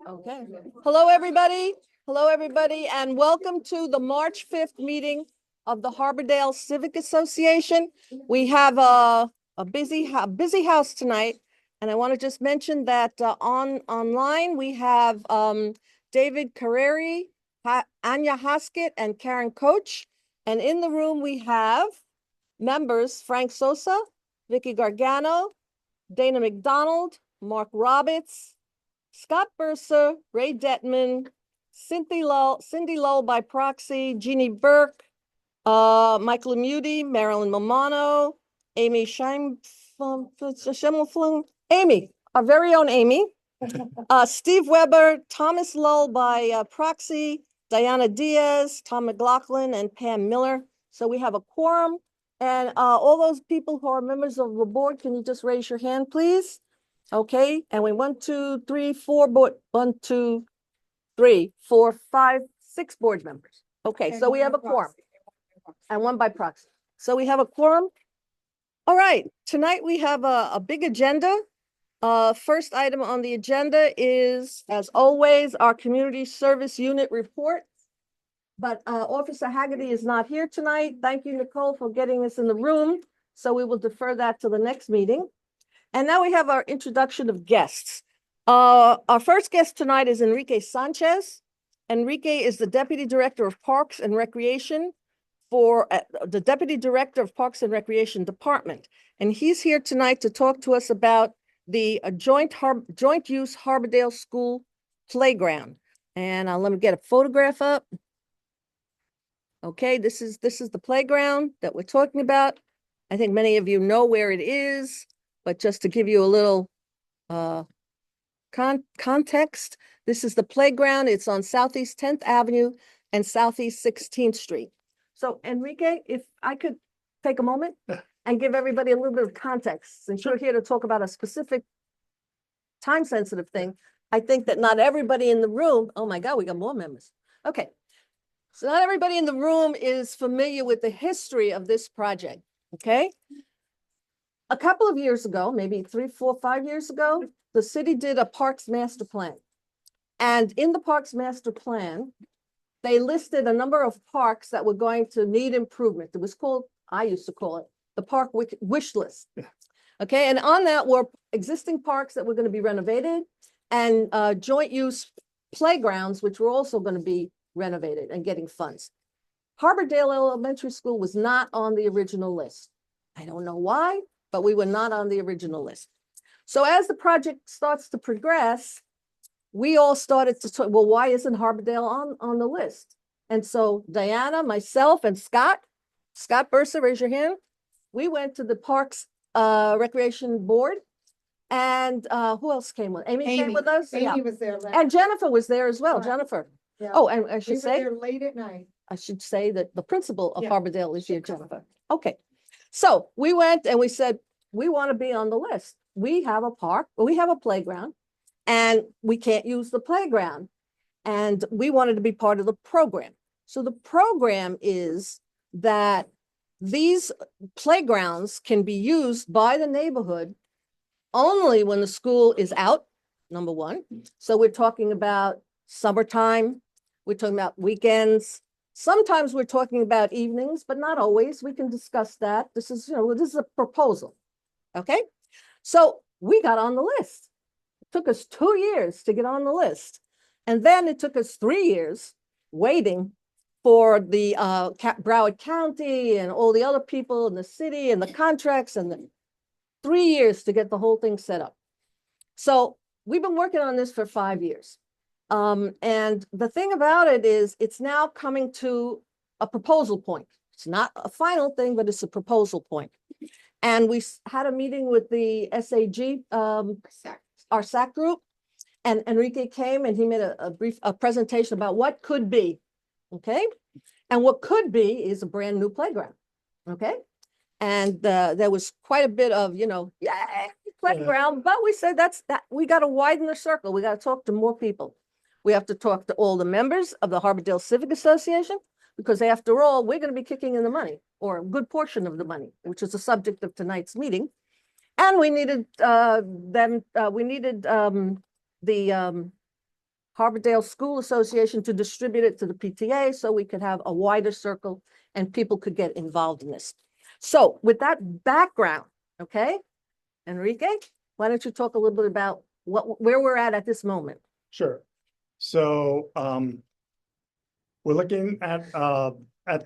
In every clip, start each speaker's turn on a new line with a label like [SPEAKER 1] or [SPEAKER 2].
[SPEAKER 1] Okay. Hello, everybody. Hello, everybody, and welcome to the March 5th meeting of the Harbordale Civic Association. We have a busy house tonight, and I want to just mention that online we have David Carreri, Anya Hoskett, and Karen Coach. And in the room we have members Frank Sosa, Vicky Gargano, Dana McDonald, Mark Roberts, Scott Bursa, Ray Detman, Cindy Lull by proxy, Jeannie Burke, Michael Muti, Marilyn Momano, Amy Schimmelflung, Amy, our very own Amy, Steve Weber, Thomas Lull by proxy, Diana Diaz, Tom McLaughlin, and Pam Miller. So we have a quorum. And all those people who are members of the board, can you just raise your hand, please? Okay, and we 1, 2, 3, 4 board, 1, 2, 3, 4, 5, 6 board members. Okay, so we have a quorum and one by proxy. So we have a quorum. All right, tonight we have a big agenda. First item on the agenda is, as always, our community service unit report. But Officer Haggerty is not here tonight. Thank you, Nicole, for getting us in the room. So we will defer that to the next meeting. And now we have our introduction of guests. Our first guest tonight is Enrique Sanchez. Enrique is the Deputy Director of Parks and Recreation for the Deputy Director of Parks and Recreation Department. And he's here tonight to talk to us about the joint use Harbordale School playground. And let me get a photograph up. Okay, this is the playground that we're talking about. I think many of you know where it is. But just to give you a little context, this is the playground. It's on Southeast 10th Avenue and Southeast 16th Street. So Enrique, if I could take a moment and give everybody a little bit of context, since you're here to talk about a specific time-sensitive thing, I think that not everybody in the room, oh my God, we got more members. Okay, so not everybody in the room is familiar with the history of this project, okay? A couple of years ago, maybe 3, 4, 5 years ago, the city did a Parks Master Plan. And in the Parks Master Plan, they listed a number of parks that were going to need improvement. It was called, I used to call it, the park wish list. Okay, and on that were existing parks that were going to be renovated and joint use playgrounds, which were also going to be renovated and getting funds. Harbordale Elementary School was not on the original list. I don't know why, but we were not on the original list. So as the project starts to progress, we all started to talk, well, why isn't Harbordale on the list? And so Diana, myself, and Scott Bursa, raise your hand. We went to the Parks Recreation Board. And who else came with? Amy came with us?
[SPEAKER 2] Amy was there.
[SPEAKER 1] And Jennifer was there as well,
[SPEAKER 2] Right.
[SPEAKER 1] Jennifer.
[SPEAKER 2] Yeah.
[SPEAKER 1] Oh, and I should say,
[SPEAKER 2] There late at night.
[SPEAKER 1] I should say that the principal of
[SPEAKER 2] Yeah.
[SPEAKER 1] Harbordale is here, Jennifer. Okay. So we went and we said, we want to be on the list. We have a park, we have a playground, and we can't use the playground. And we wanted to be part of the program. So the program is that these playgrounds can be used by the neighborhood only when the school is out, number one. So we're talking about summertime, we're talking about weekends. Sometimes we're talking about evenings, but not always. We can discuss that. This is a proposal. Okay. So we got on the list. It took us 2 years to get on the list. And then it took us 3 years waiting for the Broward County and all the other people in the city and the contracts and the 3 years to get the whole thing set up. So we've been working on this for 5 years. And the thing about it is it's now coming to a proposal point. It's not a final thing, but it's a proposal point. And we had a meeting with the SAG, our SAC group, and Enrique came and he made a brief presentation about what could be, okay? And what could be is a brand new playground, okay? And there was quite a bit of, playground, but we said that we got to widen the circle. We got to talk to more people. We have to talk to all the members of the Harbordale Civic Association, because after all, we're going to be kicking in the money, or a good portion of the money, which is the subject of tonight's meeting. And we needed the Harbordale School Association to distribute it to the PTA so we could have a wider circle and people could get involved in this. So with that background, okay, Enrique, why don't you talk a little bit about where we're at this moment?
[SPEAKER 2] Sure. So we're looking at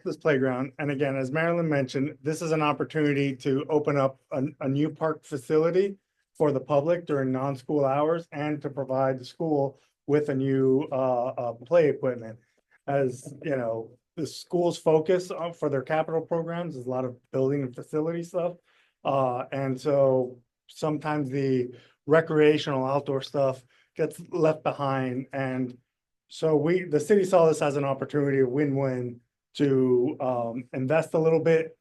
[SPEAKER 2] this playground. And again, as Marilyn mentioned, this is an opportunity to open up a new park facility for the public during non-school hours and to provide the school with a new play equipment. As you know, the school's focus for their capital programs is a lot of building and facility stuff. And so sometimes the recreational outdoor stuff gets left behind. And so the city saw this as an opportunity, a win-win, to invest a little bit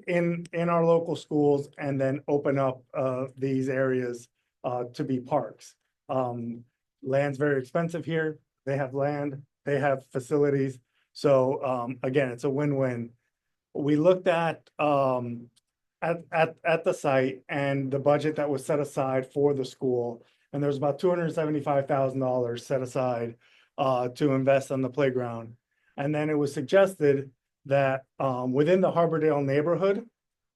[SPEAKER 2] in our local schools and then open up these areas to be parks. Land's very expensive here. They have land, they have facilities. So again, it's a win-win. We looked at the site and the budget that was set aside for the school, and there's about $275,000 set aside to invest on the playground. And then it was suggested that within the Harbordale neighborhood,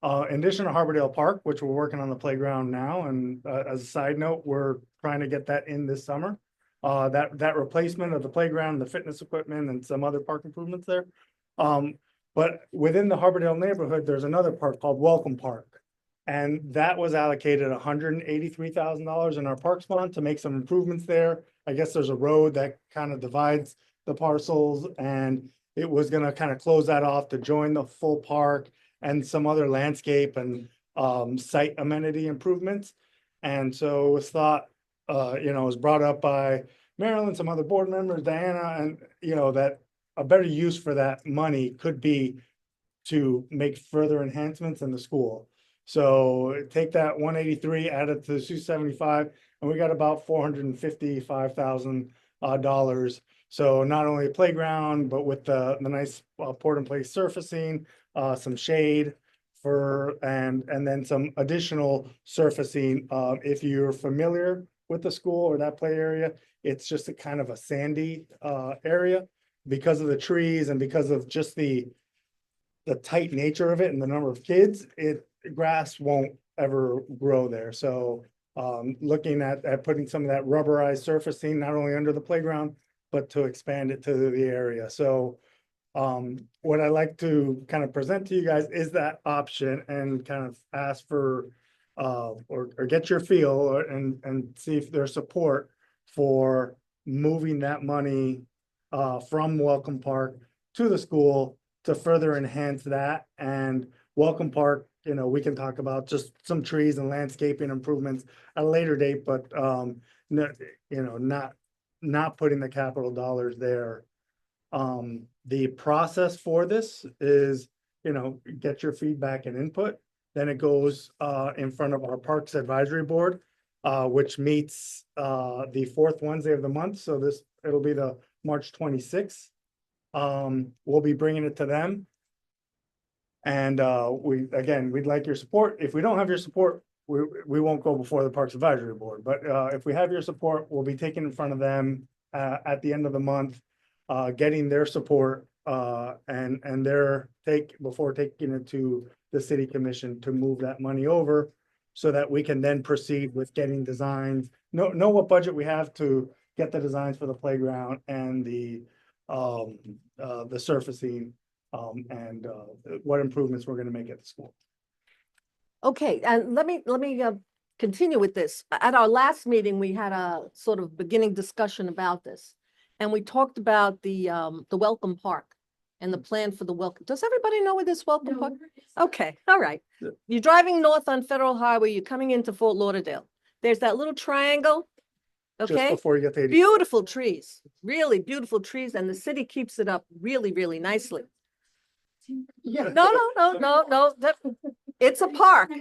[SPEAKER 2] in addition to Harbordale Park, which we're working on the playground now, and as a side note, we're trying to get that in this summer. That replacement of the playground, the fitness equipment, and some other park improvements there. But within the Harbordale neighborhood, there's another park called Welcome Park. And that was allocated $183,000 in our parks fund to make some improvements there. I guess there's a road that kind of divides the parcels, and it was gonna kind of close that off to join the full park and some other landscape and site amenity improvements. And so it was thought, it was brought up by Marilyn, some other board members, Diana, and that a better use for that money could be to make further enhancements in the school. So take that 183, add it to the 275, and we got about $455,000. So not only a playground, but with the nice port in place surfacing, some shade and then some additional surfacing. If you're familiar with the school or that play area, it's just a kind of a sandy area because of the trees and because of just the tight nature of it and the number of kids. Grass won't ever grow there. So looking at putting some of that rubberized surfacing, not only under the playground, but to expand it to the area. So what I like to kind of present to you guys is that option and kind of ask for or get your feel and see if there's support for moving that money from Welcome Park to the school to further enhance that. And Welcome Park, we can talk about just some trees and landscaping improvements at a later date, but not putting the capital dollars there. The process for this is, get your feedback and input. Then it goes in front of our Parks Advisory Board, which meets the fourth Wednesday of the month. So it'll be the March 26th. We'll be bringing it to them. And we'd like your support. If we don't have your support, we won't go before the Parks Advisory Board. But if we have your support, we'll be taking in front of them at the end of the month, getting their support and their before taking it to the city commission to move that money over so that we can then proceed with getting designs, know what budget we have to get the designs for the playground and the surfacing and what improvements we're going to make at the school.
[SPEAKER 1] Okay, and let me continue with this. At our last meeting, we had a sort of beginning discussion about this, and we talked about the Welcome Park and the plan for the Welcome. Does everybody know where this Welcome Park? Okay, all right.
[SPEAKER 2] Yeah.
[SPEAKER 1] You're driving north on Federal Highway. You're coming into Fort Lauderdale. There's that little triangle. Okay,
[SPEAKER 2] Just before you get to 80.
[SPEAKER 1] Beautiful trees, really beautiful trees, and the city keeps it up really, really nicely.
[SPEAKER 2] Yeah.
[SPEAKER 1] No. It's a park.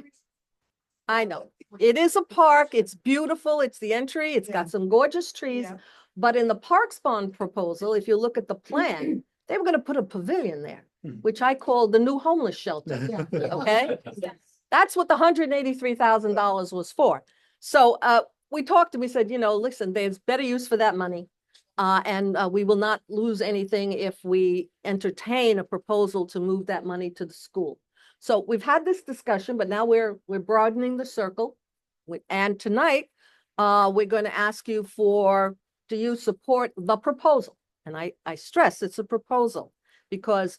[SPEAKER 1] I know. It is a park. It's beautiful. It's the entry. It's got some gorgeous trees.
[SPEAKER 3] Yeah.
[SPEAKER 1] But in the Parks Bond proposal, if you look at the plan, they were going to put a pavilion there, which I call the new homeless shelter. Okay? That's what the $183,000 was for. So we talked and we said, listen, there's better use for that money. And we will not lose anything if we entertain a proposal to move that money to the school. So we've had this discussion, but now we're broadening the circle. And tonight, we're going to ask you do you support the proposal? And I stress it's a proposal because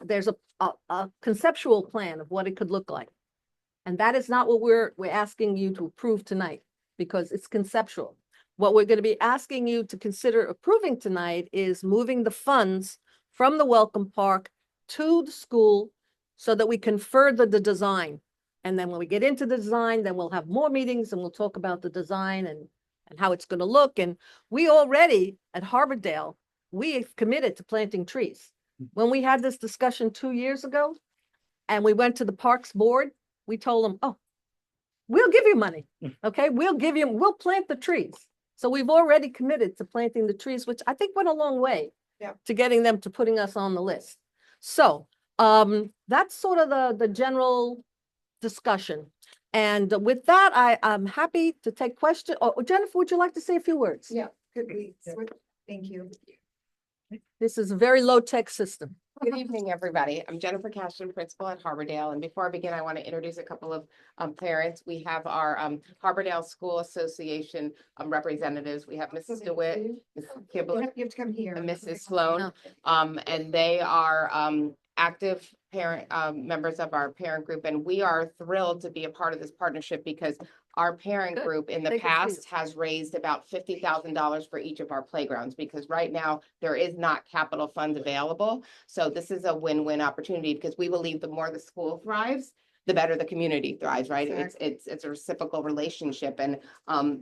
[SPEAKER 1] there's a conceptual plan of what it could look like. And that is not what we're asking you to approve tonight because it's conceptual. What we're going to be asking you to consider approving tonight is moving the funds from the Welcome Park to the school so that we can further the design. And then when we get into the design, then we'll have more meetings and we'll talk about the design and how it's going to look. And we already at Harbordale, we've committed to planting trees. When we had this discussion 2 years ago and we went to the Parks Board, we told them, oh, we'll give you money. Okay, we'll plant the trees. So we've already committed to planting the trees, which I think went a long way to getting them to putting us on the list. So that's sort of the general discussion. And with that, I'm happy to take questions. Oh, Jennifer, would you like to say a few words?
[SPEAKER 3] Yeah, could we? Thank you.
[SPEAKER 1] This is a very low-tech system.
[SPEAKER 4] Good evening, everybody. I'm Jennifer Cashton, principal at Harbordale. And before I begin, I want to introduce a couple of parents. We have our Harbordale School Association representatives. We have Mrs. DeWitt, Mrs. Kibble,
[SPEAKER 3] You have to come here.
[SPEAKER 4] and Mrs. Sloan. And they are active parent members of our parent group. And we are thrilled to be a part of this partnership because our parent
[SPEAKER 1] Good.
[SPEAKER 4] group in the
[SPEAKER 1] Take a
[SPEAKER 4] past
[SPEAKER 1] seat.
[SPEAKER 4] has raised about $50,000 for each of our playgrounds because right now there is not capital funds available. So this is a win-win opportunity because we believe the more the school thrives, the better the community thrives, right? It's a reciprocal relationship. And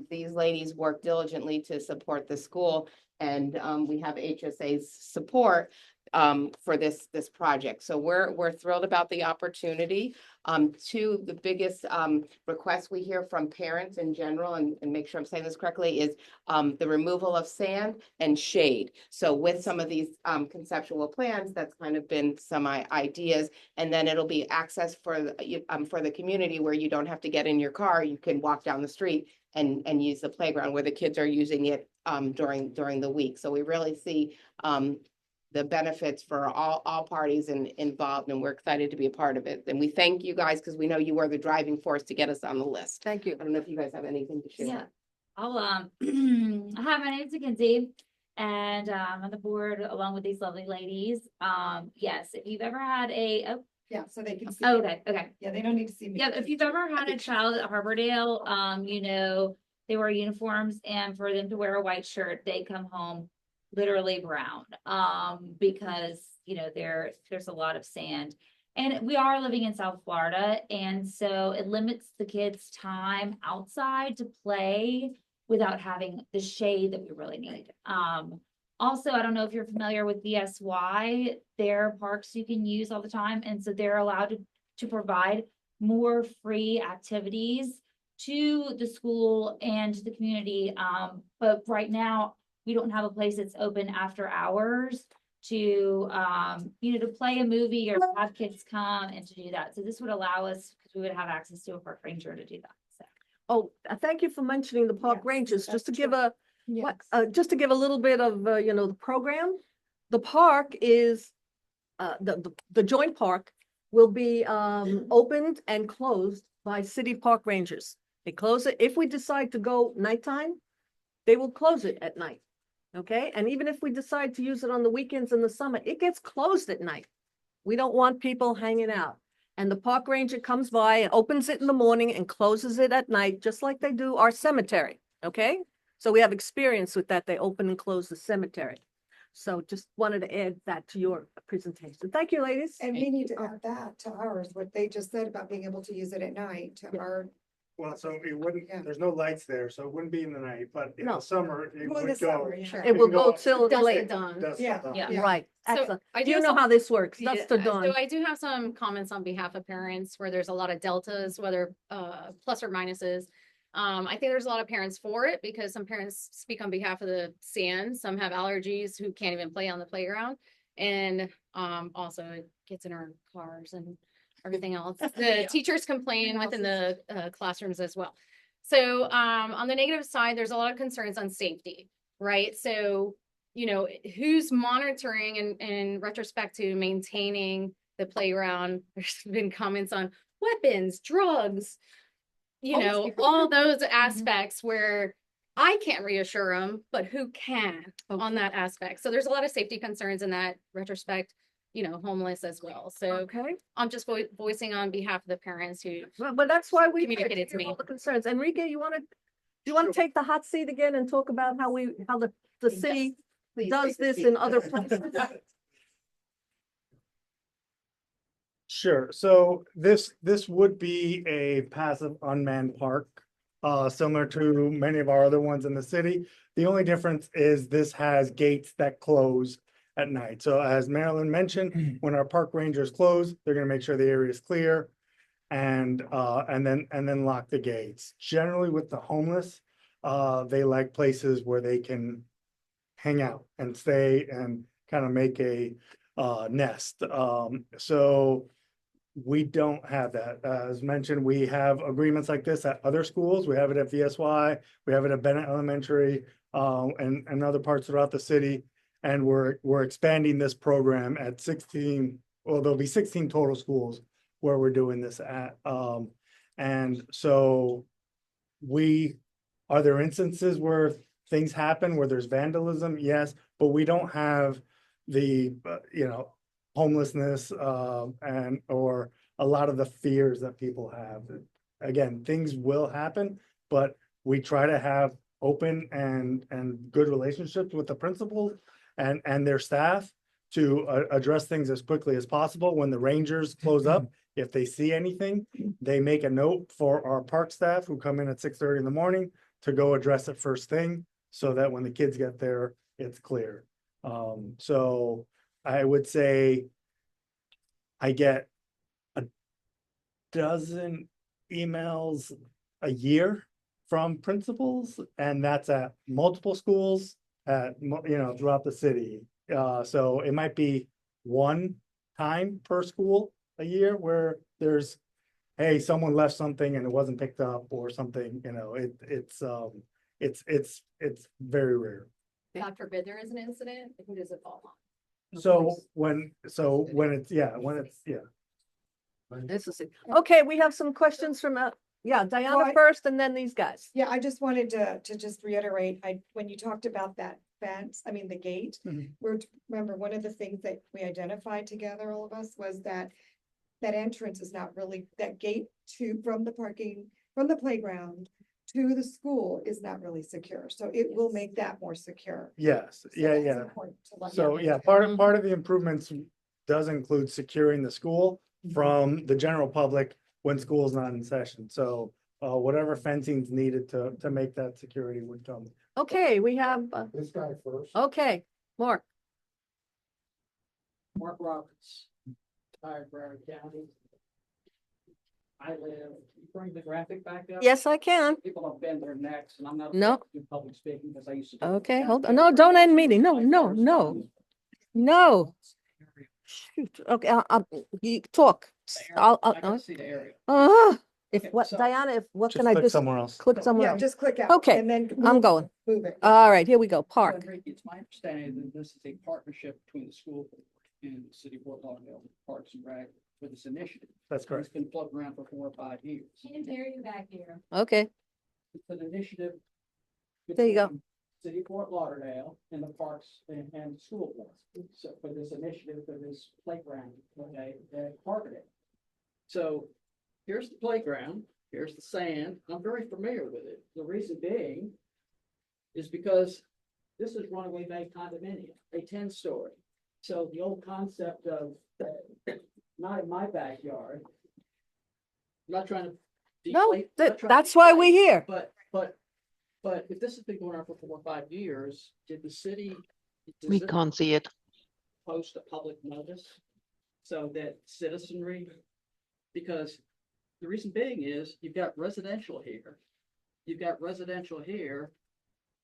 [SPEAKER 4] these ladies work diligently to support the school. And we have HSA's support for this project. So we're thrilled about the opportunity. Two, the biggest requests we hear from parents in general, and make sure I'm saying this correctly, is the removal of sand and shade. So with some of these conceptual plans, that's kind of been some ideas, and then it'll be access for the community where you don't have to get in your car. You can walk down the street and use the playground where the kids are using it during the week. So we really see the benefits for all parties involved, and we're excited to be a part of it. And we thank you guys because we know you are the driving force to get us on the list.
[SPEAKER 1] Thank you.
[SPEAKER 4] I don't know if you guys have anything to share.
[SPEAKER 5] Yeah, I'll hi, my name's Mackenzie, and I'm on the board along with these lovely ladies. Yes, if you've ever had
[SPEAKER 3] Yeah, so they can see.
[SPEAKER 5] okay.
[SPEAKER 3] Yeah, they don't need to see me.
[SPEAKER 5] Yeah, if you've ever had a child at Harbordale, you know, they wear uniforms, and for them to wear a white shirt, they come home literally brown, because, you know, there's a lot of sand. And we are living in South Florida, and so it limits the kids' time outside to play without having the shade that we really need. Also, I don't know if you're familiar with BSY, their parks you can use all the time, and so they're allowed to provide more free activities to the school and to the community. But right now, we don't have a place that's open after hours to, you know, to play a movie or have kids come and to do that. So this would allow us, because we would have access to a park ranger to do that. So.
[SPEAKER 1] Oh, thank you for mentioning the park
[SPEAKER 3] Yes,
[SPEAKER 1] rangers.
[SPEAKER 3] that's
[SPEAKER 1] Just to
[SPEAKER 3] true.
[SPEAKER 1] give a
[SPEAKER 3] Yes.
[SPEAKER 1] just to give a little bit of you know, the program. The park is the joint park will be opened and closed by city park rangers. They close it if we decide to go nighttime. They will close it at night. Okay, and even if we decide to use it on the weekends in the summer, it gets closed at night. We don't want people hanging out. And the park ranger comes by and opens it in the morning and closes it at night, just like they do our cemetery. Okay, so we have experience with that. They open and close the cemetery. So just wanted to add that to your presentation. Thank you, ladies.
[SPEAKER 3] And we need to add that to ours, what they just said about being able to use it at night to
[SPEAKER 1] Yeah.
[SPEAKER 3] our.
[SPEAKER 2] Well, so it wouldn't,
[SPEAKER 3] Yeah.
[SPEAKER 2] there's no lights there, so it wouldn't be in the night, but in
[SPEAKER 1] No.
[SPEAKER 2] the summer, it
[SPEAKER 3] Well,
[SPEAKER 2] would
[SPEAKER 3] this
[SPEAKER 2] go.
[SPEAKER 3] summer, yeah.
[SPEAKER 1] It will
[SPEAKER 2] can go
[SPEAKER 1] go
[SPEAKER 2] up
[SPEAKER 1] till
[SPEAKER 2] to
[SPEAKER 1] late.
[SPEAKER 6] Dawn.
[SPEAKER 2] dusk
[SPEAKER 3] Yeah.
[SPEAKER 2] till dawn.
[SPEAKER 3] Yeah.
[SPEAKER 1] Right,
[SPEAKER 6] So
[SPEAKER 1] excellent.
[SPEAKER 6] I
[SPEAKER 1] Do you
[SPEAKER 6] do
[SPEAKER 1] know
[SPEAKER 6] some-
[SPEAKER 1] how this works?
[SPEAKER 6] Yeah,
[SPEAKER 1] That's the dawn.
[SPEAKER 6] So I do have some comments on behalf of parents where there's a lot of deltas, whether plus or minuses. I think there's a lot of parents for it because some parents speak on behalf of the sand. Some have allergies who can't even play on the playground. And also it gets in our cars and everything else. The teachers complain within the classrooms as well. So on the negative side, there's a lot of concerns on safety, right? So you know, who's monitoring and in retrospect to maintaining the playground? There's been comments on weapons, drugs, you
[SPEAKER 1] Homeless
[SPEAKER 6] know,
[SPEAKER 1] people.
[SPEAKER 6] all those aspects where I can't reassure them, but who can on
[SPEAKER 1] Okay.
[SPEAKER 6] that aspect? So there's a lot of safety concerns in that retrospect, you know, homeless as well. So
[SPEAKER 1] Okay,
[SPEAKER 6] I'm just voicing on behalf of the parents who,
[SPEAKER 1] but that's why we
[SPEAKER 6] Communicated to
[SPEAKER 1] hear
[SPEAKER 6] me.
[SPEAKER 1] all the concerns. Enrique, do you want to take the hot seat again and talk about how the city does this in other places?
[SPEAKER 2] Sure, so this would be a passive unmanned park, similar to many of our other ones in the city. The only difference is this has gates that close at night. So as Marilyn mentioned, when our park rangers close, they're gonna make sure the area is clear and then lock the gates. Generally with the homeless, they like places where they can hang out and stay and kind of make a nest. So we don't have that. As mentioned, we have agreements like this at other schools. We have it at VSY, we have it at Bennett Elementary, and other parts throughout the city. And we're expanding this program at 16, well, there'll be 16 total schools where we're doing this at. And so are there instances where things happen, where there's vandalism? Yes, but we don't have the, homelessness, or a lot of the fears that people have. Again, things will happen, but we try to have open and good relationships with the principals and their staff to address things as quickly as possible. When the rangers close up, if they see anything, they make a note for our park staff who come in at 6:30 in the morning to go address it first thing, so that when the kids get there, it's clear. So I would say I get a dozen emails a year from principals, and that's at multiple schools throughout the city. So it might be one time per school a year where there's, hey, someone left something and it wasn't picked up or something, it's very rare.
[SPEAKER 6] God forbid, there is an incident, who does it fall on?
[SPEAKER 2] So when it's, yeah.
[SPEAKER 1] This is it. Okay, we have some questions from, Diana
[SPEAKER 3] Well,
[SPEAKER 1] first and then these guys.
[SPEAKER 3] Yeah, I just wanted to just reiterate, when you talked about that fence, the gate.
[SPEAKER 2] Mhm.
[SPEAKER 3] Remember, one of the things that we identified together, all of us, was that entrance is not really, that gate from the playground to the school is not really secure. So it will make that more secure.
[SPEAKER 2] Yes,
[SPEAKER 3] So
[SPEAKER 2] yeah,
[SPEAKER 3] that's
[SPEAKER 2] yeah.
[SPEAKER 3] important to let
[SPEAKER 2] So,
[SPEAKER 3] you
[SPEAKER 2] yeah,
[SPEAKER 3] know.
[SPEAKER 2] part of the improvements does include securing the school from the general public when school's not in session. So, whatever fencing's needed to make that security would come.
[SPEAKER 1] Okay, we have,
[SPEAKER 7] This guy first.
[SPEAKER 1] okay, Mark.
[SPEAKER 7] Mark Roberts, Tired Broward County. I live, you bring the graphic back up?
[SPEAKER 1] Yes, I can.
[SPEAKER 7] People have bent their necks and I'm not.
[SPEAKER 1] No.
[SPEAKER 7] afraid to do public speaking because I used to. do
[SPEAKER 1] Okay,
[SPEAKER 7] that.
[SPEAKER 1] hold on. No, don't end meeting. No,
[SPEAKER 7] My
[SPEAKER 1] no,
[SPEAKER 7] first
[SPEAKER 1] no,
[SPEAKER 7] time
[SPEAKER 1] no. Shoot. Okay, you talk.
[SPEAKER 7] I
[SPEAKER 1] I'll,
[SPEAKER 7] can see the area.
[SPEAKER 1] if
[SPEAKER 7] Okay,
[SPEAKER 1] what,
[SPEAKER 7] so-
[SPEAKER 1] Diana, what
[SPEAKER 2] Just
[SPEAKER 1] can I
[SPEAKER 2] click
[SPEAKER 1] just
[SPEAKER 2] somewhere else.
[SPEAKER 1] click somewhere
[SPEAKER 3] Yeah,
[SPEAKER 1] else?
[SPEAKER 3] just click out.
[SPEAKER 1] Okay,
[SPEAKER 3] And then
[SPEAKER 1] I'm
[SPEAKER 3] move-
[SPEAKER 1] going.
[SPEAKER 3] Move it.
[SPEAKER 1] All right, here we go.
[SPEAKER 7] So,
[SPEAKER 1] Park.
[SPEAKER 7] Enrique, it's my understanding that this is a partnership between the school board and the city of Fort Lauderdale, Parks and Rec, for this initiative.
[SPEAKER 2] That's
[SPEAKER 7] It's
[SPEAKER 2] correct.
[SPEAKER 7] been floating around for 4 or 5 years.
[SPEAKER 5] Can't hear you back here.
[SPEAKER 1] Okay,
[SPEAKER 7] It's an initiative.
[SPEAKER 1] There you go.
[SPEAKER 7] between City of Fort Lauderdale and the Parks and School Board. So for this initiative, for this playground, okay, targeted. So here's the playground, here's the sand. I'm very familiar with it. The reason being is because this is Runaway Bay condominium, a 10-story. So the old concept of not in my backyard. I'm not trying to.
[SPEAKER 1] no,
[SPEAKER 7] deflate- not trying to
[SPEAKER 1] that's why we're
[SPEAKER 7] deflate,
[SPEAKER 1] here.
[SPEAKER 7] But if this has been going on for 4 or 5 years, did the city? does
[SPEAKER 8] We
[SPEAKER 7] it
[SPEAKER 8] can't see it.
[SPEAKER 7] Post a public notice so that citizenry, because the reason being is you've got residential here. You've got residential here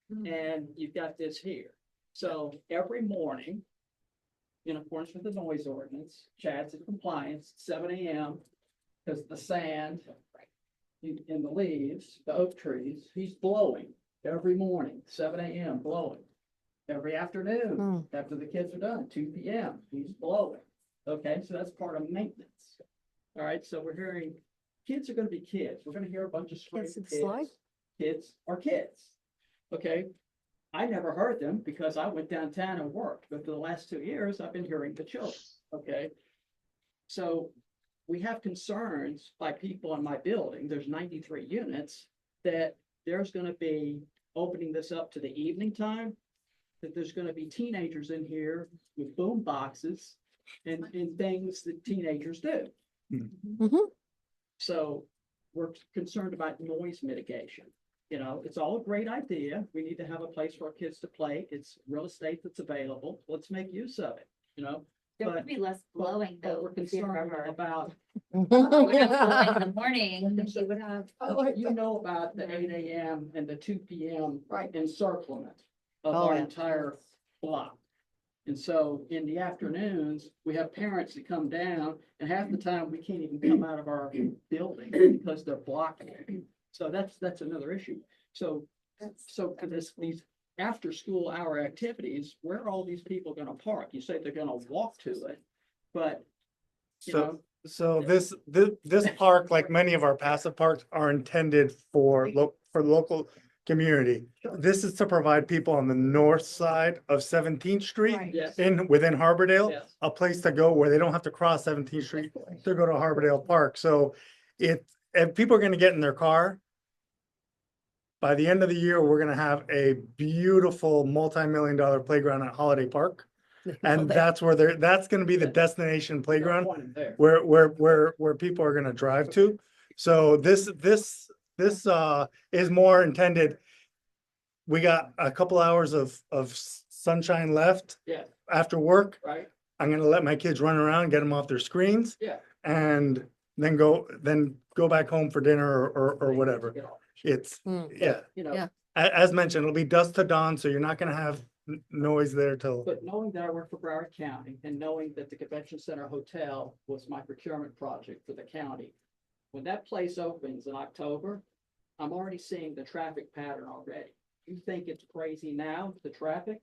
[SPEAKER 7] and you've got this here. So every morning, in accordance with the noise ordinance, Chad's in compliance, 7 AM, because the sand in the leaves, the oak trees, he's blowing every morning, 7 AM blowing. every afternoon, after the kids are done, 2 p.m., he's blowing. Okay, so that's part of maintenance. All right, so we're hearing, kids are gonna be kids. We're gonna hear a bunch of straight
[SPEAKER 1] Kids and slide.
[SPEAKER 7] kids. Kids are kids. Okay, I never heard them because I went downtown and worked, but for the last 2 years, I've been hearing the children, okay? So we have concerns by people in my building, there's 93 units, that there's gonna be opening this up to the evening time, that there's gonna be teenagers in here with boom boxes and things that teenagers do.
[SPEAKER 1] Mhm.
[SPEAKER 7] So we're concerned about noise mitigation. You know, it's all a great idea. We need to have a place for our kids to play. It's real estate that's available. Let's make use of it, you know?
[SPEAKER 5] There
[SPEAKER 7] But-
[SPEAKER 5] would be less blowing
[SPEAKER 7] But
[SPEAKER 5] though.
[SPEAKER 7] we're
[SPEAKER 5] if you
[SPEAKER 7] concerned
[SPEAKER 5] remember.
[SPEAKER 7] about,
[SPEAKER 5] Blowing in the morning, then she would have.
[SPEAKER 7] you know about the 8 a.m. and the 2 p.m.
[SPEAKER 3] Right.
[SPEAKER 7] encirclement of
[SPEAKER 1] Oh,
[SPEAKER 7] our
[SPEAKER 1] yeah.
[SPEAKER 7] entire block. And so in the afternoons, we have parents that come down and half the time we can't even come out of our building because they're blocking. So that's another issue. So for these after school hour activities, where are all these people gonna park? You say they're gonna walk to it, but you
[SPEAKER 2] So,
[SPEAKER 7] know,
[SPEAKER 2] so this park, like many of our passive parks, are intended for local community. This is to provide people on the north side of 17th Street
[SPEAKER 3] Right.
[SPEAKER 7] yes,
[SPEAKER 2] within Harbordale,
[SPEAKER 7] yes.
[SPEAKER 2] a place to go where they don't have to cross 17th Street to go to Harbordale Park. So if people are gonna get in their car, by the end of the year, we're gonna have a beautiful multi-million-dollar playground at Holiday Park. And that's where that's gonna be the destination playground
[SPEAKER 7] Point there.
[SPEAKER 2] where people are gonna drive to. So this is more intended. We got a couple hours of sunshine left
[SPEAKER 7] Yeah,
[SPEAKER 2] after work.
[SPEAKER 7] right,
[SPEAKER 2] I'm gonna let my kids run around, get them off their screens,
[SPEAKER 7] yeah.
[SPEAKER 2] and then go back home for dinner or whatever.
[SPEAKER 7] Get off.
[SPEAKER 2] It's,
[SPEAKER 1] Mm.
[SPEAKER 2] yeah,
[SPEAKER 7] You know,
[SPEAKER 1] Yeah.
[SPEAKER 2] as mentioned, it'll be dusk to dawn, so you're not gonna have noise there till.
[SPEAKER 7] but knowing that I work for Broward County and knowing that the Convention Center Hotel was my procurement project for the county. When that place opens in October, I'm already seeing the traffic pattern already. You think it's crazy now, the traffic?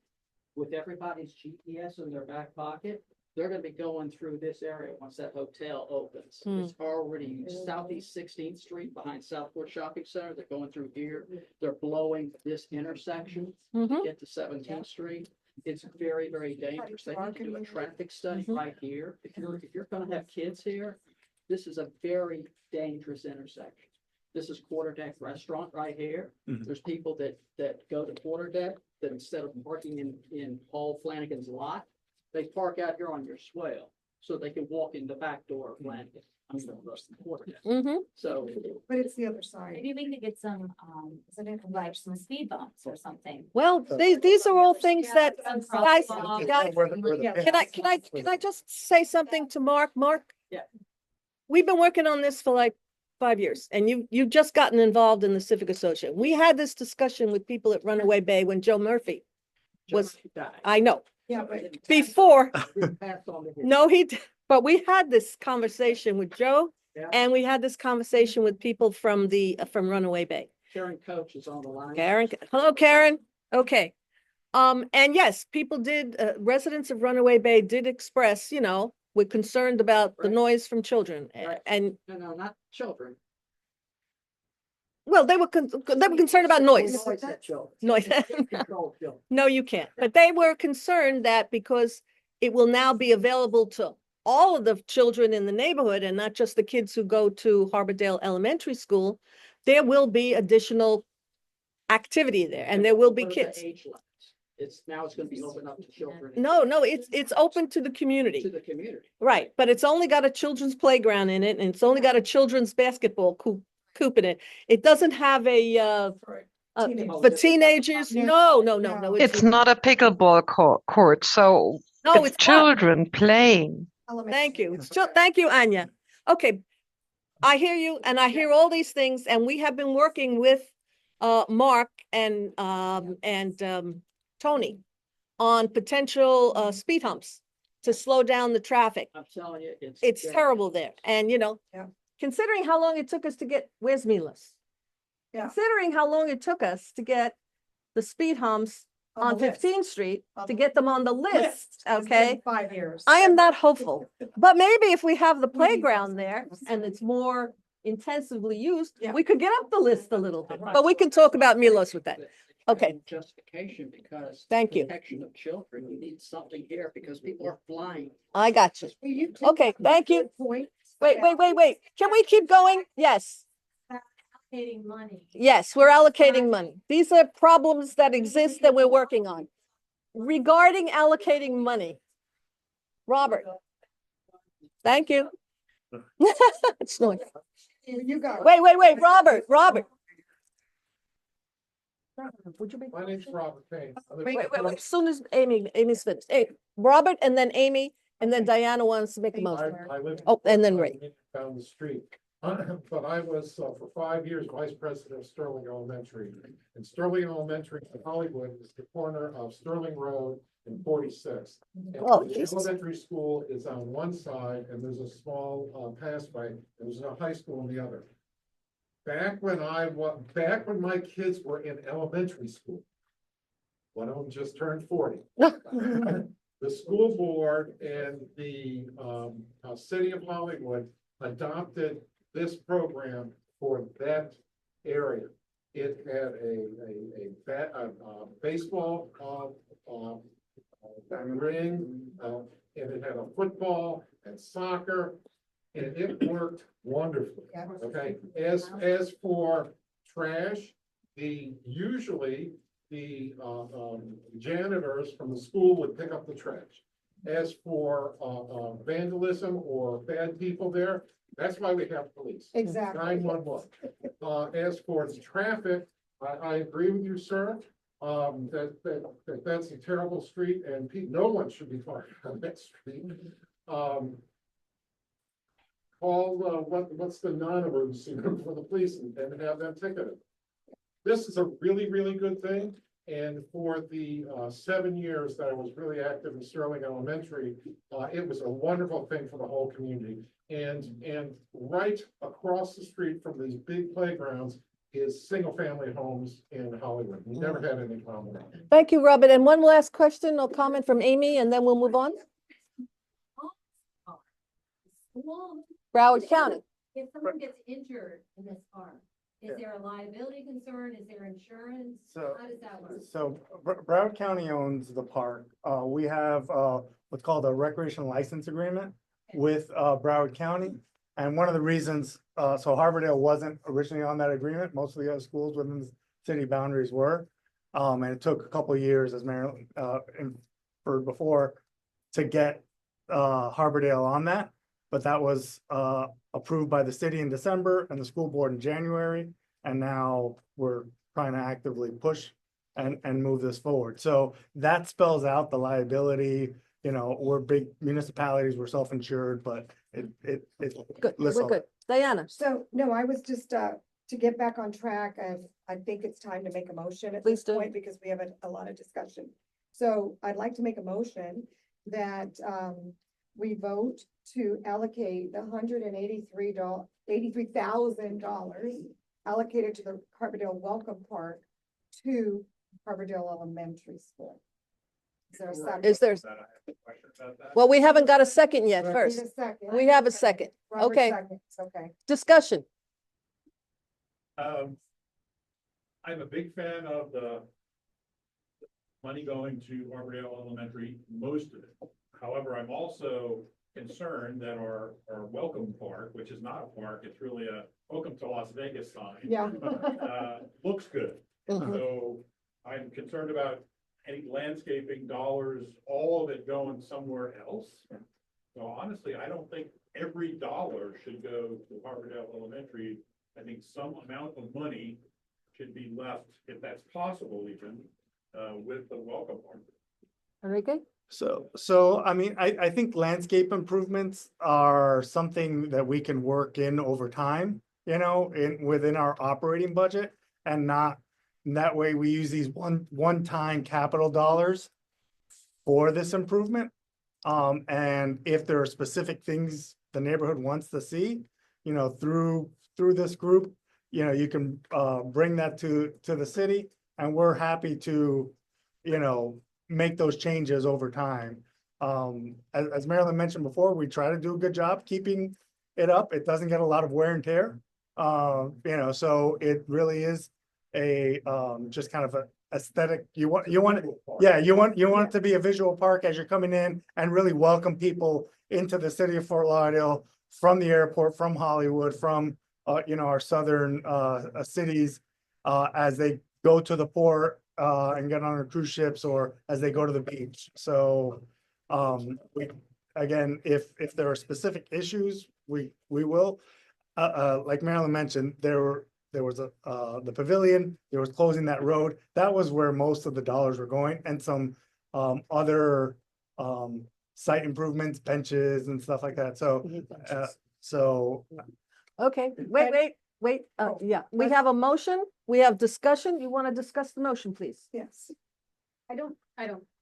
[SPEAKER 7] With everybody's GPS in their back pocket, they're gonna be going through this area once that hotel opens. It's already Southeast 16th Street behind Southport Shopping Center. They're going through here. They're blowing this intersection to
[SPEAKER 1] Mhm.
[SPEAKER 7] get to 17th Street. It's very, very dangerous. They need to do a traffic study
[SPEAKER 1] Mhm.
[SPEAKER 7] right here. If you're gonna have kids here, this is a very dangerous intersection. This is Quarter Deck Restaurant right here.
[SPEAKER 2] Mhm.
[SPEAKER 7] There's people that go to Quarter Deck, that instead of parking in Paul Flanagan's lot, they park out here on your swale, so they can walk in the back door of Flanagan. I mean, the Quarter Deck.
[SPEAKER 1] Mhm.
[SPEAKER 7] So,
[SPEAKER 3] But it's the other side.
[SPEAKER 5] Maybe we could get some, like some speed bumps or something.
[SPEAKER 1] Well, these are all things that,
[SPEAKER 5] Some
[SPEAKER 1] guys,
[SPEAKER 5] crosswalks.
[SPEAKER 1] guys,
[SPEAKER 2] Where the
[SPEAKER 3] Yeah.
[SPEAKER 2] pin-
[SPEAKER 1] can I just say something to Mark? Mark?
[SPEAKER 7] Yeah.
[SPEAKER 1] We've been working on this for like 5 years and you've just gotten involved in the Civic Association. We had this discussion with people at Runaway Bay when Joe Murphy, Was-
[SPEAKER 7] Joe died.
[SPEAKER 1] I know,
[SPEAKER 3] Yeah, but
[SPEAKER 1] before,
[SPEAKER 7] We passed on to him.
[SPEAKER 1] no, but we had this conversation with Joe.
[SPEAKER 7] Yeah.
[SPEAKER 1] And we had this conversation with people from from Runaway Bay.
[SPEAKER 7] Karen Coach is on the line.
[SPEAKER 1] Karen, hello, Karen. Okay. And yes, people did, residents of Runaway Bay did express, we're concerned about the
[SPEAKER 7] Right.
[SPEAKER 1] noise from children.
[SPEAKER 7] Right.
[SPEAKER 1] And,
[SPEAKER 7] No, not children.
[SPEAKER 1] well, they were concerned about noise.
[SPEAKER 7] We always had children.
[SPEAKER 1] Noise.
[SPEAKER 7] Control children.
[SPEAKER 1] No, you can't. But they were concerned that because it will now be available to all of the children in the neighborhood and not just the kids who go to Harbordale Elementary School, there will be additional activity there and there will be
[SPEAKER 7] What are the
[SPEAKER 1] kids.
[SPEAKER 7] age limits? It's gonna be open up to children.
[SPEAKER 1] No, it's open to the community.
[SPEAKER 7] To the community.
[SPEAKER 1] Right, but it's only got a children's playground in it and it's only got a children's basketball coop in it. It doesn't have
[SPEAKER 7] Right.
[SPEAKER 1] for teenagers. No.
[SPEAKER 8] It's not a pickleball court, so
[SPEAKER 1] No,
[SPEAKER 8] it's
[SPEAKER 1] it's not.
[SPEAKER 8] children playing.
[SPEAKER 1] Thank you. Thank you, Anya. Okay. I hear you and I hear all these things and we have been working with Mark and Tony on potential speed humps to slow down the traffic.
[SPEAKER 7] I'm telling you,
[SPEAKER 1] It's terrible there. And
[SPEAKER 3] Yeah.
[SPEAKER 1] considering how long it took us to get, where's Milas?
[SPEAKER 3] Yeah.
[SPEAKER 1] Considering how long it took us to get the speed humps on
[SPEAKER 3] the list.
[SPEAKER 1] 15th Street
[SPEAKER 3] On
[SPEAKER 1] to
[SPEAKER 3] the
[SPEAKER 1] get them on the list,
[SPEAKER 3] It's been
[SPEAKER 1] okay?
[SPEAKER 3] 5 years.
[SPEAKER 1] I am not hopeful, but maybe if we have the
[SPEAKER 3] We need
[SPEAKER 1] playground
[SPEAKER 3] those
[SPEAKER 1] there
[SPEAKER 3] numbers.
[SPEAKER 1] and it's more intensively used,
[SPEAKER 3] Yeah.
[SPEAKER 1] we could get up the list a little bit, but we can talk about Milos with that. Okay.
[SPEAKER 7] Justification because.
[SPEAKER 1] Thank you.
[SPEAKER 7] Protection of children, you need something here because people are flying.
[SPEAKER 1] I got you.
[SPEAKER 3] Well, you did
[SPEAKER 1] Okay,
[SPEAKER 3] make a
[SPEAKER 1] thank you.
[SPEAKER 3] good point
[SPEAKER 1] Wait,
[SPEAKER 3] about
[SPEAKER 1] wait, wait, wait. Can we keep going? Yes,
[SPEAKER 3] allocating money.
[SPEAKER 1] yes, we're allocating money. These are problems that exist that we're working on. Regarding allocating money. Robert. Thank you. It's noise.
[SPEAKER 3] You go.
[SPEAKER 1] Wait, Robert. Would you be?
[SPEAKER 9] My name's Robert Payne. I live-
[SPEAKER 1] Wait, as soon as Amy's finished. Hey, Robert and then Amy, and then Diana wants to make a motion.
[SPEAKER 9] I live.
[SPEAKER 1] Oh, and then Ray.
[SPEAKER 9] Down the street. But I was for 5 years vice president of Sterling Elementary. And Sterling Elementary in Hollywood is the corner of Sterling Road and 46th. And
[SPEAKER 1] Oh,
[SPEAKER 9] the
[SPEAKER 1] Jesus.
[SPEAKER 9] elementary school is on one side and there's a small passway. And there's a high school on the other. Back when my kids were in elementary school, one of them just turned 40. The school board and the city of Hollywood adopted this program for that area. It had a baseball ring, and it had a football and soccer, and it worked wonderfully.
[SPEAKER 3] Yeah.
[SPEAKER 9] Okay, as for trash, usually the janitors from the school would pick up the trash. As for vandalism or bad people there, that's why we have police.
[SPEAKER 3] Exactly.
[SPEAKER 9] 911. As for the traffic, I agree with you, sir. That's a terrible street and no one should be parked on that street. Call, what's the non-emergency room for the police and have them ticketed. This is a really, really good thing. And for the 7 years that I was really active in Sterling Elementary, it was a wonderful thing for the whole community. And right across the street from these big playgrounds is single-family homes in Hollywood. We never had any problem with that.
[SPEAKER 1] Thank you, Robert. And one last question or comment from Amy, and then we'll move on. Broward County.
[SPEAKER 10] If someone gets injured in this park, is there a liability concern? Is there insurance?
[SPEAKER 2] So-
[SPEAKER 10] How does that work?
[SPEAKER 2] So Broward County owns the park. We have what's called a recreation license agreement with Broward County. And one of the reasons, so Harbordale wasn't originally on that agreement. Most of the other schools within the city boundaries were. And it took a couple of years, as Marilyn inferred before, to get Harbordale on that. But that was approved by the city in December and the school board in January. And now we're trying to actively push and move this forward. So that spells out the liability. You know, we're big municipalities, we're self-insured, but it.
[SPEAKER 1] Good, we're
[SPEAKER 2] listen,
[SPEAKER 1] good. Diana,
[SPEAKER 3] So, no, I was just, to get back on track, I think it's time to make a motion at
[SPEAKER 1] Please
[SPEAKER 3] this
[SPEAKER 1] do.
[SPEAKER 3] point because we have a lot of discussion. So I'd like to make a motion that, we vote to allocate the $183,000 allocated to the Harbordale Welcome Park to Harbordale Elementary School. Is there a second?
[SPEAKER 1] is there? Well, we haven't got a second yet
[SPEAKER 3] Need
[SPEAKER 1] first.
[SPEAKER 3] a second.
[SPEAKER 1] We have a second.
[SPEAKER 3] Robert
[SPEAKER 1] Okay.
[SPEAKER 3] seconds, okay.
[SPEAKER 1] Discussion.
[SPEAKER 11] I'm a big fan of the money going to Harbordale Elementary, most of it. However, I'm also concerned that our welcome park, which is not a park, it's really a welcome to Las Vegas sign.
[SPEAKER 3] Yeah.
[SPEAKER 11] Looks good.
[SPEAKER 1] Mhm.
[SPEAKER 11] So I'm concerned about any landscaping dollars, all of it going somewhere else. So honestly, I don't think every dollar should go to Harbordale Elementary. I think some amount of money should be left, if that's possible even, with the welcome park.
[SPEAKER 1] Enrique?
[SPEAKER 2] So, I mean, I think landscape improvements are something that we can work in over time, you know, within our operating budget and not, that way we use these one-time capital dollars for this improvement. And if there are specific things the neighborhood wants to see, you know, through this group, you know, you can bring that to the city, and we're happy to you know, make those changes over time. As Marilyn mentioned before, we try to do a good job keeping it up. It doesn't get a lot of wear and tear. You know, so it really is a, just kind of a aesthetic, you want, you want it to be a visual park as you're coming in and really welcome people into the city of Fort Lauderdale from the airport, from Hollywood, from, you know, our southern, cities, as they go to the port, and get on our cruise ships or as they go to the beach. So, we, again, if there are specific issues, we will. Like Marilyn mentioned, there was the pavilion, there was closing that road. That was where most of the dollars were going and some, other, site improvements, benches and stuff like that. So, so
[SPEAKER 1] Okay, wait, yeah, we have a motion, we have discussion. You want to discuss the motion, please?
[SPEAKER 3] Yes.
[SPEAKER 6] I don't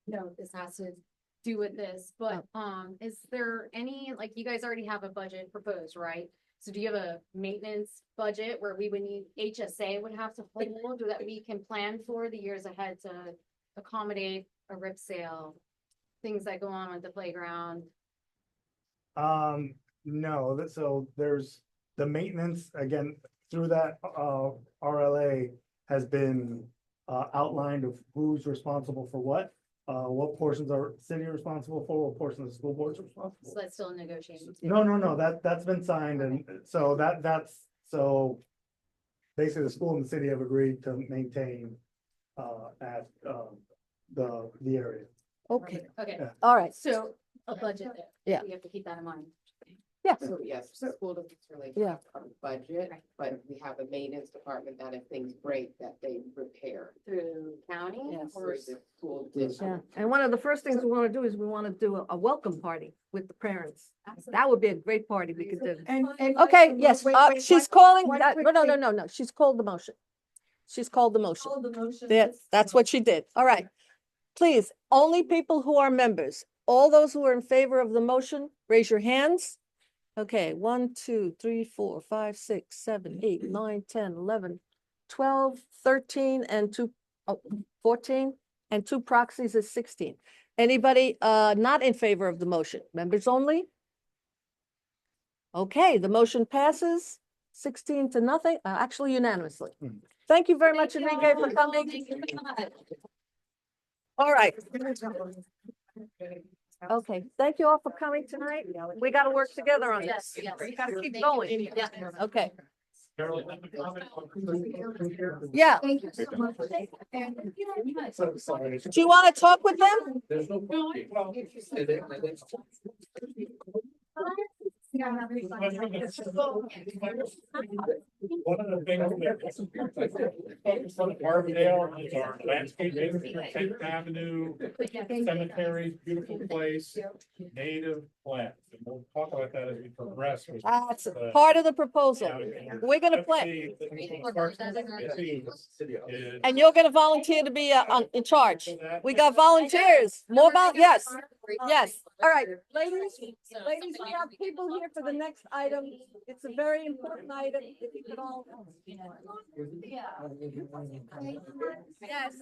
[SPEAKER 6] know if this has to do with this, but, is there any, like, you guys already have a budget proposed, right? So do you have a maintenance budget where we would need, HSA would have to hold, or that we can plan for the years ahead to accommodate a rip sale? Things that go on with the playground?
[SPEAKER 2] No, so there's the maintenance, again, through that, RLA has been, outlined of who's responsible for what portions are city responsible for, what portions the school board's responsible.
[SPEAKER 6] So that's still negotiating.
[SPEAKER 2] No, that's been signed and so so basically the school and the city have agreed to maintain, at, the area.
[SPEAKER 1] Okay,
[SPEAKER 6] Okay,
[SPEAKER 2] Yeah.
[SPEAKER 1] all right,
[SPEAKER 6] so a budget there.
[SPEAKER 1] Yeah.
[SPEAKER 6] We have to keep that in mind.
[SPEAKER 1] yeah,
[SPEAKER 4] So yes, the school doesn't really
[SPEAKER 1] Yeah.
[SPEAKER 4] have a budget, but we have a maintenance department that if things break, that they repair.
[SPEAKER 6] Through county
[SPEAKER 1] Yes.
[SPEAKER 6] or?
[SPEAKER 4] Or the school
[SPEAKER 1] yeah.
[SPEAKER 4] district.
[SPEAKER 1] And one of the first things we want to do is we want to do a welcome party with the parents. That would be a great party we could do.
[SPEAKER 3] And.
[SPEAKER 1] Okay, yes,
[SPEAKER 3] wait,
[SPEAKER 1] she's
[SPEAKER 3] one-
[SPEAKER 1] calling,
[SPEAKER 3] one
[SPEAKER 1] that,
[SPEAKER 3] quick
[SPEAKER 1] no,
[SPEAKER 3] thing.
[SPEAKER 1] she's called the motion. She's called the motion.
[SPEAKER 10] All the motions.
[SPEAKER 1] That's what she did. All right. Please, only people who are members, all those who are in favor of the motion, raise your hands. Okay, 1, 2, 3, 4, 5, 6, 7, 8, 9, 10, 11, 12, 13, and 14, and 2 proxies is 16. Anybody not in favor of the motion? Members only? Okay, the motion passes 16 to nothing, actually unanimously.
[SPEAKER 2] Mhm.
[SPEAKER 1] Thank you very much, Enrique, for coming.
[SPEAKER 5] Thank you very much.
[SPEAKER 1] All right. Okay, thank you all for coming tonight. We got to work together on this.
[SPEAKER 5] Yes, yes.
[SPEAKER 1] We got to keep
[SPEAKER 5] Thank
[SPEAKER 1] going.
[SPEAKER 5] you. Yeah.
[SPEAKER 1] Okay,
[SPEAKER 11] Carolyn, have a comment on-
[SPEAKER 1] yeah.
[SPEAKER 3] Thank you so much. And
[SPEAKER 2] So sorry.
[SPEAKER 1] Do you want to talk with them?
[SPEAKER 7] There's no.
[SPEAKER 11] One of the things that focus on Barbadale is our landscaping, Tenth Avenue, cemetery, beautiful place, native plants. And we'll talk about that as we progress. with
[SPEAKER 1] That's
[SPEAKER 11] the
[SPEAKER 1] part of the proposal.
[SPEAKER 11] county.
[SPEAKER 1] We're gonna play,
[SPEAKER 11] FC, the Parks and Rec is-
[SPEAKER 1] and you're gonna volunteer to be in charge. We got volunteers, more yes, yes. All right, ladies, we have people here for the next item. It's a very important item. If you could all. Yes.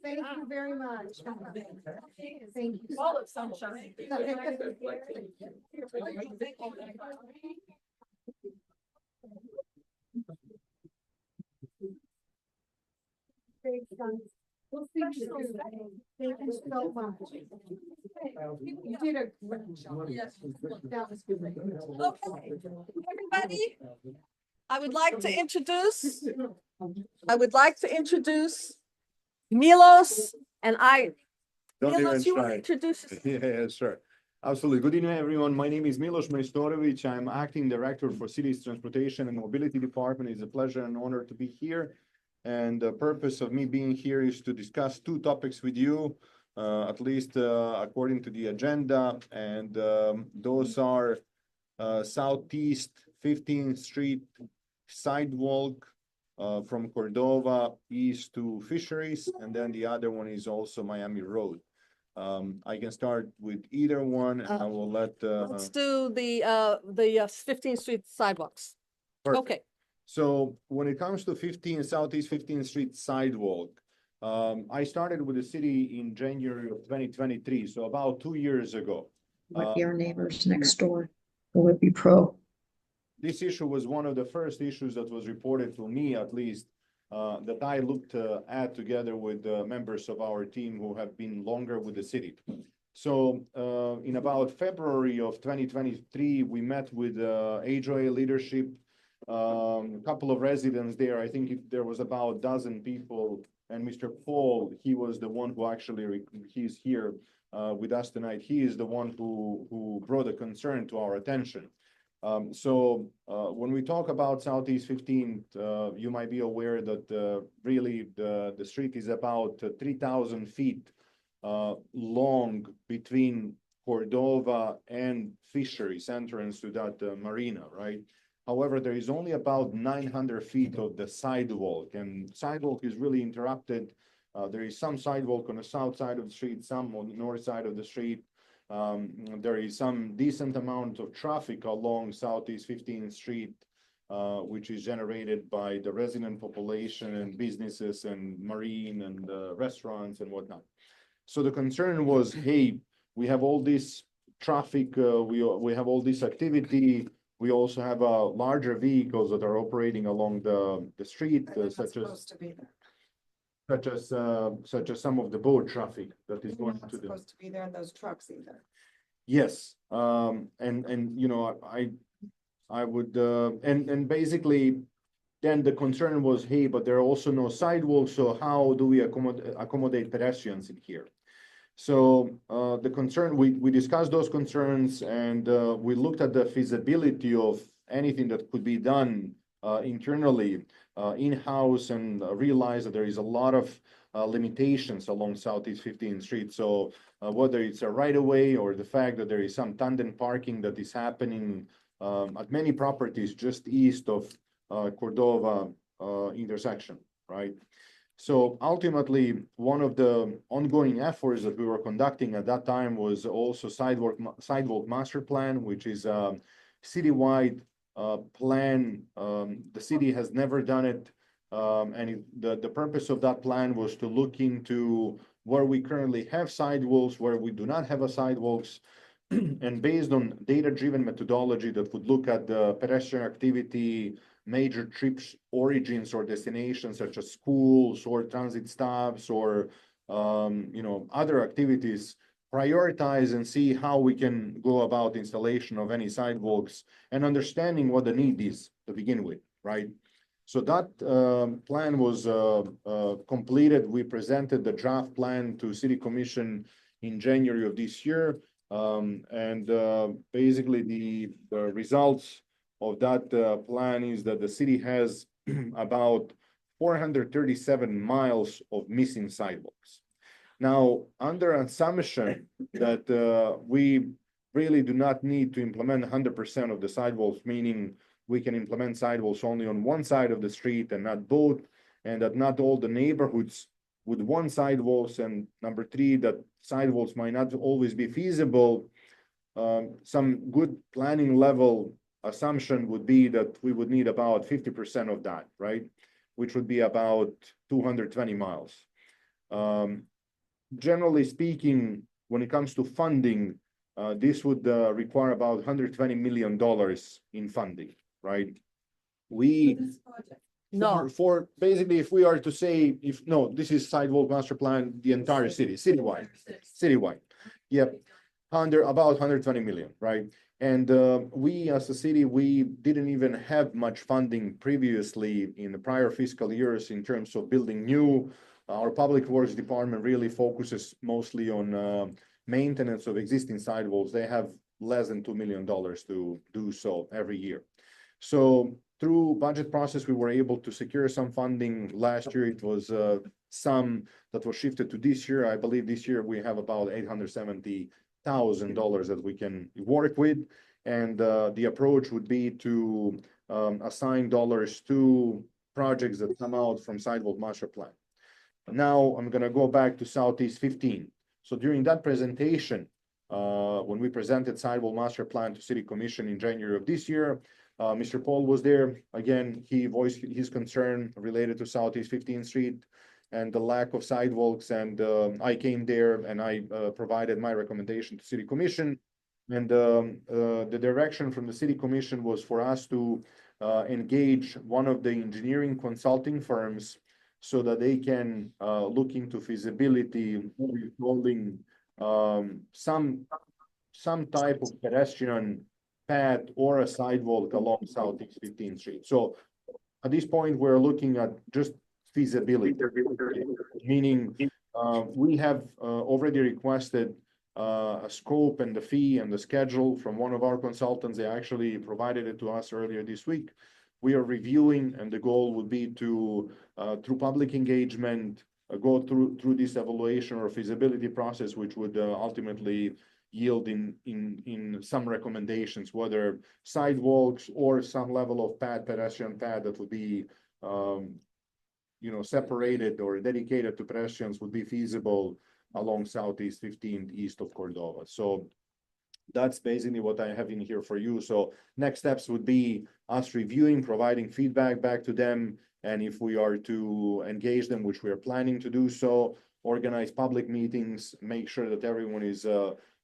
[SPEAKER 3] thank you very much. Thank you.
[SPEAKER 1] All of sunshine.
[SPEAKER 3] We'll see you soon. Thank you so much. You did a great job. That was good.
[SPEAKER 1] Okay, everybody, I would like to introduce Milos and I.
[SPEAKER 12] Don't even
[SPEAKER 1] Milos, you want to
[SPEAKER 12] try.
[SPEAKER 1] introduce yourself?
[SPEAKER 12] Yeah, sure. Absolutely. Good evening, everyone. My name is Milos Majstorovic. I'm acting director for Cities Transportation and Mobility Department. It's a pleasure and honor to be here. And the purpose of me being here is to discuss 2 topics with you, at least according to the agenda. And those are Southeast 15th Street sidewalk from Cordova east to Fisheries. And then the other one is also Miami Road. I can start with either one and I will let
[SPEAKER 1] Let's do the 15th Street sidewalks.
[SPEAKER 12] Perfect.
[SPEAKER 1] Okay,
[SPEAKER 12] So when it comes to Southeast 15th Street sidewalk, I started with the city in January of 2023, so about 2 years ago.
[SPEAKER 13] Might be our neighbors next door, who would be pro.
[SPEAKER 12] This issue was one of the first issues that was reported to me, at least, that I looked at together with members of our team who have been longer with the city. So in about February of 2023, we met with HOA leadership, a couple of residents there. I think there was about a dozen people, and Mr. Paul, he was the one who actually, he's here with us tonight. He is the one who brought a concern to our attention. So when we talk about Southeast 15th, you might be aware that really the street is about 3,000 feet long between Cordova and Fisheries entrance to that marina, right? However, there is only about 900 feet of the sidewalk, and sidewalk is really interrupted. There is some sidewalk on the south side of the street, some on the north side of the street. There is some decent amount of traffic along Southeast 15th Street, which is generated by the resident population and businesses and marine and restaurants and whatnot. So the concern was, hey, we have all this traffic, we have all this activity. We also have larger vehicles that are operating along the street, such as some of the boat traffic that is going to the.
[SPEAKER 3] Supposed to be there in those trucks either.
[SPEAKER 12] Yes, and you know, I would and basically then the concern was, hey, but there are also no sidewalks, so how do we accommodate pedestrians in here? So the concern, we discussed those concerns, and we looked at the feasibility of anything that could be done internally, in-house, and realized that there is a lot of limitations along Southeast 15th Street. So whether it's a right-of-way or the fact that there is some tandem parking that is happening at many properties just east of Cordova intersection, right? So ultimately, one of the ongoing efforts that we were conducting at that time was also sidewalk master plan, which is a citywide plan. The city has never done it. And the purpose of that plan was to look into where we currently have sidewalks, where we do not have a sidewalks, and based on data-driven methodology that would look at the pedestrian activity, major trips, origins or destinations such as schools or transit stops or other activities, prioritize and see how we can go about installation of any sidewalks and understanding what the need is to begin with, right? So that plan was completed. We presented the draft plan to City Commission in January of this year. Basically the results of that plan is that the city has about 437 miles of missing sidewalks. Now, under assumption that we really do not need to implement 100% of the sidewalks, meaning we can implement sidewalks only on one side of the street and not both, and that not all the neighborhoods with one sidewalks, and number three, that sidewalks might not always be feasible. Some good planning level assumption would be that we would need about 50% of that, right? Which would be about 220 miles. Generally speaking, when it comes to funding, this would require about $120 million in funding, right?
[SPEAKER 1] No.
[SPEAKER 12] For basically, if we are to say, this is sidewalk master plan, the entire city, citywide. Yep, about 120 million, right? And we as a city, we didn't even have much funding previously in the prior fiscal years in terms of building new. Our public works department really focuses mostly on maintenance of existing sidewalks. They have less than $2 million to do so every year. So through budget process, we were able to secure some funding. Last year, it was some that was shifted to this year. I believe this year we have about $870,000 that we can work with. And the approach would be to assign dollars to projects that come out from sidewalk master plan. Now I'm gonna go back to Southeast 15. So during that presentation, when we presented sidewalk master plan to City Commission in January of this year, Mr. Paul was there. Again, he voiced his concern related to Southeast 15th Street and the lack of sidewalks. And I came there and I provided my recommendation to City Commission. And the direction from the City Commission was for us to engage one of the engineering consulting firms so that they can look into feasibility building some type of pedestrian path or a sidewalk along Southeast 15th Street. So at this point, we're looking at just feasibility, meaning we have already requested a scope and the fee and the schedule from one of our consultants. They actually provided it to us earlier this week. We are reviewing, and the goal would be to, through public engagement, go through this evaluation or feasibility process, which would ultimately yield in some recommendations, whether sidewalks or some level of pedestrian path that would be separated or dedicated to pedestrians would be feasible along Southeast 15th east of Cordova. So that's basically what I have in here for you. So next steps would be us reviewing, providing feedback back to them. And if we are to engage them, which we are planning to do so, organize public meetings, make sure that everyone is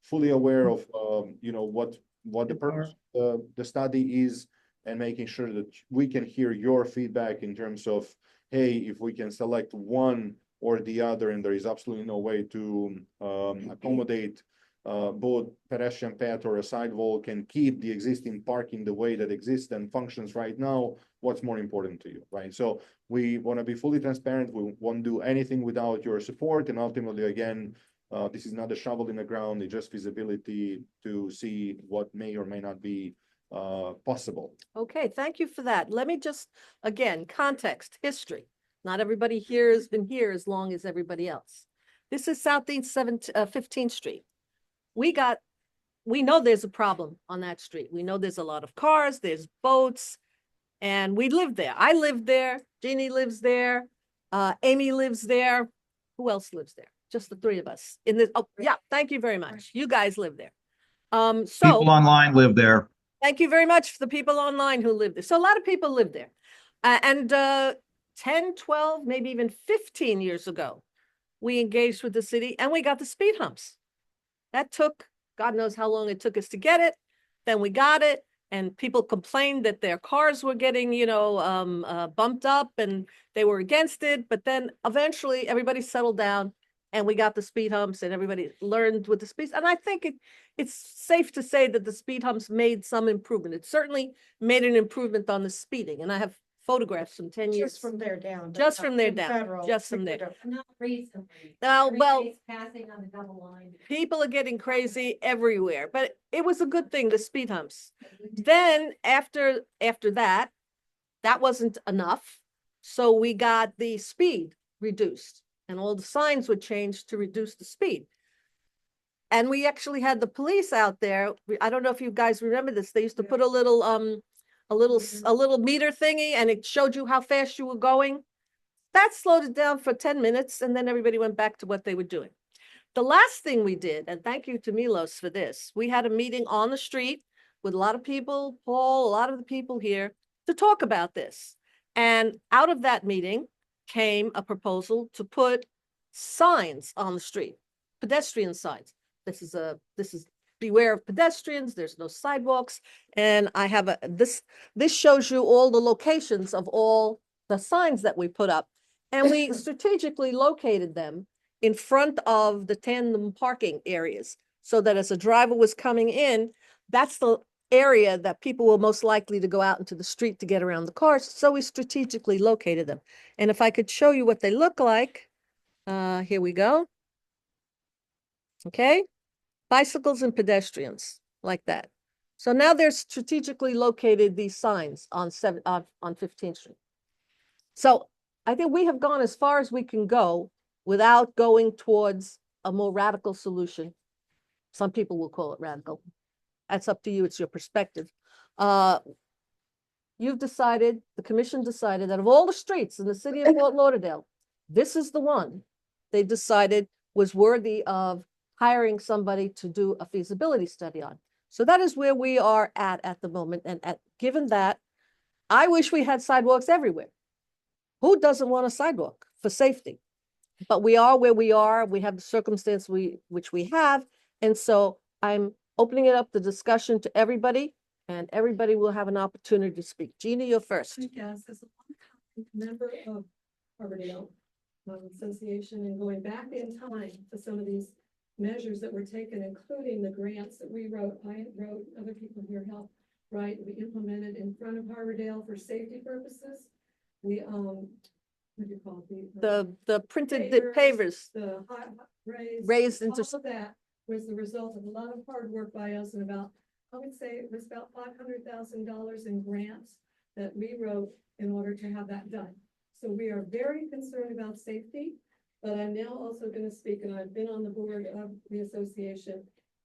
[SPEAKER 12] fully aware of what the purpose of the study is, and making sure that we can hear your feedback in terms of, hey, if we can select one or the other, and there is absolutely no way to accommodate both pedestrian path or a sidewalk and keep the existing parking the way that exists and functions right now, what's more important to you, right? So we want to be fully transparent. We won't do anything without your support. And ultimately, again, this is not a shovel in the ground. It's just feasibility to see what may or may not be possible.
[SPEAKER 1] Okay, thank you for that. Let me just, again, context, history. Not everybody here has been here as long as everybody else. This is Southeast 15th Street. We know there's a problem on that street. We know there's a lot of cars, there's boats, and we live there. I live there, Jeannie lives there, Amy lives there. Who else lives there? Just the three of us in this. Oh, yeah, thank you very much. You guys live there. So
[SPEAKER 14] People online live there.
[SPEAKER 1] thank you very much for the people online who live there. So a lot of people live there. And 10, 12, maybe even 15 years ago, we engaged with the city and we got the speed humps. That took, God knows how long it took us to get it. Then we got it, and people complained that their cars were getting, bumped up and they were against it. But then eventually everybody settled down and we got the speed humps and everybody learned with the speeds. And I think it's safe to say that the speed humps made some improvement. It certainly made an improvement on the speeding. And I have photographs from 10 years.
[SPEAKER 3] Just from there down. but
[SPEAKER 1] Just
[SPEAKER 3] not
[SPEAKER 1] from there
[SPEAKER 3] in
[SPEAKER 1] down,
[SPEAKER 3] federal,
[SPEAKER 1] just from there.
[SPEAKER 3] particular.
[SPEAKER 10] Not recently.
[SPEAKER 1] Now, well,
[SPEAKER 10] Everybody's passing on the double line.
[SPEAKER 1] people are getting crazy everywhere, but it was a good thing, the speed humps. Then after that, that wasn't enough. So we got the speed reduced and all the signs were changed to reduce the speed. And we actually had the police out there. I don't know if you guys remember this. They used to put a little meter thingy and it showed you how fast you were going. That slowed it down for 10 minutes and then everybody went back to what they were doing. The last thing we did, and thank you to Milos for this, we had a meeting on the street with a lot of people, Paul, a lot of the people here, to talk about this. And out of that meeting came a proposal to put signs on the street, pedestrian signs. This is beware of pedestrians, there's no sidewalks. And I have this shows you all the locations of all the signs that we put up. And we strategically located them in front of the tandem parking areas so that as a driver was coming in, that's the area that people were most likely to go out into the street to get around the cars. So we strategically located them. And if I could show you what they look like, here we go. Okay. Bicycles and pedestrians like that. So now they're strategically located, these signs on 15th Street. So I think we have gone as far as we can go without going towards a more radical solution. Some people will call it radical. That's up to you. It's your perspective. You've decided, the commission decided that of all the streets in the city of Fort Lauderdale, this is the one they decided was worthy of hiring somebody to do a feasibility study on. So that is where we are at the moment. And given that, I wish we had sidewalks everywhere. Who doesn't want a sidewalk for safety? But we are where we are. We have the circumstance which we have. And so I'm opening it up, the discussion to everybody, and everybody will have an opportunity to speak. Jeannie, you're first.
[SPEAKER 13] Yes, as a member of Harbordale Association and going back in time to some of these measures that were taken, including the grants that we wrote, I wrote, other people here helped write, we implemented in front of Harbordale for safety purposes. We, what do you call it?
[SPEAKER 1] The printed the pavers
[SPEAKER 13] The
[SPEAKER 1] raised
[SPEAKER 13] all
[SPEAKER 1] into,
[SPEAKER 13] of that was the result of a lot of hard work by us and about, I would say it was about $500,000 in grants that we wrote in order to have that done. So we are very concerned about safety, but I'm now also going to speak, and I've been on the board of the association,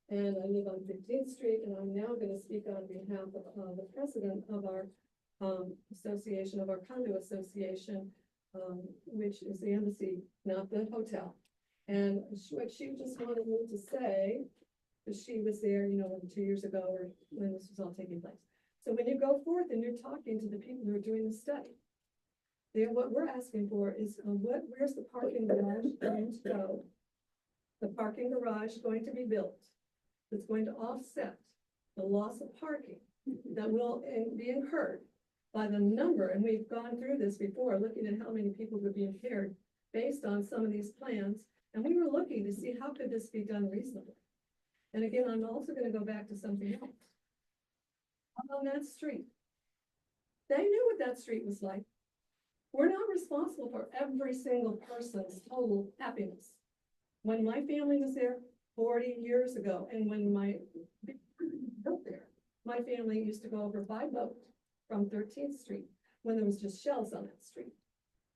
[SPEAKER 13] and I live on 15th Street, and I'm now going to speak on behalf of the president of our association, of our condo association, which is the embassy, not the hotel. And what she just wanted me to say, because she was there, 2 years ago, or when this was all taking place. So when you go forth and you're talking to the people who are doing the study, what we're asking for is where's the parking garage going to go? The parking garage going to be built that's going to offset the loss of parking that will be incurred by the number, and we've gone through this before, looking at how many people would be impaired based on some of these plans, and we were looking to see how could this be done reasonably. And again, I'm also going to go back to something else. On that street, they knew what that street was like. We're not responsible for every single person's total happiness. When my family was there 40 years ago, and when my built there, my family used to go over by boat from 13th Street when there was just shells on that street.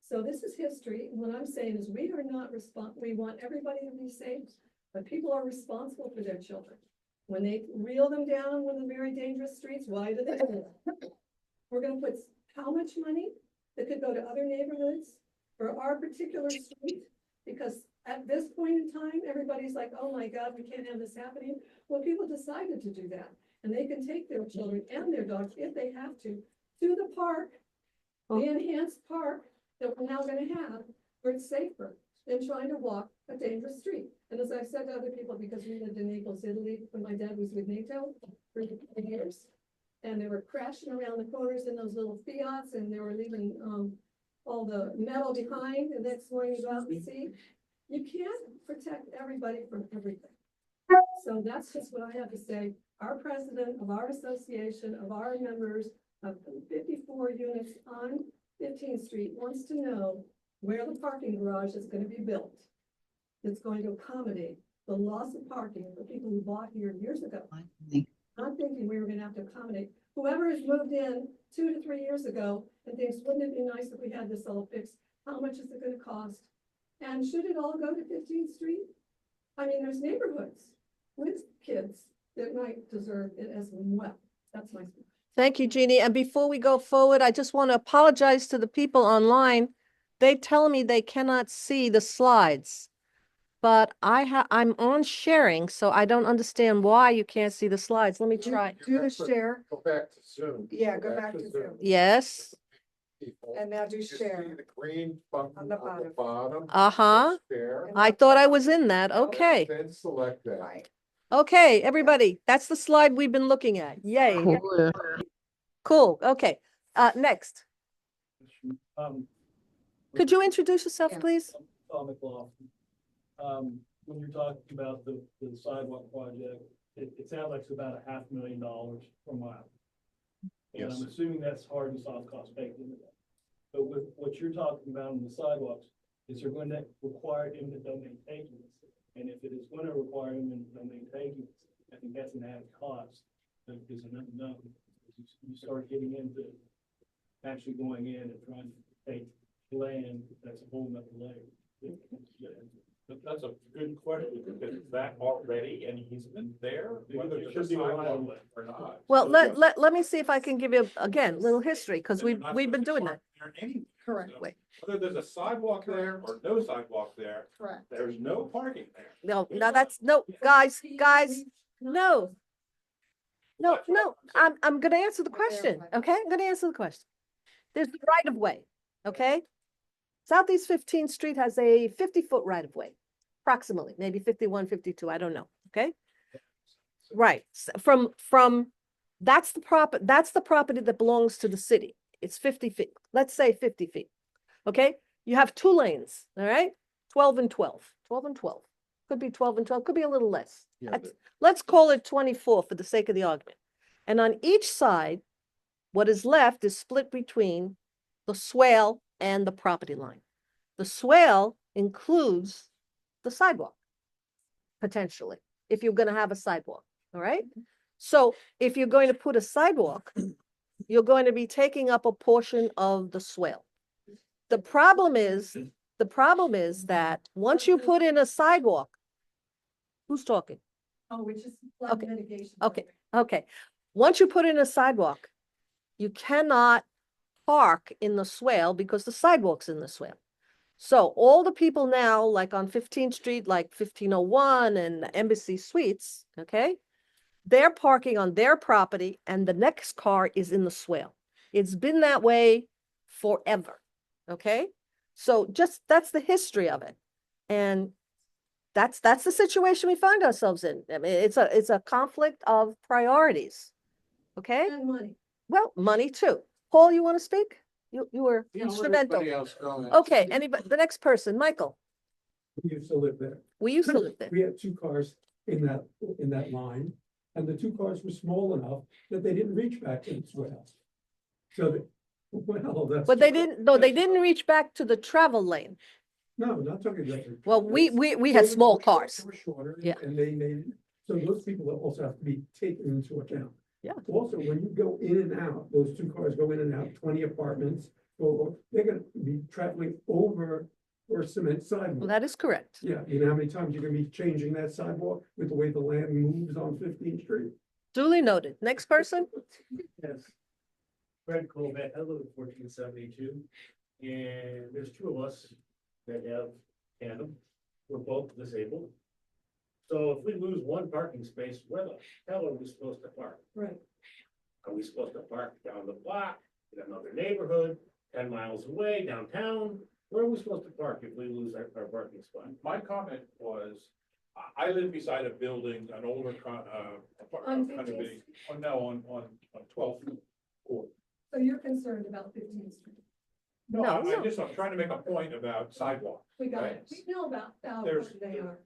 [SPEAKER 13] So this is history. And what I'm saying is we are not we want everybody to be safe, but people are responsible for their children. When they reel them down on one of the very dangerous streets, why do they do that? We're going to put how much money that could go to other neighborhoods for our particular street? Because at this point in time, everybody's like, oh my God, we can't have this happening. Well, people decided to do that. And they can take their children and their dogs, if they have to the park, the enhanced park that we're now going to have, where it's safer than trying to walk a dangerous street. And as I've said to other people, because we lived in Naples, Italy, when my dad was with NATO for years, and they were crashing around the corners in those little Fiats, and they were leaving all the metal behind, and next morning you go out and see, you can't protect everybody from everything. So that's just what I have to say. Our president of our association, of our members of 54 units on 15th Street wants to know where the parking garage is going to be built. That's going to accommodate the loss of parking for people who bought here years ago. I'm thinking we were going to have to accommodate whoever has moved in 2 to 3 years ago and thinks, wouldn't it be nice if we had this all fixed? How much is it going to cost? And should it all go to 15th Street? I mean, there's neighborhoods with kids that might deserve it as well. That's my speech.
[SPEAKER 1] Thank you, Jeannie. And before we go forward, I just want to apologize to the people online. They tell me they cannot see the slides, but I'm on sharing, so I don't understand why you can't see the slides. Let me try.
[SPEAKER 3] Do the share.
[SPEAKER 9] Go back to Zoom.
[SPEAKER 3] Yeah, go back to Zoom.
[SPEAKER 1] Yes.
[SPEAKER 9] People.
[SPEAKER 3] And now do
[SPEAKER 9] You see
[SPEAKER 3] share.
[SPEAKER 9] the green button
[SPEAKER 3] On the
[SPEAKER 9] on the bottom.
[SPEAKER 1] Uh-huh.
[SPEAKER 9] Share.
[SPEAKER 1] I thought I was in that. Okay.
[SPEAKER 9] Then select that.
[SPEAKER 3] Right.
[SPEAKER 1] Okay, everybody, that's the slide we've been looking at. Yay.
[SPEAKER 8] Cool.
[SPEAKER 1] Cool. Okay. Next. Could you introduce yourself,
[SPEAKER 3] Yeah.
[SPEAKER 1] please?
[SPEAKER 14] Tom McLaughlin. When you're talking about the sidewalk project, it sounds like it's about $500,000 per mile. And I'm assuming that's hard and soft cost baked into that. But with what you're talking about on the sidewalks, is they're going to require eminent domain takings. And if it is going to require eminent domain takings, I think that's an added cost that is an unknown. You start getting into actually going in and trying to take land, that's a whole nother layer.
[SPEAKER 11] That's a good question, because is that already an easement there? Whether
[SPEAKER 14] It
[SPEAKER 11] there's
[SPEAKER 14] should
[SPEAKER 11] a
[SPEAKER 14] be a right
[SPEAKER 11] sidewalk
[SPEAKER 14] of way.
[SPEAKER 11] or not.
[SPEAKER 1] Well, let me see if I can give you, again, a little history, because we've been doing that.
[SPEAKER 3] Correct.
[SPEAKER 11] Wait. Whether there's a sidewalk there or no sidewalk there,
[SPEAKER 3] Correct.
[SPEAKER 11] there's no parking there.
[SPEAKER 1] No, that's, no, guys, no. No,
[SPEAKER 11] That's what
[SPEAKER 1] no, I'm gonna answer the question,
[SPEAKER 3] clarify.
[SPEAKER 1] okay? I'm gonna answer the question. There's the right of way, okay? Southeast 15th Street has a 50-foot right of way, approximately, maybe 51, 52, I don't know, okay? Right, that's the property that belongs to the city. It's 50 feet, let's say 50 feet, okay? You have two lanes, all right? 12 and 12, 12 and 12. Could be 12 and 12, could be a little less.
[SPEAKER 12] Yeah,
[SPEAKER 1] Let's call it 24 for the sake of the argument. And on each side, what is left is split between the swale and the property line. The swale includes the sidewalk, potentially, if you're gonna have a sidewalk, all right? So if you're going to put a sidewalk, you're going to be taking up a portion of the swale. The problem is that once you put in a sidewalk, who's talking?
[SPEAKER 13] Oh, which is flood
[SPEAKER 1] Okay,
[SPEAKER 13] mitigation.
[SPEAKER 1] okay, okay. Once you put in a sidewalk, you cannot park in the swale because the sidewalk's in the swale. So all the people now, like on 15th Street, like 1501 and Embassy Suites, okay? They're parking on their property and the next car is in the swale. It's been that way forever, okay? So just, that's the history of it. And that's the situation we find ourselves in. I mean, it's a conflict of priorities, okay?
[SPEAKER 13] And money.
[SPEAKER 1] Well, money too. Paul, you want to speak? You were
[SPEAKER 9] Yeah, I'll let
[SPEAKER 1] instrumental.
[SPEAKER 9] everybody else go.
[SPEAKER 1] Okay, anybody, the next person, Michael,
[SPEAKER 15] We used to live there.
[SPEAKER 1] we used to live there.
[SPEAKER 15] We had two cars in that line, and the two cars were small enough that they didn't reach back to the swale. So, well, that's.
[SPEAKER 1] But they didn't, no, they didn't reach back to the travel lane.
[SPEAKER 15] No, not talking about.
[SPEAKER 1] Well, we
[SPEAKER 15] They
[SPEAKER 1] had
[SPEAKER 15] were-
[SPEAKER 1] small
[SPEAKER 15] they were-
[SPEAKER 1] cars.
[SPEAKER 15] They were shorter.
[SPEAKER 1] Yeah.
[SPEAKER 15] And they made, so those people also have to be taken into account.
[SPEAKER 1] Yeah.
[SPEAKER 15] Also, when you go in and out, those two cars go in and out, 20 apartments, they're gonna be traveling over or cement
[SPEAKER 1] Well,
[SPEAKER 15] sidewalk.
[SPEAKER 1] that is correct.
[SPEAKER 15] Yeah, you know how many times you're gonna be changing that sidewalk with the way the land moves on 15th Street?
[SPEAKER 1] Duly noted. Next person?
[SPEAKER 14] Yes. Fred Colbert, I live at 1472, and there's two of us that have tandem. We're both disabled. So if we lose one parking space, where the hell are we supposed to park?
[SPEAKER 13] Right.
[SPEAKER 14] Are we supposed to park down the block, in another neighborhood, 10 miles away, downtown? Where are we supposed to park if we lose our parking spot?
[SPEAKER 11] My comment was, I live beside a building, an older
[SPEAKER 13] On
[SPEAKER 11] condominium. Oh, no, on 12th Court.
[SPEAKER 13] So you're concerned about 15th Street.
[SPEAKER 11] No,
[SPEAKER 1] No,
[SPEAKER 11] I'm
[SPEAKER 1] no.
[SPEAKER 11] trying to make a point about sidewalks.
[SPEAKER 13] We got
[SPEAKER 11] Right.
[SPEAKER 13] it. We know about how
[SPEAKER 11] There's-
[SPEAKER 13] important they are.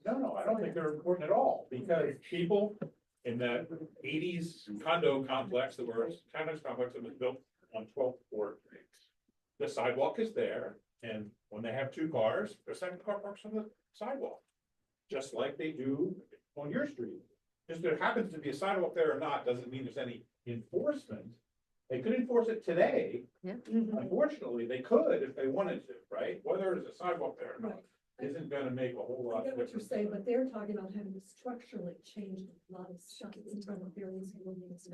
[SPEAKER 11] No, I don't think they're important at all, because people in that 80s condo complex that was built on 12th Court. The sidewalk is there, and when they have two cars, their second car parks on the sidewalk. Just like they do on your street. Just there happens to be a sidewalk there or not, doesn't mean there's any enforcement. They could enforce it today.
[SPEAKER 1] Yeah.
[SPEAKER 11] Unfortunately, they could if they wanted to, right? Whether there's a sidewalk there or not,
[SPEAKER 13] Right.
[SPEAKER 11] isn't gonna make a whole
[SPEAKER 13] I
[SPEAKER 11] lot
[SPEAKER 13] get
[SPEAKER 11] of
[SPEAKER 13] what you're
[SPEAKER 11] difference.
[SPEAKER 13] saying, but they're talking about having to structurally change a lot of stuff in front of various buildings.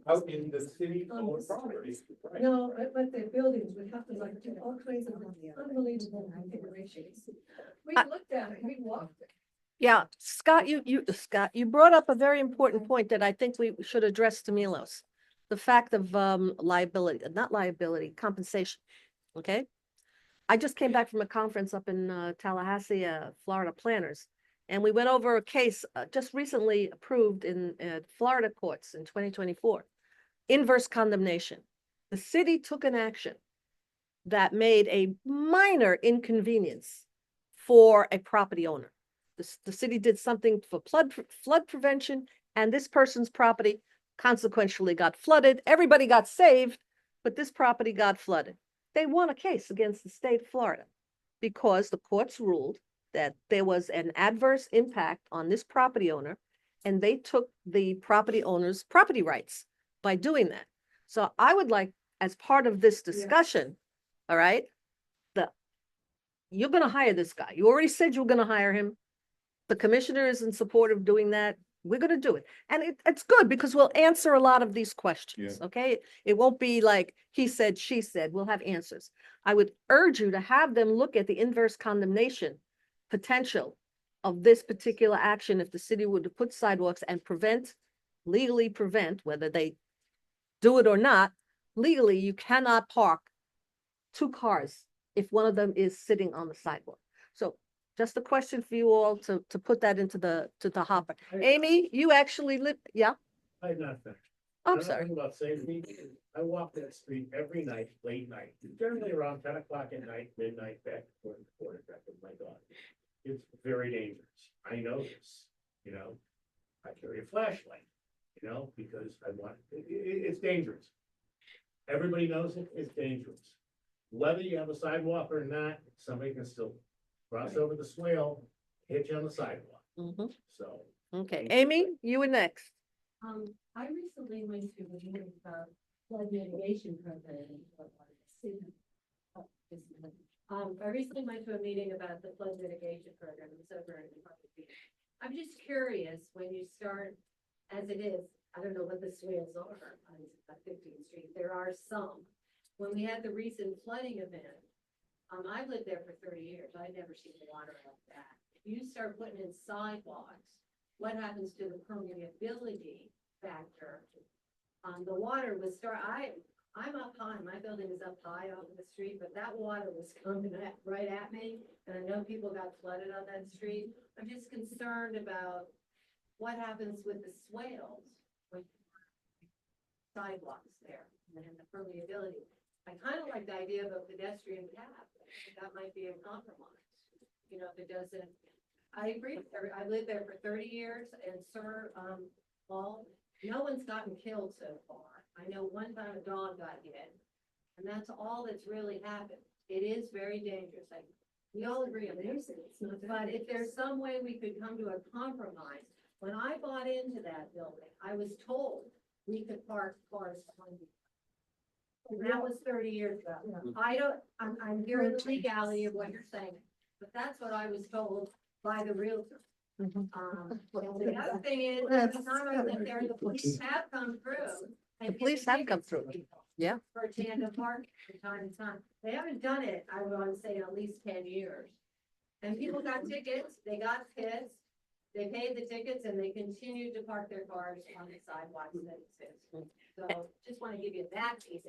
[SPEAKER 11] Out in the city
[SPEAKER 13] On
[SPEAKER 11] owned
[SPEAKER 13] the
[SPEAKER 11] property, right?
[SPEAKER 13] No, but the buildings would have to like do all kinds of unbelievable configurations. We looked at it, we walked it.
[SPEAKER 1] Yeah, Scott, you brought up a very important point that I think we should address to Milos. The fact of liability, not liability, compensation, okay? I just came back from a conference up in Tallahassee, Florida Planners, and we went over a case just recently approved in Florida courts in 2024. Inverse condemnation. The city took an action that made a minor inconvenience for a property owner. The city did something for flood prevention, and this person's property consequentially got flooded. Everybody got saved, but this property got flooded. They won a case against the state of Florida because the courts ruled that there was an adverse impact on this property owner, and they took the property owner's property rights by doing that. So I would like, as part of this discussion, all right, you're gonna hire this guy. You already said you were gonna hire him. The commissioner is in support of doing that. We're gonna do it. And it's good because we'll answer a lot of these questions, okay? It won't be like he said, she said, we'll have answers. I would urge you to have them look at the inverse condemnation potential of this particular action if the city were to put sidewalks and prevent legally prevent, whether they do it or not, legally, you cannot park two cars if one of them is sitting on the sidewalk. So just a question for you all to put that into the hopper. Amy, you actually live, yeah,
[SPEAKER 14] I'm not finished.
[SPEAKER 1] I'm sorry.
[SPEAKER 14] Talking about safety, I walk that street every night, late night, generally around 10 o'clock at night, midnight, back and forth with my daughter. It's very dangerous. I know this, you know. I carry a flashlight, you know, because I want, it's dangerous. Everybody knows it, it's dangerous. Whether you have a sidewalk or not, somebody can still cross over the swale, hit you on the sidewalk,
[SPEAKER 1] Mhm.
[SPEAKER 14] so.
[SPEAKER 1] Okay, Amy, you were next.
[SPEAKER 10] I recently went to a meeting about flood mitigation program. I recently went to a meeting about the flood mitigation program. It was over in Republic Beach. I'm just curious, when you start, as it is, I don't know what the swales are on 15th Street. There are some. When we had the recent flooding event, I've lived there for 30 years. I'd never seen the water like that. If you start putting in sidewalks, what happens to the permeability factor? The water was I'm up high, my building is up high off of the street, but that water was coming right at me. And I know people got flooded on that street. I'm just concerned about what happens with the swales with sidewalks there and the permeability. I kind of like the idea of a pedestrian path. That might be a compromise. You know, if it doesn't, I agree. I lived there for 30 years and Sir, Paul, no one's gotten killed so far. I know one time a dog got hit and that's all that's really happened. It is very dangerous. We all agree on this. But if there's some way we could come to a compromise, when I bought into that building, I was told we could park cars behind me. And that was 30 years ago. I'm hearing the legality of what you're saying, but that's what I was told by the realtor. And the other thing is, at the time I lived there, the police have come through.
[SPEAKER 1] The police have come through. Yeah.
[SPEAKER 10] For tandem parking from time to time. They haven't done it, I would want to say, in at least 10 years. And people got tickets, they got pissed, they paid the tickets and they continued to park their cars on the sidewalks that exist. So just want to give you that piece.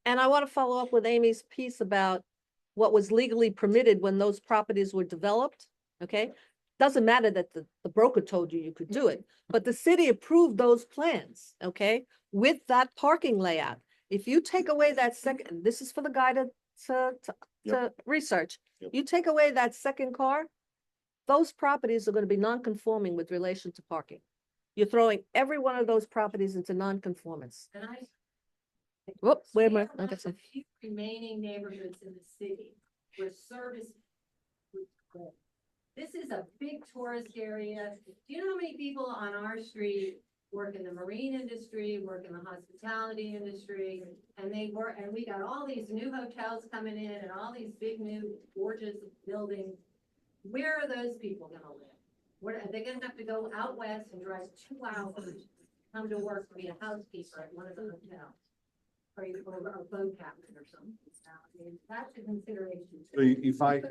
[SPEAKER 1] And I want to follow up with Amy's piece about what was legally permitted when those properties were developed, okay? Doesn't matter that the broker told you could do it, but the city approved those plans, okay? With that parking layout. If you take away that second, this is for the guy to research.
[SPEAKER 12] Yep.
[SPEAKER 1] You take away that second car, those properties are going to be non-conforming with relation to parking. You're throwing every one of those properties into non-conformance.
[SPEAKER 10] And
[SPEAKER 1] Whoop, wait a
[SPEAKER 10] we
[SPEAKER 1] minute,
[SPEAKER 10] are
[SPEAKER 1] I
[SPEAKER 10] one
[SPEAKER 1] got
[SPEAKER 10] of
[SPEAKER 1] some.
[SPEAKER 10] the few remaining neighborhoods in the city where service. This is a big tourist area. Do you know how many people on our street work in the marine industry, work in the hospitality industry? And we got all these new hotels coming in and all these big new gorgeous buildings. Where are those people gonna live? Where are they gonna have to go out west and drive 2 hours, come to work to be a housekeeper at one of the hotels? Or a boat captain or something. I mean, that's a consideration.
[SPEAKER 12] So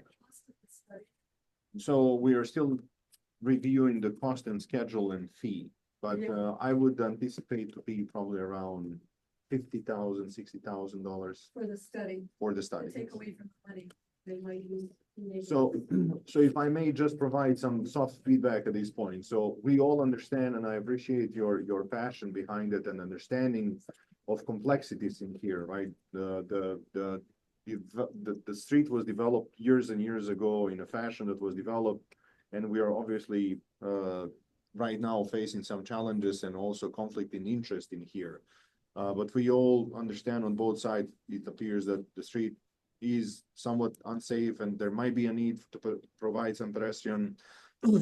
[SPEAKER 12] so we are still reviewing the cost and schedule and fee, but I would anticipate to be probably around $50,000, $60,000
[SPEAKER 13] For the study,
[SPEAKER 12] for the
[SPEAKER 13] to
[SPEAKER 12] study.
[SPEAKER 13] take away from the money they might use.
[SPEAKER 12] So, so if I may just provide some soft feedback at this point. So we all understand and I appreciate your passion behind it and understanding of complexities in here, right? The street was developed years and years ago in a fashion that was developed, and we are obviously right now facing some challenges and also conflict in interest in here. But we all understand on both sides, it appears that the street is somewhat unsafe and there might be a need to provide some pedestrian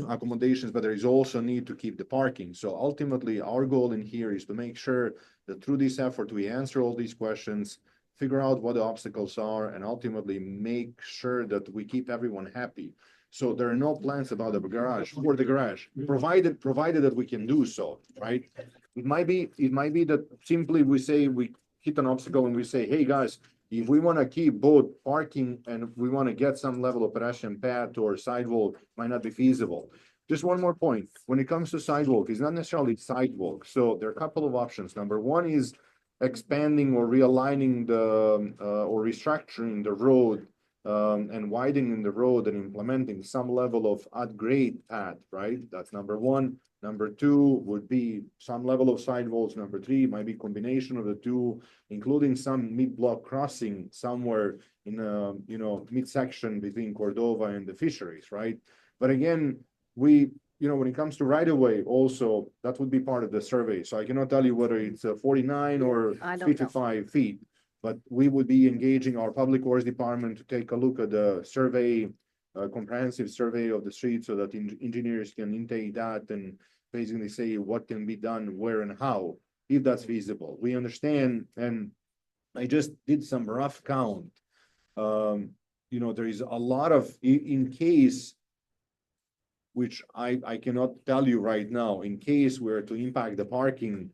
[SPEAKER 12] accommodations, but there is also a need to keep the parking. So ultimately, our goal in here is to make sure that through this effort, we answer all these questions, figure out what the obstacles are, and ultimately make sure that we keep everyone happy. So there are no plans about the garage or the garage, provided that we can do so, right? It might be that simply we say we hit an obstacle and we say, hey guys, if we want to keep both parking and we want to get some level of pedestrian path or sidewalk, might not be feasible. Just one more point. When it comes to sidewalk, it's not necessarily sidewalk. So there are a couple of options. Number one is expanding or realigning the, or restructuring the road, and widening the road and implementing some level of at-grade path, right? That's number one. Number two would be some level of sidewalks. Number three might be combination of the two, including some mid-block crossing somewhere in a, midsection between Cordova and the fisheries, right? But again, when it comes to right of way, also, that would be part of the survey. So I cannot tell you whether it's 49 or
[SPEAKER 1] I don't know.
[SPEAKER 12] 55 feet. But we would be engaging our public works department to take a look at the survey, comprehensive survey of the street, so that engineers can intake that and basically say what can be done, where and how, if that's feasible. We understand, and I just did some rough count. There is a lot of, in case, which I cannot tell you right now, in case we're to impact the parking,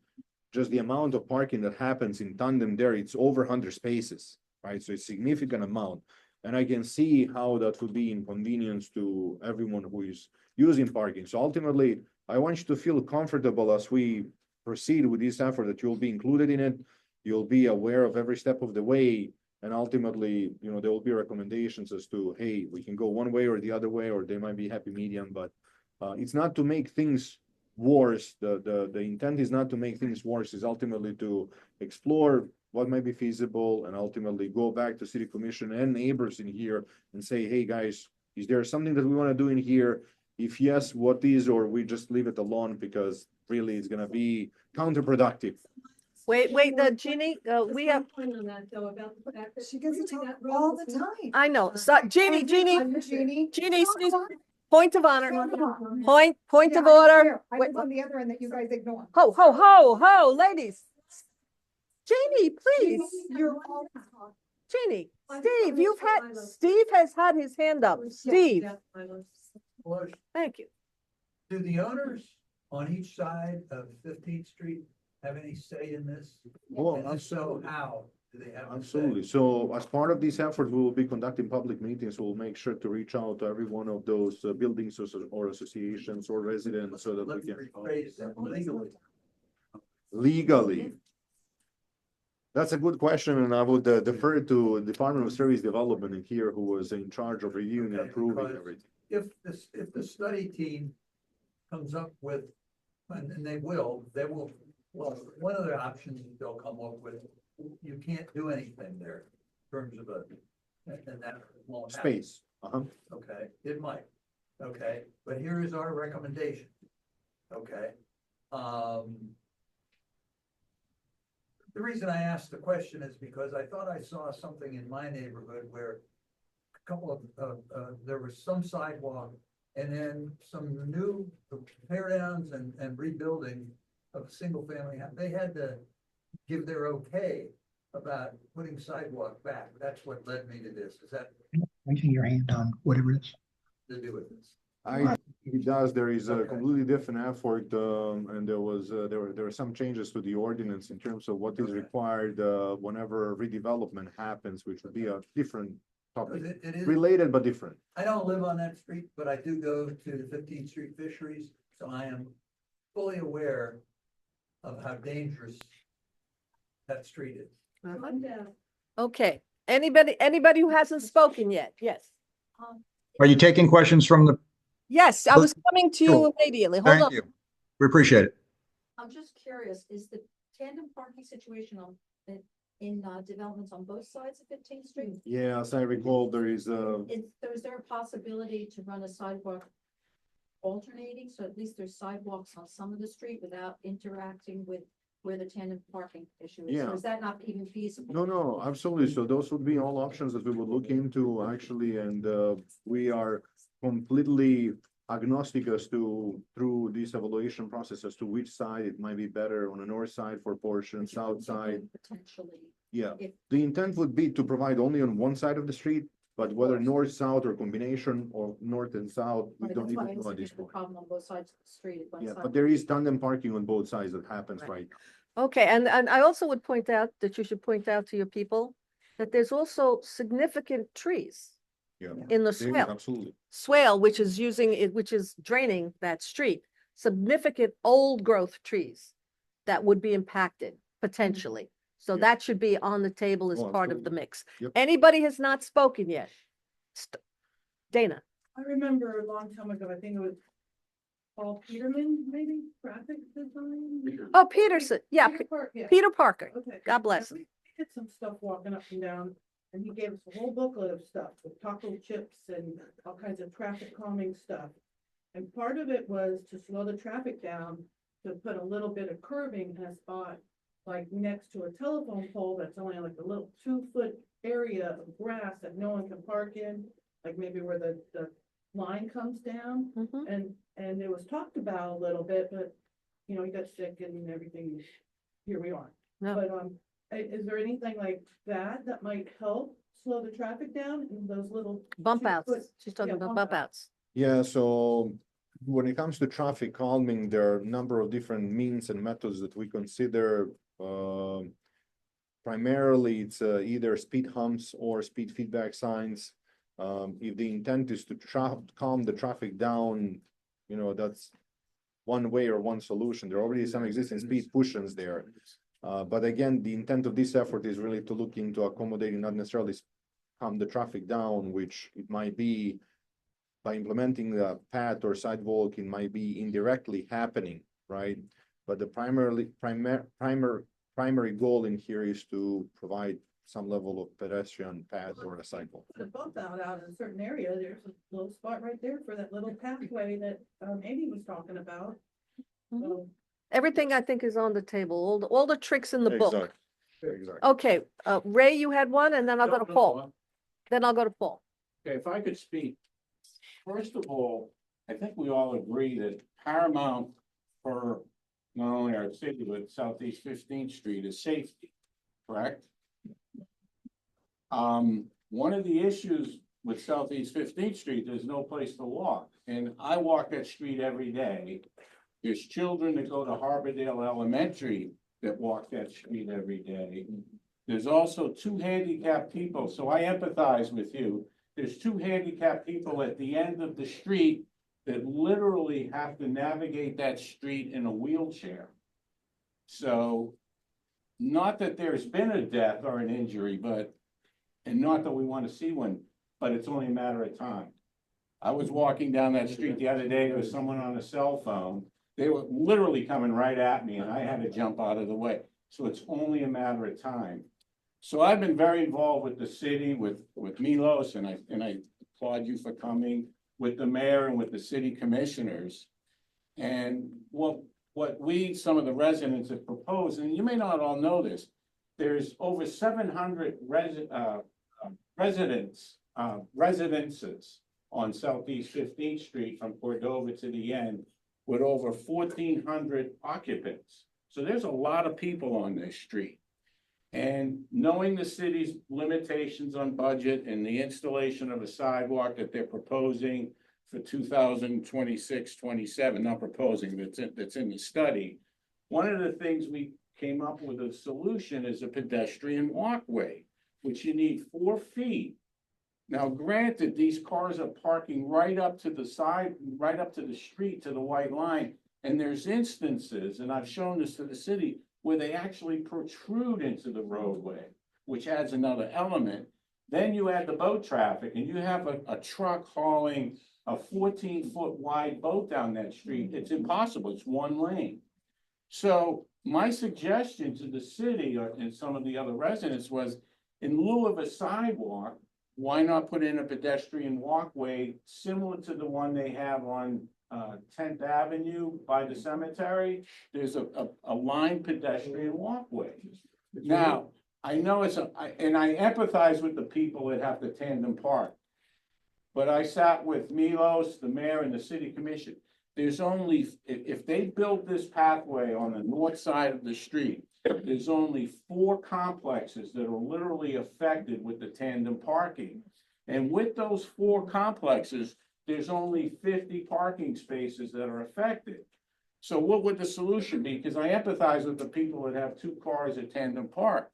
[SPEAKER 12] just the amount of parking that happens in tandem there, it's over 100 spaces, right? So it's a significant amount. And I can see how that would be inconvenience to everyone who is using parking. So ultimately, I want you to feel comfortable as we proceed with this effort, that you'll be included in it. You'll be aware of every step of the way. And ultimately, there will be recommendations as to, hey, we can go one way or the other way, or there might be happy medium, but it's not to make things worse. The intent is not to make things worse, is ultimately to explore what might be feasible and ultimately go back to city commission and neighbors in here and say, hey, guys, is there something that we want to do in here? If yes, what is, or we just leave it alone because really it's going to be counterproductive.
[SPEAKER 1] Wait, Jeannie, we have,
[SPEAKER 13] Point on that, though, about the fact that
[SPEAKER 3] She gets to
[SPEAKER 13] using
[SPEAKER 3] talk
[SPEAKER 13] that road
[SPEAKER 3] all
[SPEAKER 13] was
[SPEAKER 3] the
[SPEAKER 13] not-
[SPEAKER 3] time.
[SPEAKER 1] I know, so Jeannie,
[SPEAKER 3] Jeannie.
[SPEAKER 1] excuse- point of honor, point
[SPEAKER 3] Yeah,
[SPEAKER 1] of
[SPEAKER 3] I don't
[SPEAKER 1] order.
[SPEAKER 3] care. I
[SPEAKER 1] Wait,
[SPEAKER 3] live on the other end that you guys ignore.
[SPEAKER 1] ho, ladies. Jeannie, please,
[SPEAKER 3] You're all talking.
[SPEAKER 1] Jeannie,
[SPEAKER 13] I'm
[SPEAKER 1] Steve,
[SPEAKER 13] sorry,
[SPEAKER 1] Steve has had his hand up. Steve,
[SPEAKER 13] Yeah, I was-
[SPEAKER 16] Well,
[SPEAKER 1] thank you.
[SPEAKER 16] do the owners on each side of 15th Street have any say in this?
[SPEAKER 12] Well,
[SPEAKER 16] And if so,
[SPEAKER 12] absolutely.
[SPEAKER 16] how do they have? a say?
[SPEAKER 12] Absolutely. So as part of this effort, we will be conducting public meetings. We'll make sure to reach out to every one of those buildings or associations or residents so that we
[SPEAKER 16] Let me
[SPEAKER 12] can
[SPEAKER 16] rephrase that legally.
[SPEAKER 12] legally. That's a good question, and I would defer to Department of Service Development in here, who was in charge of reviewing and
[SPEAKER 16] Okay,
[SPEAKER 12] approving
[SPEAKER 16] because
[SPEAKER 12] everything.
[SPEAKER 16] If the study team comes up with, and they will, well, one of the options they'll come up with, you can't do anything there in terms of and that won't happen.
[SPEAKER 12] Space.
[SPEAKER 16] Okay, it might, okay, but here is our recommendation. Okay. The reason I asked the question is because I thought I saw something in my neighborhood where a couple of, there was some sidewalk and then some new tear downs and rebuilding of single family, they had to give their okay about putting sidewalk back. That's what led me to this. Is that
[SPEAKER 17] Raising your hand on whatever it is.
[SPEAKER 16] to do with this?
[SPEAKER 12] It does. There is a
[SPEAKER 16] Okay.
[SPEAKER 12] completely different effort, and there were some changes to the ordinance in terms of what is
[SPEAKER 16] Okay.
[SPEAKER 12] required, whenever redevelopment happens, which would be a different topic,
[SPEAKER 16] It is.
[SPEAKER 12] related but different.
[SPEAKER 16] I don't live on that street, but I do go to the 15th Street Fisheries, so I am fully aware of how dangerous that street is.
[SPEAKER 13] I'm down.
[SPEAKER 1] Okay, anybody who hasn't spoken yet? Yes.
[SPEAKER 17] Are you taking questions from the,
[SPEAKER 1] Yes, I was coming to you
[SPEAKER 17] Sure.
[SPEAKER 1] immediately. Hold
[SPEAKER 17] thank
[SPEAKER 1] on.
[SPEAKER 17] you. We appreciate it.
[SPEAKER 18] I'm just curious, is the tandem parking situation in developments on both sides of 15th Street?
[SPEAKER 12] Yeah, as I recall, there is
[SPEAKER 18] Is there a possibility to run a sidewalk alternating, so at least there's sidewalks on some of the street without interacting with where the tandem parking issue is?
[SPEAKER 12] Yeah.
[SPEAKER 18] Or is that not even feasible?
[SPEAKER 12] No, absolutely. So those would be all options that we would look into actually, and we are completely agnostic as to, through this evaluation process, as to which side it might be better on the north side for portion, south side.
[SPEAKER 18] Potentially.
[SPEAKER 12] Yeah,
[SPEAKER 18] If-
[SPEAKER 12] the intent would be to provide only on one side of the street, but whether north, south, or combination or north and south, we
[SPEAKER 18] Right,
[SPEAKER 12] don't
[SPEAKER 18] that's why
[SPEAKER 12] even
[SPEAKER 18] I
[SPEAKER 12] know at
[SPEAKER 18] said
[SPEAKER 12] this
[SPEAKER 18] there's a
[SPEAKER 12] point.
[SPEAKER 18] problem on both sides of the street. if one
[SPEAKER 12] Yeah,
[SPEAKER 18] side-
[SPEAKER 12] but there is tandem parking on both sides that happens right now.
[SPEAKER 1] Okay, and I also would point out that you should point out to your people that there's also significant trees
[SPEAKER 12] Yeah.
[SPEAKER 1] in the
[SPEAKER 12] Yeah,
[SPEAKER 1] swale.
[SPEAKER 12] absolutely.
[SPEAKER 1] Swale, which is using it, which is draining that street, significant old growth trees that would be impacted potentially. So
[SPEAKER 12] Yeah.
[SPEAKER 1] that should be on the table as
[SPEAKER 12] Oh,
[SPEAKER 1] part of the
[SPEAKER 12] absolutely.
[SPEAKER 1] mix.
[SPEAKER 12] Yep.
[SPEAKER 1] Anybody has not spoken yet? Dana,
[SPEAKER 19] I remember a long time ago, I think it was Paul Peterman, maybe, graphic design?
[SPEAKER 1] oh, Peterson, yeah,
[SPEAKER 19] Yeah.
[SPEAKER 1] Peter Parker,
[SPEAKER 19] Okay.
[SPEAKER 1] God bless
[SPEAKER 19] Yeah,
[SPEAKER 1] him.
[SPEAKER 19] we did some stuff walking up and down, and he gave us a whole booklet of stuff with taco chips and all kinds of traffic calming stuff. And part of it was to slow the traffic down, to put a little bit of curving in a spot, like next to a telephone pole that's only like a little 2-foot area of grass that no one can park in, like maybe where the line comes down.
[SPEAKER 1] Mhm.
[SPEAKER 19] And it was talked about a little bit, but, you know, he got sick and everything, here we are.
[SPEAKER 1] No.
[SPEAKER 19] But, is there anything like that that might help slow the traffic down in those little?
[SPEAKER 1] Bump
[SPEAKER 19] 2-foot
[SPEAKER 1] outs, she's talking
[SPEAKER 19] yeah,
[SPEAKER 1] about
[SPEAKER 19] bump
[SPEAKER 1] bump outs.
[SPEAKER 12] Yeah, so when it comes to traffic calming, there are a number of different means and methods that we consider. Primarily, it's either speed humps or speed feedback signs. If the intent is to calm the traffic down, you know, that's one way or one solution. There are already some existing speed cushions there. But again, the intent of this effort is really to look into accommodating, not necessarily calm the traffic down, which it might be by implementing a path or sidewalk, it might be indirectly happening, right? But the primary goal in here is to provide some level of pedestrian path or a sidewalk.
[SPEAKER 19] The bump out in a certain area, there's a little spot right there for that little pathway that, Amy was talking about. So,
[SPEAKER 1] Everything I think is on the table, all the tricks in the book.
[SPEAKER 12] Exactly.
[SPEAKER 1] Okay, Ray, you had one, and then I'll go to Paul. Then I'll go to Paul.
[SPEAKER 20] Okay, if I could speak, first of all, I think we all agree that paramount for not only our city, but Southeast 15th Street is safety, correct? One of the issues with Southeast 15th Street, there's no place to walk, and I walk that street every day. There's children that go to Harbordale Elementary that walk that street every day. There's also 2 handicapped people, so I empathize with you. There's 2 handicapped people at the end of the street that literally have to navigate that street in a wheelchair. So, not that there's been a death or an injury, and not that we want to see one, but it's only a matter of time. I was walking down that street the other day, there was someone on a cell phone. They were literally coming right at me and I had to jump out of the way. So it's only a matter of time. So I've been very involved with the city, with Milos, and I applaud you for coming, with the mayor and with the city commissioners. And what we, some of the residents have proposed, and you may not all know this, there's over 700 residences on Southeast 15th Street from Cordova to the end, with over 1,400 occupants. So there's a lot of people on this street. And knowing the city's limitations on budget and the installation of a sidewalk that they're proposing for 2026-27, not proposing, that's in the study. One of the things we came up with a solution is a pedestrian walkway, which you need 4 feet. Now, granted, these cars are parking right up to the side, right up to the street, to the white line. And there's instances, and I've shown this to the city, where they actually protrude into the roadway, which adds another element. Then you add the boat traffic, and you have a truck hauling a 14-foot wide boat down that street. It's impossible. It's 1 lane. So my suggestion to the city and some of the other residents was, in lieu of a sidewalk, why not put in a pedestrian walkway similar to the one they have on 10th Avenue by the cemetery? There's a lined pedestrian walkway. Now, I know and I empathize with the people that have to tandem park. But I sat with Milos, the mayor, and the city commission. There's only, if they build this pathway on the north side of the street, there's only 4 complexes that are literally affected with the tandem parking. And with those 4 complexes, there's only 50 parking spaces that are affected. So what would the solution be? Because I empathize with the people that have 2 cars at tandem park.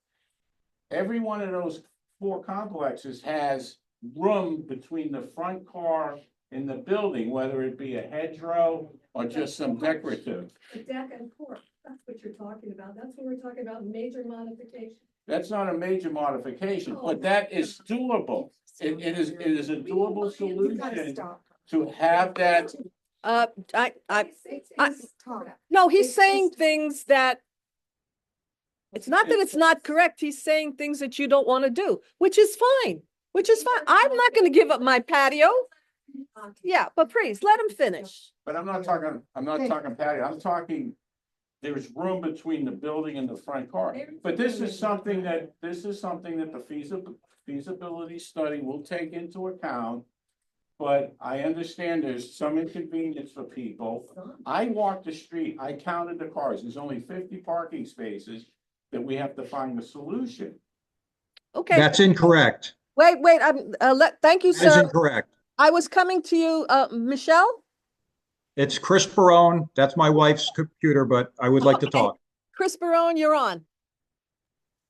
[SPEAKER 20] Every one of those 4 complexes has room between the front car and the building, whether it be a hedgerow or just some decorative.
[SPEAKER 13] The deck and porch, that's what you're talking about. That's what we're talking about, major modification.
[SPEAKER 20] That's not a major modification, but that is doable. It is a doable solution to have that.
[SPEAKER 1] No, he's saying things that, it's not that it's not correct. He's saying things that you don't want to do, which is fine, I'm not going to give up my patio. Yeah, but please, let him finish.
[SPEAKER 20] But I'm not talking patio, I'm talking, there's room between the building and the front car. But this is something that the feasibility study will take into account. But I understand there's some inconvenience for people. I walked the street, I counted the cars, there's only 50 parking spaces that we have to find a solution.
[SPEAKER 1] Okay.
[SPEAKER 17] That's incorrect.
[SPEAKER 1] Wait, thank you,
[SPEAKER 17] That is
[SPEAKER 1] sir.
[SPEAKER 17] incorrect.
[SPEAKER 1] I was coming to you, Michelle?
[SPEAKER 17] It's Chris Barone. That's my wife's computer, but I would like to
[SPEAKER 1] Okay.
[SPEAKER 17] talk.
[SPEAKER 1] Chris Barone, you're on.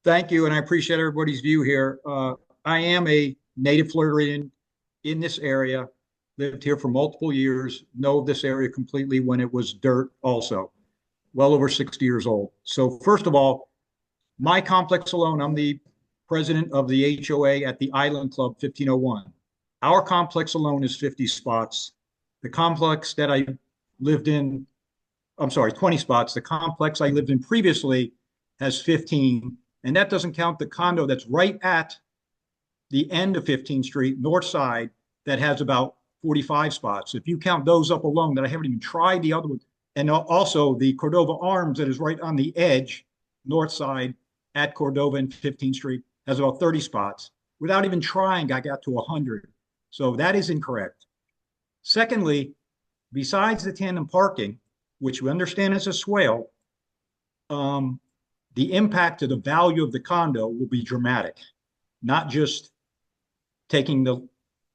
[SPEAKER 17] Thank you, and I appreciate everybody's view here. I am a native Floridian in this area, lived here for multiple years, know this area completely when it was dirt also, well over 60 years old. So first of all, my complex alone, I'm the president of the HOA at the Island Club 1501. Our complex alone is 50 spots. The complex that I lived in, 20 spots. The complex I lived in previously has 15, and that doesn't count the condo that's right at the end of 15th Street, north side, that has about 45 spots. If you count those up alone, that I haven't even tried the other one, and also the Cordova Arms that is right on the edge, north side at Cordova and 15th Street, has about 30 spots. Without even trying, I got to 100. So that is incorrect. Secondly, besides the tandem parking, which we understand is a swale, the impact to the value of the condo will be dramatic, not just taking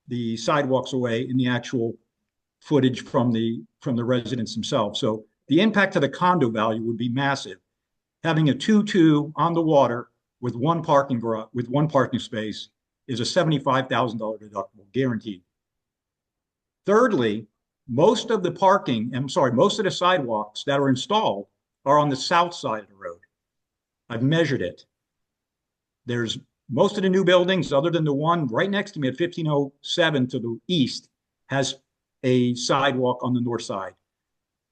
[SPEAKER 17] the sidewalks away in the actual footage from the residents themselves. So the impact to the condo value would be massive. Having a 2-2 on the water with one parking space is a $75,000 deductible, guaranteed. Thirdly, most of the sidewalks that are installed are on the south side of the road. I've measured it. There's most of the new buildings, other than the one right next to me at 1507 to the east, has a sidewalk on the north side.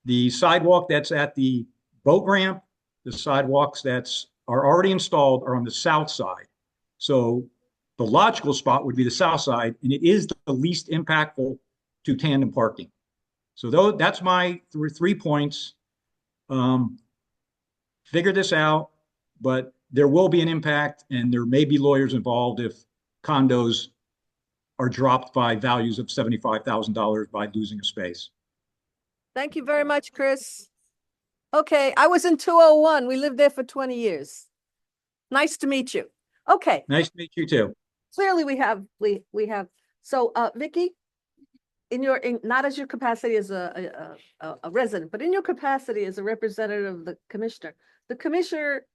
[SPEAKER 17] The sidewalk that's at the boat ramp, the sidewalks that are already installed are on the south side. So the logical spot would be the south side, and it is the least impactful to tandem parking. So that's my 3 points. Figure this out, but there will be an impact, and there may be lawyers involved if condos are dropped by values of $75,000 by losing a space.
[SPEAKER 1] Thank you very much, Chris. Okay, I was in 201. We lived there for 20 years. Nice to meet you. Okay,
[SPEAKER 17] Nice to meet you too.
[SPEAKER 1] clearly we have. So, Vicky, not as your capacity as a resident, but in your capacity as a representative of the commissioner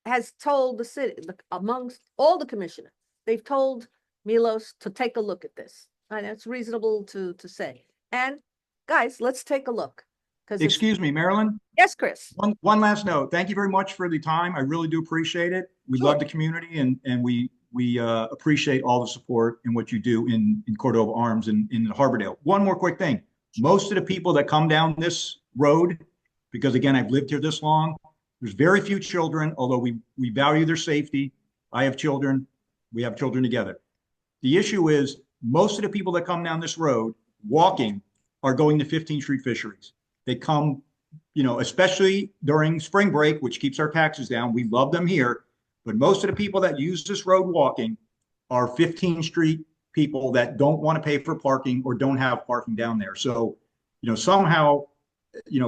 [SPEAKER 1] has told the city, amongst all the commissioners, they've told Milos to take a look at this. And it's reasonable to say. And guys, let's take a look.
[SPEAKER 17] Excuse me, Marilyn?
[SPEAKER 1] Yes, Chris.
[SPEAKER 17] One last note. Thank you very much for the time. I really do appreciate it. We love the community, and we appreciate all the support and what you do in Cordova Arms and in Harbordale. One more quick thing. Most of the people that come down this road, because again, I've lived here this long, there's very few children, although we value their safety. I have children. We have children together. The issue is most of the people that come down this road walking are going to 15th Street Fisheries. They come, especially during spring break, which keeps our taxes down. We love them here. But most of the people that use this road walking are 15th Street people that don't want to pay for parking or don't have parking down there. So, somehow,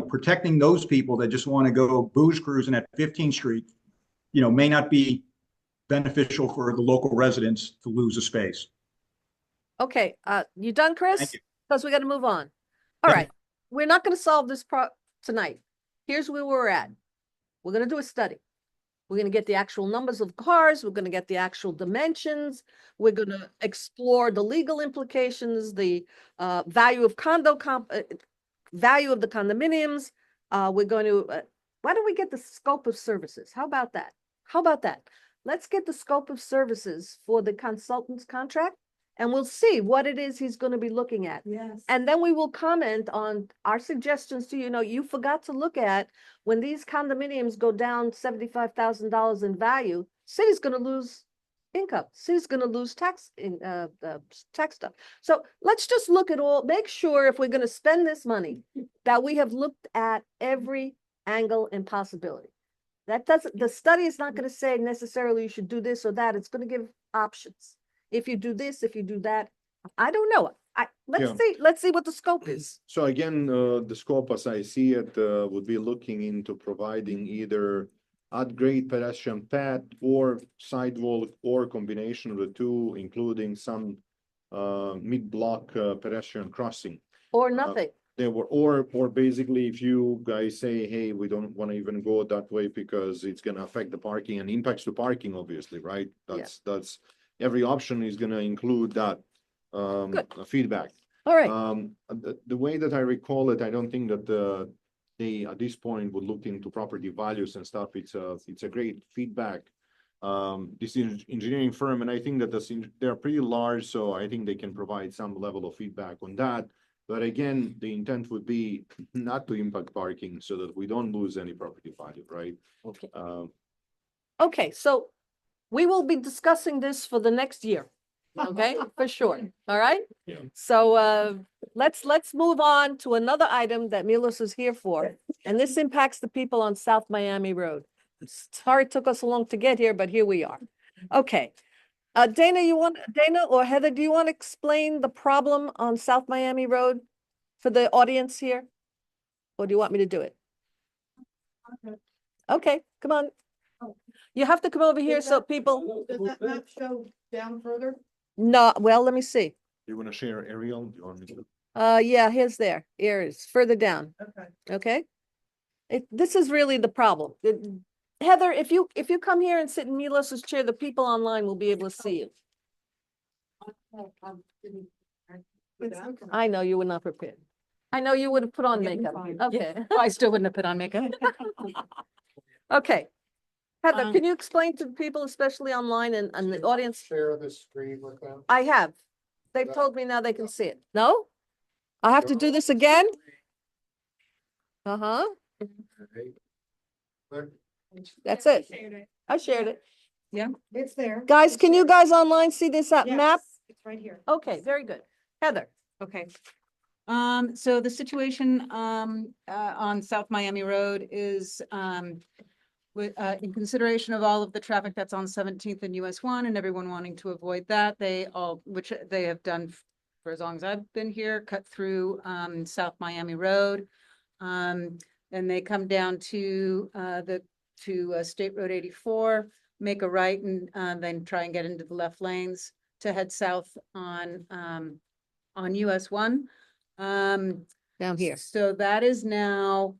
[SPEAKER 17] protecting those people that just want to go booze cruising at 15th Street, may not be beneficial for the local residents to lose a space.
[SPEAKER 1] Okay, you done, Chris?
[SPEAKER 17] Thank you.
[SPEAKER 1] Because we got to move on. All right, we're not going to solve this tonight. Here's where we're at. We're going to do a study. We're gonna get the actual numbers of cars, we're gonna get the actual dimensions, we're gonna explore the legal implications, the value of value of the condominiums. We're going to, why don't we get the scope of services? How about that? How about that? Let's get the scope of services for the consultant's contract, and we'll see what it is he's gonna be looking at.
[SPEAKER 13] Yes.
[SPEAKER 1] And then we will comment on our suggestions to, you forgot to look at, when these condominiums go down $75,000 in value, city's gonna lose income, city's gonna lose tax stuff. So let's just look at make sure if we're gonna spend this money, that we have looked at every angle and possibility. The study is not gonna say necessarily you should do this or that, it's gonna give options. If you do this, if you do that, I don't know.
[SPEAKER 12] Yeah.
[SPEAKER 1] Let's see what the scope is.
[SPEAKER 12] So again, the scope as I see it, would be looking into providing either at-grade pedestrian path or sidewalk or combination of the two, including some mid-block pedestrian crossing.
[SPEAKER 1] Or nothing.
[SPEAKER 12] Or basically, if you guys say, hey, we don't want to even go that way because it's gonna affect the parking and impacts the parking, obviously, right? That's every option is gonna include that feedback.
[SPEAKER 1] All right.
[SPEAKER 12] The way that I recall it, I don't think that they at this point would look into property values and stuff. It's a great feedback. This engineering firm, and I think that they're pretty large, so I think they can provide some level of feedback on that. But again, the intent would be not to impact parking so that we don't lose any property value, right?
[SPEAKER 1] Okay. Okay, so we will be discussing this for the next year. Okay, for sure. All right.
[SPEAKER 11] Yeah.
[SPEAKER 1] So let's move on to another item that Milos is here for, and this impacts the people on South Miami Road. Sorry it took us so long to get here, but here we are. Okay. Dana or Heather, do you want to explain the problem on South Miami Road for the audience here? Or do you want me to do it? Okay, come on. You have to come over here so people.
[SPEAKER 19] Does that map show down further?
[SPEAKER 1] No, well, let me see.
[SPEAKER 12] You want to share aerial? Do you want me to?
[SPEAKER 1] Yeah, here is further down.
[SPEAKER 19] Okay.
[SPEAKER 1] Okay. This is really the problem. Heather, if you come here and sit in Milos's chair, the people online will be able to see you. I know you were not prepared. I know you would have put on makeup. Okay.
[SPEAKER 21] I still wouldn't have put on makeup.
[SPEAKER 1] Okay. Heather, can you explain to people, especially online and the audience?
[SPEAKER 9] Share the screen with them.
[SPEAKER 1] I have. They've told me now they can see it. No? I have to do this again? Uh-huh. That's it. I shared it.
[SPEAKER 21] Yeah.
[SPEAKER 3] It's there.
[SPEAKER 1] Guys, can you guys online see this map?
[SPEAKER 3] Yes, it's right here.
[SPEAKER 1] Okay, very good. Heather.
[SPEAKER 21] Okay. So the situation, on South Miami Road is, in consideration of all of the traffic that's on 17th and US 1 and everyone wanting to avoid that, which they have done for as long as I've been here, cut through, South Miami Road. And they come down to, State Road 84, make a right and then try and get into the left lanes to head south on US 1.
[SPEAKER 1] Down here.
[SPEAKER 21] So that is now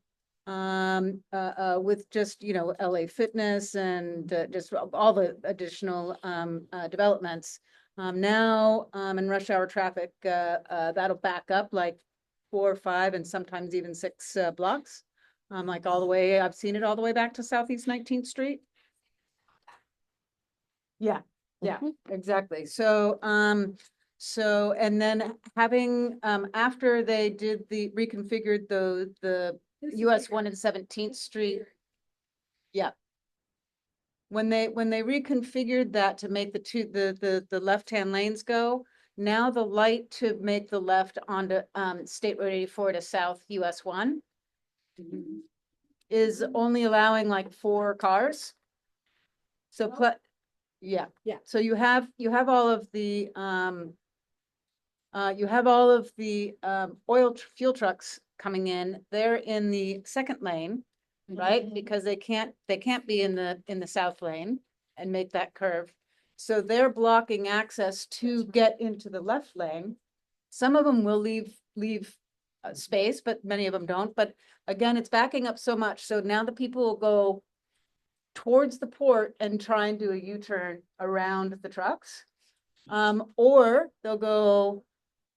[SPEAKER 21] with just, LA Fitness and just all the additional developments. Now in rush hour traffic, that'll back up like 4 or 5 and sometimes even 6 blocks. Like all the way, I've seen it all the way back to Southeast 19th Street. Yeah, exactly. So, and then having, after they did reconfigured the US 1 and 17th Street. Yeah. When they reconfigured that to make the left-hand lanes go, now the light to make the left onto, State Road 84 to South US 1 is only allowing like 4 cars. So, yeah. So you have all of the, fuel trucks coming in. They're in the second lane, right? Because they can't be in the south lane and make that curve. So they're blocking access to get into the left lane. Some of them will leave space, but many of them don't. But again, it's backing up so much. So now the people will go towards the port and try and do a U-turn around the trucks. Or they'll go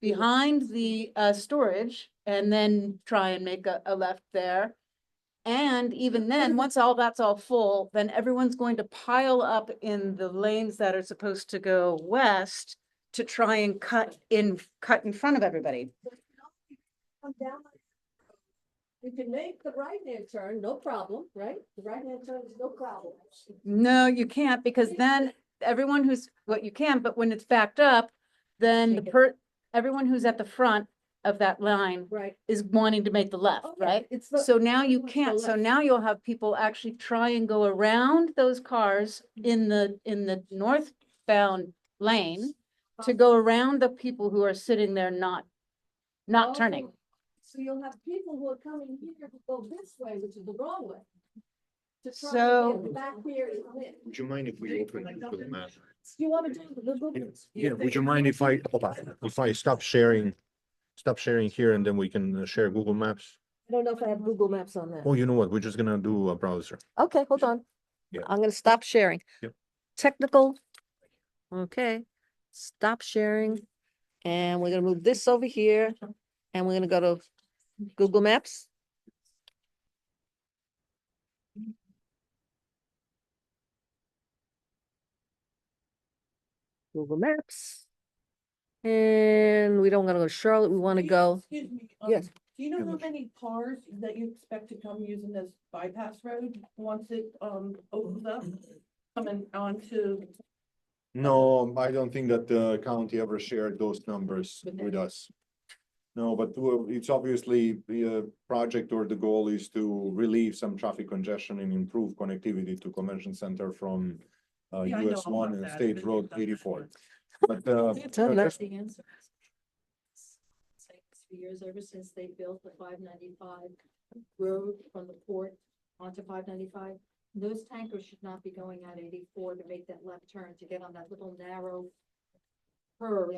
[SPEAKER 21] behind the storage and then try and make a left there. And even then, once all that's all full, then everyone's going to pile up in the lanes that are supposed to go west to try and cut in front of everybody.
[SPEAKER 1] You can make the right-hand turn, no problem, right? The right-hand turn is no problem.
[SPEAKER 21] No, you can't, because then everyone who's, well, you can, but when it's backed up, then everyone who's at the front of that line
[SPEAKER 1] Right.
[SPEAKER 21] is wanting to make the left,
[SPEAKER 1] Okay,
[SPEAKER 21] right?
[SPEAKER 1] it's the-
[SPEAKER 21] So now you
[SPEAKER 1] it's the
[SPEAKER 21] can't, so
[SPEAKER 1] left.
[SPEAKER 21] now you'll have people actually try and go around those cars in the northbound lane to go around the people who are sitting there not turning.
[SPEAKER 1] Oh, so you'll have people who are coming here to go this way, which is the wrong way. To try
[SPEAKER 21] So-
[SPEAKER 1] and get back here and come in.
[SPEAKER 12] Would you mind if we open Google Maps?
[SPEAKER 1] Do you want to do the Google?
[SPEAKER 12] Yeah, would you mind if I stop sharing here and then we can share Google Maps?
[SPEAKER 1] I don't know if I have Google Maps on that.
[SPEAKER 12] Oh, you know what? We're just gonna do a browser.
[SPEAKER 1] Okay, hold on.
[SPEAKER 12] Yeah.
[SPEAKER 1] I'm gonna stop sharing.
[SPEAKER 12] Yep.
[SPEAKER 1] Technical. Okay, stop sharing. And we're gonna move this over here and we're gonna go to Google Maps. Google Maps. And we don't wanna go to Charlotte, we wanna go,
[SPEAKER 19] Excuse me.
[SPEAKER 1] yes.
[SPEAKER 19] Do you know how many cars that you expect to come using this bypass road once it, opens up? Coming onto,
[SPEAKER 12] No, I don't think that the county ever shared those numbers with us. No, but it's obviously the project or the goal is to relieve some traffic congestion and improve connectivity to Convention Center from
[SPEAKER 19] Yeah, I know
[SPEAKER 12] US
[SPEAKER 19] all
[SPEAKER 12] one
[SPEAKER 19] about
[SPEAKER 12] and
[SPEAKER 19] that.
[SPEAKER 12] State
[SPEAKER 19] I've
[SPEAKER 12] Road
[SPEAKER 19] done that.
[SPEAKER 12] 84. But
[SPEAKER 1] Done that.
[SPEAKER 18] That's the answer. It's like 3 years ever since they built the 595 road from the port onto 595. Those tankers should not be going at 84 to make that left turn to get on that little narrow curve.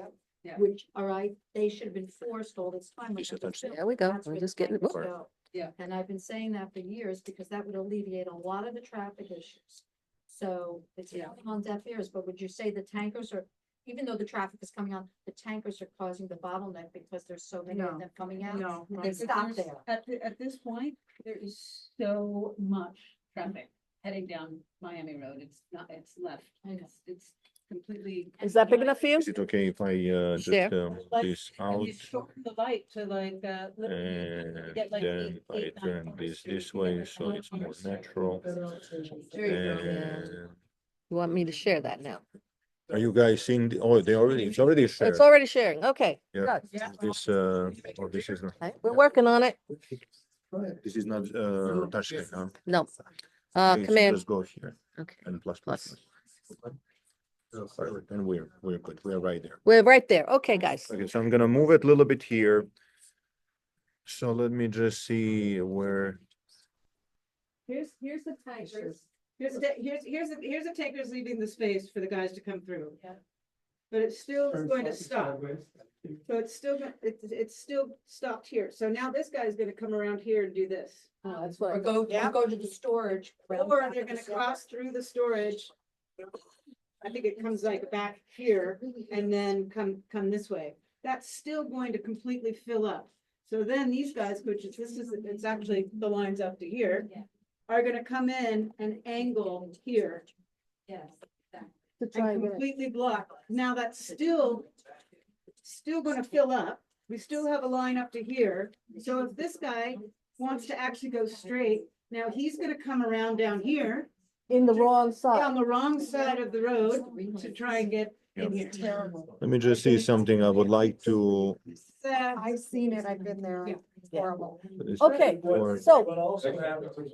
[SPEAKER 21] Yeah.
[SPEAKER 18] Which, all right, they should have been forced all this time. when
[SPEAKER 12] Piece of
[SPEAKER 18] that was
[SPEAKER 12] touch.
[SPEAKER 18] built.
[SPEAKER 1] There we go.
[SPEAKER 18] That's
[SPEAKER 1] We're
[SPEAKER 18] where
[SPEAKER 1] just
[SPEAKER 18] the
[SPEAKER 1] getting it
[SPEAKER 18] tankers
[SPEAKER 1] moving.
[SPEAKER 18] go.
[SPEAKER 21] Yeah.
[SPEAKER 18] And I've been saying that for years because that would alleviate a lot of the traffic issues. So it's falling on deaf ears, but would you say the tankers are, even though the traffic is coming on, the tankers are causing the bottleneck because there's so many of
[SPEAKER 19] No.
[SPEAKER 18] them coming out?
[SPEAKER 19] no.
[SPEAKER 18] They stop there.
[SPEAKER 21] At this point, there is so much traffic heading down Miami Road. It's left. It's completely.
[SPEAKER 1] Is that big enough for you?
[SPEAKER 12] is it okay if I
[SPEAKER 1] Share.
[SPEAKER 12] just
[SPEAKER 21] Like,
[SPEAKER 12] this
[SPEAKER 21] and
[SPEAKER 12] out
[SPEAKER 21] you shorten the light to like, literally
[SPEAKER 12] and
[SPEAKER 21] get like
[SPEAKER 12] then I
[SPEAKER 21] 8, 9
[SPEAKER 12] turn
[SPEAKER 21] cars
[SPEAKER 12] this
[SPEAKER 21] through
[SPEAKER 12] way
[SPEAKER 21] together.
[SPEAKER 12] so it's more natural.
[SPEAKER 21] There you go.
[SPEAKER 12] And
[SPEAKER 1] You want me to share that now?
[SPEAKER 12] are you guys seeing? Oh, it's already shared.
[SPEAKER 1] It's already sharing. Okay.
[SPEAKER 12] Yeah.
[SPEAKER 1] good.
[SPEAKER 12] This or this is not.
[SPEAKER 1] Okay, we're working on it.
[SPEAKER 12] This is not touchscreen, huh?
[SPEAKER 1] No.
[SPEAKER 12] Okay, so
[SPEAKER 1] Command.
[SPEAKER 12] Just go here
[SPEAKER 1] Okay.
[SPEAKER 12] and plus.
[SPEAKER 1] Plus.
[SPEAKER 12] And we're good. We're right there.
[SPEAKER 1] We're right there. Okay, guys.
[SPEAKER 12] Okay, so I'm gonna move it a little bit here. So let me just see where,
[SPEAKER 19] Here's the tankers. Here's the tankers leaving the space for the guys to come through. But it's still going to stop. So it's still stopped here. So now this guy's gonna come around here and do this.
[SPEAKER 1] Oh, that's
[SPEAKER 18] Or
[SPEAKER 1] what.
[SPEAKER 18] go to the storage. round
[SPEAKER 19] Or
[SPEAKER 18] back
[SPEAKER 19] they're
[SPEAKER 18] of the
[SPEAKER 19] gonna
[SPEAKER 18] cell.
[SPEAKER 19] cross through the storage. I think it comes like back here and then come this way. That's still going to completely fill up. So then these guys, which is, it's actually the lines up to here, are gonna come in and angle here
[SPEAKER 18] Yes.
[SPEAKER 1] To try
[SPEAKER 19] and
[SPEAKER 1] and get it.
[SPEAKER 19] completely block. Now that's still gonna fill up. We still have a line up to here. So if this guy wants to actually go straight, now he's gonna come around down here
[SPEAKER 1] In the wrong
[SPEAKER 19] on
[SPEAKER 1] side.
[SPEAKER 19] the wrong side of the road to try and get in here.
[SPEAKER 12] let me just see something I would like to.
[SPEAKER 3] I've seen it, I've been there. It's horrible.
[SPEAKER 12] this-
[SPEAKER 1] Okay,
[SPEAKER 12] or-
[SPEAKER 1] so
[SPEAKER 14] What also happens is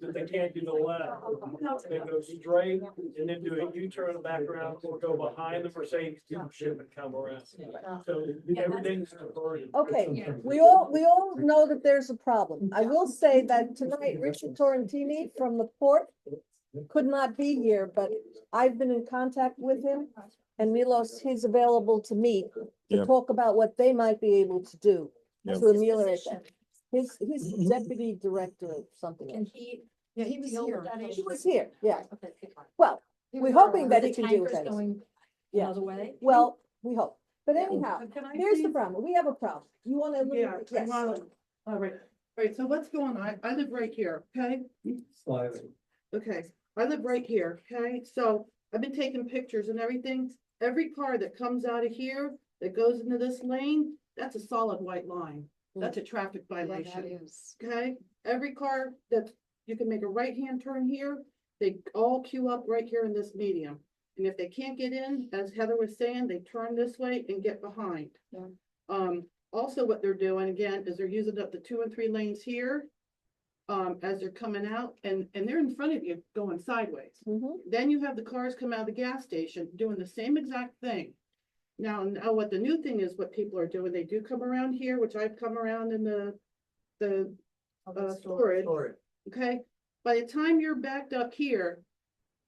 [SPEAKER 14] that they can't do the left. They go straight and then do a U-turn in the background or go behind the Mercedes dealership and come around. So everything's diverted.
[SPEAKER 1] Okay, we all know that there's a problem. I will say that tonight Richard Torrentini from the port could not be here, but I've been in contact with him. And Milos, he's available to meet to
[SPEAKER 12] Yeah.
[SPEAKER 1] talk about what they might be able to do
[SPEAKER 12] Yeah.
[SPEAKER 1] to ameliorate that. He's deputy director of something.
[SPEAKER 18] Can he,
[SPEAKER 3] Yeah, he was here.
[SPEAKER 1] He was here, yeah.
[SPEAKER 18] Okay, good.
[SPEAKER 1] Well,
[SPEAKER 3] He
[SPEAKER 1] we're
[SPEAKER 3] was
[SPEAKER 1] hoping
[SPEAKER 3] around.
[SPEAKER 1] that
[SPEAKER 18] The
[SPEAKER 1] he can do
[SPEAKER 18] tankers
[SPEAKER 1] things.
[SPEAKER 18] going
[SPEAKER 1] Yeah.
[SPEAKER 18] another way?
[SPEAKER 1] Well, we hope. But
[SPEAKER 18] Yeah.
[SPEAKER 1] anyhow,
[SPEAKER 19] Can I
[SPEAKER 1] here's the
[SPEAKER 19] please-
[SPEAKER 1] problem. We have a problem. You want to?
[SPEAKER 19] Yeah, I
[SPEAKER 1] Yes.
[SPEAKER 19] wanna, all right, so what's going on? I live right here, okay?
[SPEAKER 15] Slightly.
[SPEAKER 19] Okay, I live right here, okay? So I've been taking pictures and everything. Every car that comes out of here, that goes into this lane, that's a solid white line. That's a traffic violation, okay? Every car that, you can make a right-hand turn here, they all queue up right here in this medium. And if they can't get in, as Heather was saying, they turn this way and get behind.
[SPEAKER 18] Yeah.
[SPEAKER 19] Also what they're doing again is they're using up the 2 and 3 lanes here. As they're coming out and they're in front of you going sideways.
[SPEAKER 1] Mhm.
[SPEAKER 19] Then you have the cars come out of the gas station doing the same exact thing. Now what the new thing is, what people are doing, they do come around here, which I've come around in the storage. Okay, by the time you're backed up here,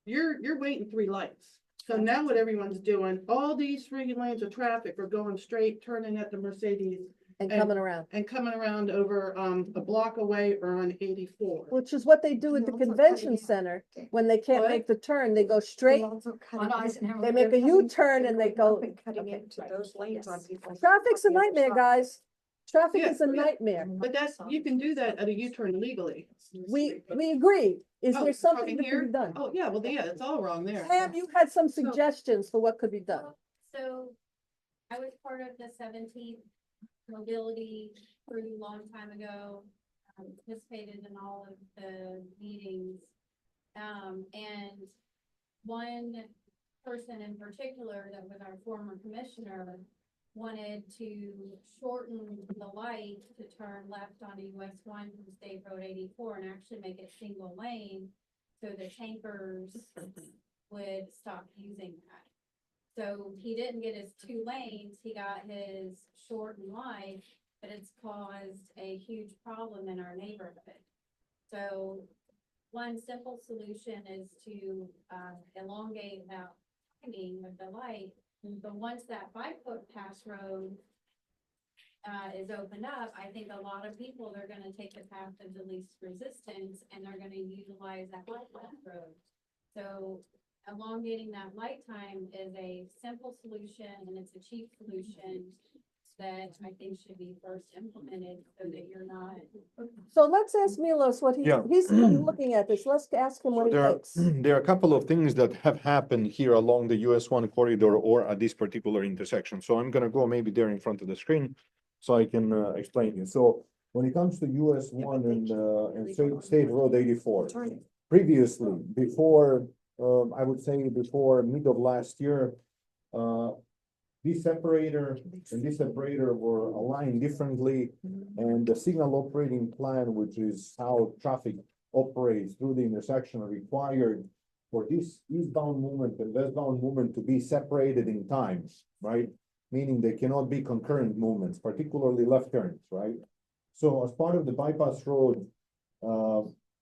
[SPEAKER 19] you're waiting 3 lights. So now what everyone's doing, all these 3 lanes of traffic are going straight, turning at the Mercedes.
[SPEAKER 1] And coming around.
[SPEAKER 19] And coming around over a block away or on 84.
[SPEAKER 1] Which is what they do at the convention center. When they can't
[SPEAKER 19] What?
[SPEAKER 1] make the turn, they go straight. They make a U-turn and they go.
[SPEAKER 3] Cutting into those lanes on people.
[SPEAKER 1] Traffic's a nightmare, guys. Traffic
[SPEAKER 19] Yeah,
[SPEAKER 1] is a
[SPEAKER 19] yeah.
[SPEAKER 1] nightmare.
[SPEAKER 19] But you can do that at a U-turn legally.
[SPEAKER 1] We agree. Is
[SPEAKER 19] Oh,
[SPEAKER 1] there something
[SPEAKER 19] talking
[SPEAKER 1] that can
[SPEAKER 19] here?
[SPEAKER 1] be done?
[SPEAKER 19] Oh, yeah, well, yeah, it's all wrong there.
[SPEAKER 1] Pam, you had some suggestions for what could be done.
[SPEAKER 6] So I was part of the 17th mobility group a long time ago, participated in all of the meetings. And one person in particular that was our former commissioner wanted to shorten the light to turn left onto US 1 from State Road 84 and actually make it single lane so the tankers would stop using that. So he didn't get his 2 lanes, he got his short and wide, but it's caused a huge problem in our neighborhood. So one simple solution is to elongate that timing with the light. But once that 5-foot pass road is opened up, I think a lot of people are gonna take the path of the least resistance and they're gonna utilize that road. So elongating that light time is a simple solution and it's a cheap solution that I think should be first implemented so that you're not.
[SPEAKER 1] So let's ask Milos what
[SPEAKER 12] Yeah.
[SPEAKER 1] he's looking at this. Let's ask him what he
[SPEAKER 12] There are,
[SPEAKER 1] thinks.
[SPEAKER 12] there are a couple of things that have happened here along the US 1 corridor or at this particular intersection. So I'm gonna go maybe there in front of the screen so I can explain it. So when it comes to US 1 and State Road 84, previously, before, I would say before mid of last year, this separator and this separator were aligned differently, and the signal operating plan, which is how traffic operates through the intersection, required for this eastbound movement and westbound movement to be separated in times, right? Meaning they cannot be concurrent movements, particularly left turns, right? So as part of the bypass road,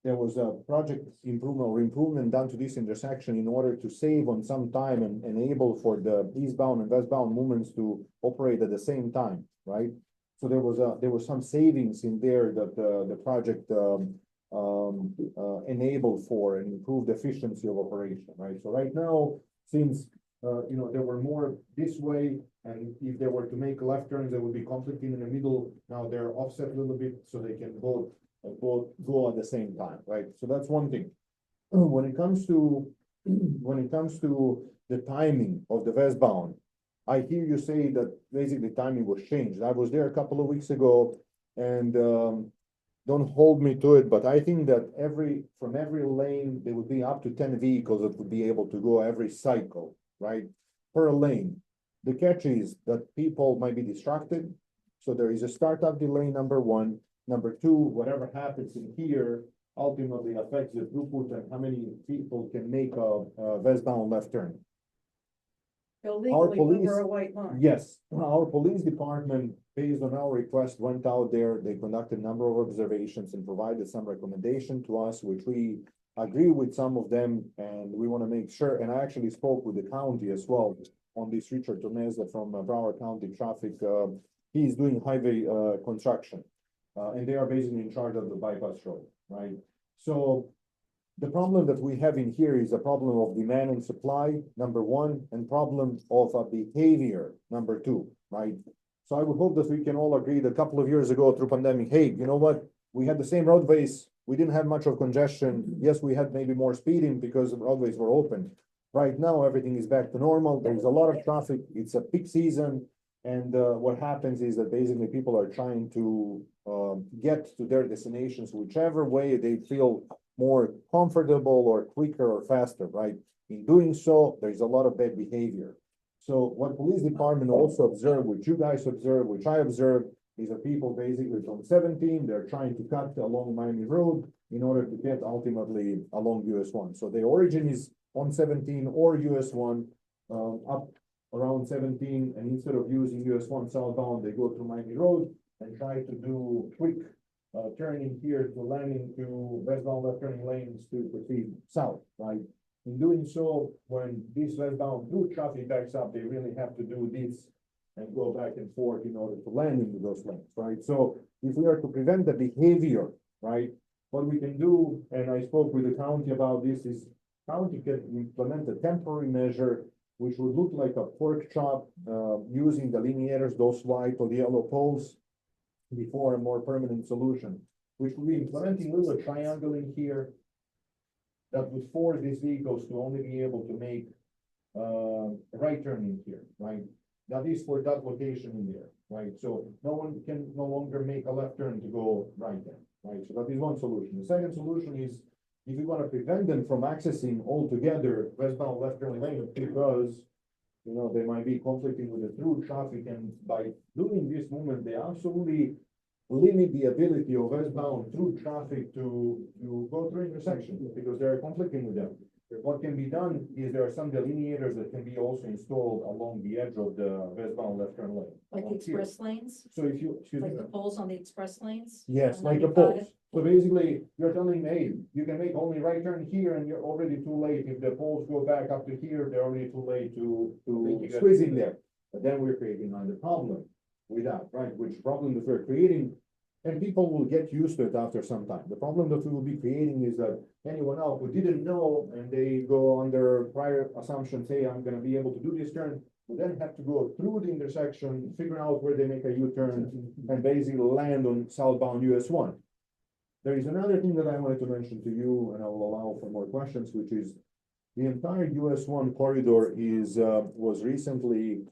[SPEAKER 12] there was a project improvement done to this intersection in order to save on some time and enable for the eastbound and westbound movements to operate at the same time, right? So there was some savings in there that the project enabled for and improved efficiency of operation, right? So right now, since there were more this way, and if they were to make left turns, they would be conflicting in the middle. Now they're offset a little bit so they can both go at the same time, right? So that's one thing. When it comes to the timing of the westbound, I hear you say that basically timing was changed. I was there a couple of weeks ago, and don't hold me to it, but I think that from every lane, there would be up to 10 vehicles that would be able to go every cycle, right? Per lane. The catch is that people might be distracted. So there is a startup delay, number 1. Number 2, whatever happens in here ultimately affects the throughput and how many people can make a westbound left turn.
[SPEAKER 19] Illegally over a white line.
[SPEAKER 12] Yes, our police department, based on our request, went out there. They conducted a number of observations and provided some recommendation to us, which we agree with some of them, and we want to make sure. And I actually spoke with the county as well on this. Richard Toneza from Broward County Traffic. He's doing highway construction. And they are basically in charge of the bypass road, right? So the problem that we have in here is a problem of demand and supply, number one, and problem of a behavior, number two, right? So I would hope that we can all agree that a couple of years ago through pandemic, hey, you know what? We had the same roadways. We didn't have much of congestion. Yes, we had maybe more speeding because the roadways were open. Right now, everything is back to normal. There's a lot of traffic. It's a peak season. And what happens is that basically people are trying to get to their destinations, whichever way they feel more comfortable or quicker or faster, right? In doing so, there's a lot of bad behavior. So what police department also observed, which you guys observed, which I observed, is that people basically from 17, they're trying to cut along Miami Road in order to get ultimately along US 1. So the origin is on 17 or US 1 up around 17, and instead of using US 1 southbound, they go through Miami Road and try to do quick turning here to landing to westbound left turning lanes to proceed south, right? In doing so, when this westbound through traffic backs up, they really have to do this and go back and forth in order to land into those lanes, right? So if we are to prevent the behavior, right, what we can do, and I spoke with the county about this, is county can implement a temporary measure which would look like a pork chop using the lineators, those white or the yellow poles, before a more permanent solution, which would be implementing a little triangle in here that would force these vehicles to only be able to make a right turn in here, right? That is for that location in there, right? So no one can no longer make a left turn to go right there, right? So that is one solution. The second solution is if you want to prevent them from accessing altogether westbound left turn lane because you know they might be conflicting with the through traffic, and by doing this movement, they absolutely limit the ability of westbound through traffic to go through intersections because they're conflicting with them. What can be done is there are some delineators that can be also installed along the edge of the westbound left turn lane.
[SPEAKER 18] Like the express lanes,
[SPEAKER 12] So if you, excuse me.
[SPEAKER 18] like the poles on the express lanes?
[SPEAKER 12] Yes,
[SPEAKER 18] on
[SPEAKER 12] like a
[SPEAKER 18] 95?
[SPEAKER 12] pole. So basically, you're telling me, hey, you can make only right turn here and you're already too late. If the poles go back up to here, they're already too late to squeeze in there. But then we're creating another problem with that, right? Which problem that we're creating, and people will get used to it after some time. The problem that we will be creating is that anyone else who didn't know and they go under prior assumptions, hey, I'm gonna be able to do this turn, will then have to go through the intersection, figure out where they make a U-turn, and basically land on southbound US 1. There is another thing that I wanted to mention to you, and I will allow for more questions, which is the entire US 1 corridor is was recently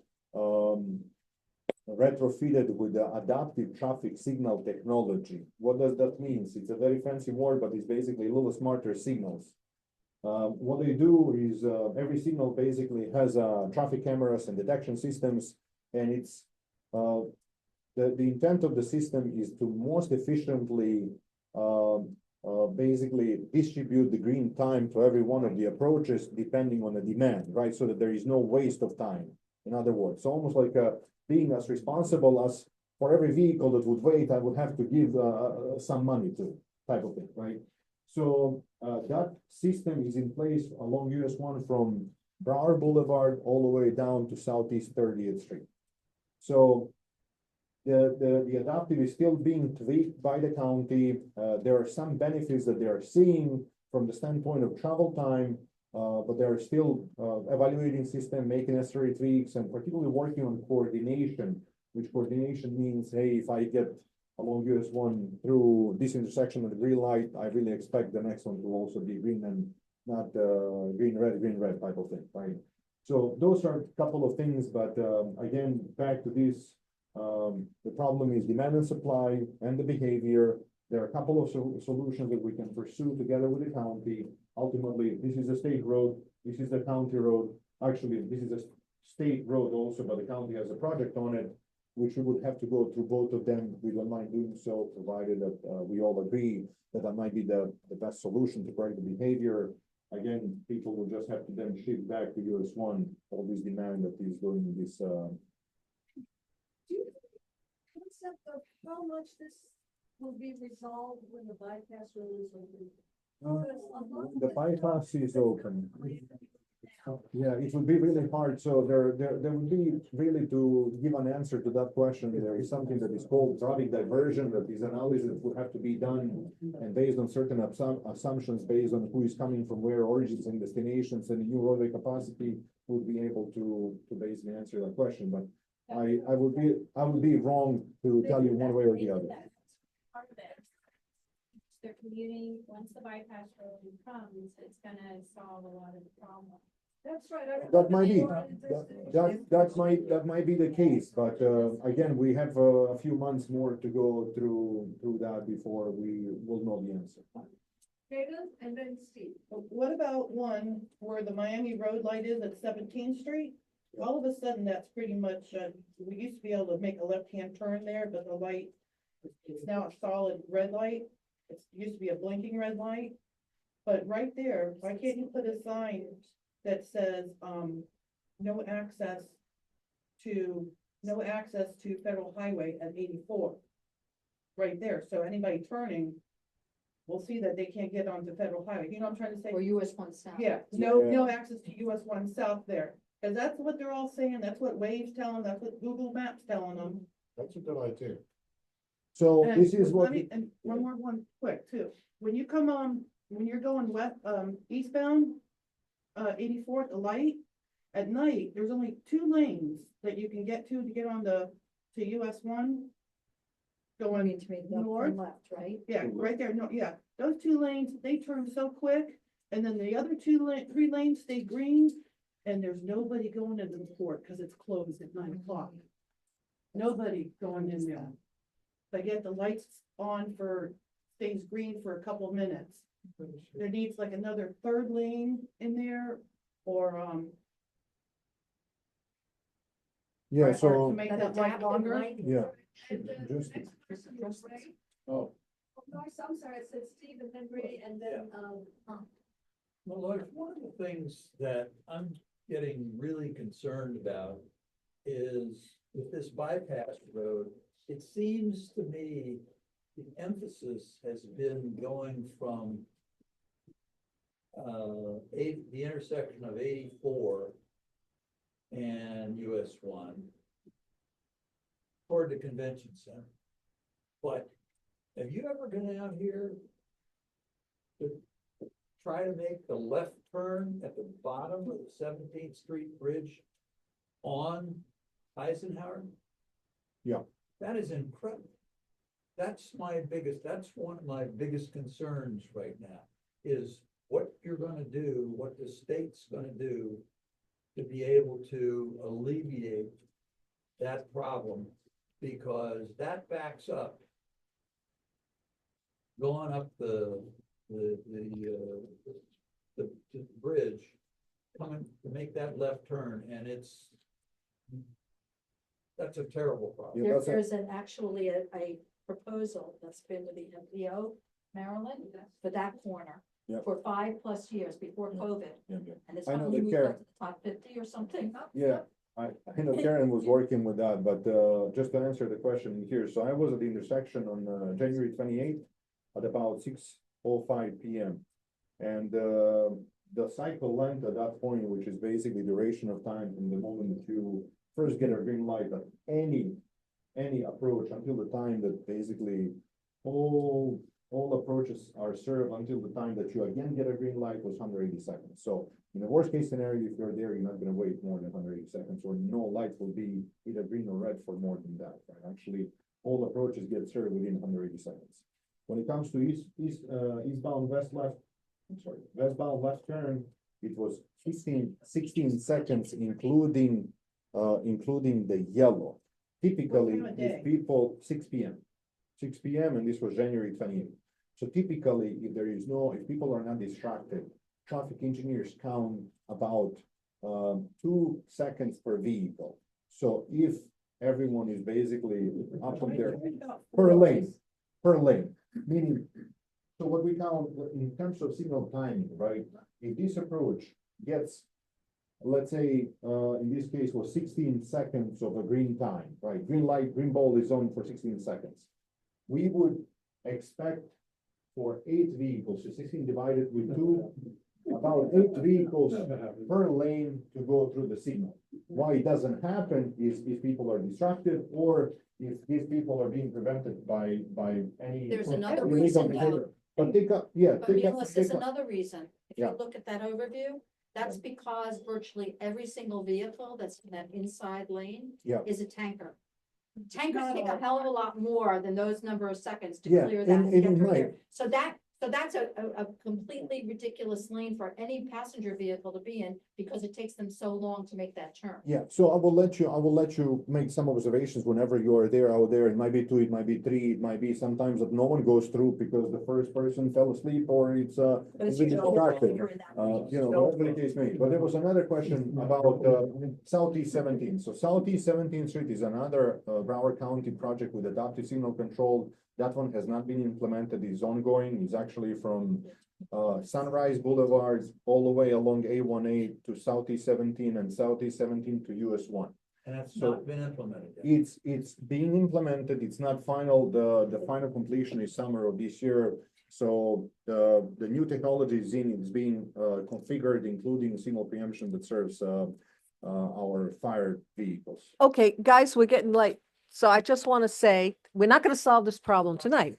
[SPEAKER 12] retrofitted with the adaptive traffic signal technology. What does that mean? It's a very fancy word, but it's basically a little smarter signals. What they do is every signal basically has traffic cameras and detection systems, and it's the intent of the system is to most efficiently basically distribute the green time to every one of the approaches depending on the demand, right? So that there is no waste of time. In other words, almost like being as responsible as for every vehicle that would wait, I would have to give some money to, type of thing, right? So that system is in place along US 1 from Broward Boulevard all the way down to Southeast 30th Street. So the adaptive is still being tweaked by the county. There are some benefits that they are seeing from the standpoint of travel time, but they're still evaluating system, making necessary tweaks, and particularly working on coordination, which coordination means, hey, if I get along US 1 through this intersection with the green light, I really expect the next one to also be green and not green, red type of thing, right? So those are a couple of things, but again, back to this, the problem is demand and supply and the behavior. There are a couple of solutions that we can pursue together with the county. Ultimately, this is a state road, this is the county road. Actually, this is a state road also, but the county has a project on it, which we would have to go through both of them. We don't mind doing so, provided that we all agree that that might be the best solution to correct the behavior. Again, people will just have to then shift back to US 1, all this demand that is doing this.
[SPEAKER 13] Do you have a concept of how much this will be resolved when the bypass road is open? Because a lot of
[SPEAKER 12] The bypass is open. Yeah, it would be really hard, so there would be really to give an answer to that question, there is something that is called traffic diversion, that is analysis would have to be done. And based on certain assumptions, based on who is coming from where, origins and destinations, and new roadway capacity, would be able to basically answer that question, but I would be wrong to tell you one way or the other.
[SPEAKER 6] Part of it. They're commuting, once the bypass road comes, it's gonna solve a lot of the problems.
[SPEAKER 3] That's right.
[SPEAKER 12] That might be, that might be the case, but, again, we have a few months more to go through that before we will know the answer.
[SPEAKER 3] Jada and then Steve.
[SPEAKER 19] What about one where the Miami Road light is at 17th Street? All of a sudden, that's pretty much, we used to be able to make a left-hand turn there, but the light, it's now a solid red light. It used to be a blinking red light. But right there, why can't you put a sign that says, no access to Federal Highway at 84? Right there, so anybody turning will see that they can't get onto Federal Highway, you know what I'm trying to say?
[SPEAKER 18] Or US one south.
[SPEAKER 19] Yeah, no access to US one south there, cause that's what they're all saying, that's what Wave's telling, that's what Google Maps telling them.
[SPEAKER 9] That's a good idea.
[SPEAKER 12] So
[SPEAKER 19] And
[SPEAKER 12] this is what,
[SPEAKER 19] and one more one quick too, when you come on, when you're going west, eastbound, 84th, the light, at night, there's only 2 lanes that you can get to get on to US one. Going
[SPEAKER 18] To make left
[SPEAKER 19] north.
[SPEAKER 18] and left, right?
[SPEAKER 19] Yeah, right there, no, yeah, those 2 lanes, they turn so quick, and then the other 3 lanes stay green, and there's nobody going into the port, cause it's closed at 9 o'clock. Nobody going in there. They get the lights on stays green for a couple of minutes. There needs like another 3rd lane in there, or,
[SPEAKER 12] yeah,
[SPEAKER 19] or
[SPEAKER 12] so,
[SPEAKER 19] to make that light longer.
[SPEAKER 12] yeah. Just,
[SPEAKER 9] Oh,
[SPEAKER 13] No, I'm sorry, I said Steve and then Ray and then,
[SPEAKER 4] Well, Lois, one of the things that I'm getting really concerned about is with this bypass road, it seems to me the emphasis has been going from the intersection of 84 and US 1 toward the convention center. But have you ever been out here to try to make the left turn at the bottom of the 17th Street Bridge on Eisenhower?
[SPEAKER 12] Yeah.
[SPEAKER 4] That is incredible. That's one of my biggest concerns right now, is what you're gonna do, what the state's gonna do to be able to alleviate that problem, because that backs up going up the bridge, coming to make that left turn, and that's a terrible problem.
[SPEAKER 12] Yeah,
[SPEAKER 18] There's actually a proposal that's been to the MPO, Maryland, for that corner.
[SPEAKER 12] Yep.
[SPEAKER 18] For 5+ years before COVID,
[SPEAKER 12] yeah.
[SPEAKER 18] and it's
[SPEAKER 12] I know
[SPEAKER 18] finally
[SPEAKER 12] that
[SPEAKER 18] moved
[SPEAKER 12] Karen-
[SPEAKER 18] up to the top 50 or something.
[SPEAKER 12] Yeah, I know Karen was working with that, but, just to answer the question here, so I was at the intersection on, January 28th at about 6:05 PM. And, the cycle length at that point, which is basically duration of time from the moment that you first get a green light at any approach until the time that basically all approaches are served until the time that you again get a green light was 180 seconds. So in the worst case scenario, if you're there, you're not gonna wait more than 180 seconds, or no light will be either green or red for more than that, right? Actually, all approaches get served within 180 seconds. When it comes to eastbound westbound left turn, it was 16 seconds, including the yellow. Typically,
[SPEAKER 19] What time of day?
[SPEAKER 12] if people, 6 PM, and this was January 28th. So typically, if people are not distracted, traffic engineers count about 2 seconds per vehicle. So if everyone is basically up on their, per lane, meaning, so what we count in terms of signal timing, right? If this approach gets, let's say, in this case was 16 seconds of a green time, right? Green light, green ball is on for 16 seconds. We would expect for 8 vehicles, so 16 divided with 2, about 8 vehicles per lane to go through the signal. Why it doesn't happen is if people are distracted or if these people are being prevented by any.
[SPEAKER 18] There's another
[SPEAKER 12] illegal
[SPEAKER 18] reason,
[SPEAKER 12] behavior.
[SPEAKER 18] though.
[SPEAKER 12] But take up, yeah,
[SPEAKER 18] But
[SPEAKER 12] take up.
[SPEAKER 18] Milos, there's
[SPEAKER 12] take up-
[SPEAKER 18] another reason. If
[SPEAKER 12] Yeah.
[SPEAKER 18] you look at that overview, that's because virtually every single vehicle that's in that inside lane
[SPEAKER 12] Yeah.
[SPEAKER 18] is a tanker. Tankers take a hell of a lot more than those number of seconds to
[SPEAKER 12] Yeah,
[SPEAKER 18] clear that
[SPEAKER 12] and-
[SPEAKER 18] and get
[SPEAKER 12] and
[SPEAKER 18] through
[SPEAKER 12] right.
[SPEAKER 18] there. So that's a completely ridiculous lane for any passenger vehicle to be in because it takes them so long to make that turn.
[SPEAKER 12] Yeah, so I will let you make some observations whenever you are there, out there. It might be 2, it might be 3, it might be sometimes that no one goes through because the first person fell asleep or it's really distracted. Whatever the case may be. But there was another question about Southeast 17. So Southeast 17th Street is another Broward County project with adaptive signal control. That one has not been implemented, is ongoing, is actually from Sunrise Boulevard all the way along A1A to Southeast 17 and Southeast 17 to US 1.
[SPEAKER 4] And that's
[SPEAKER 12] So-
[SPEAKER 4] not been implemented yet.
[SPEAKER 12] It's being implemented, it's not final, the final completion is summer of this year. So the new technology is it's being configured, including single preemption that serves our fire vehicles.
[SPEAKER 1] Okay, guys, we're getting late. So I just want to say, we're not going to solve this problem tonight.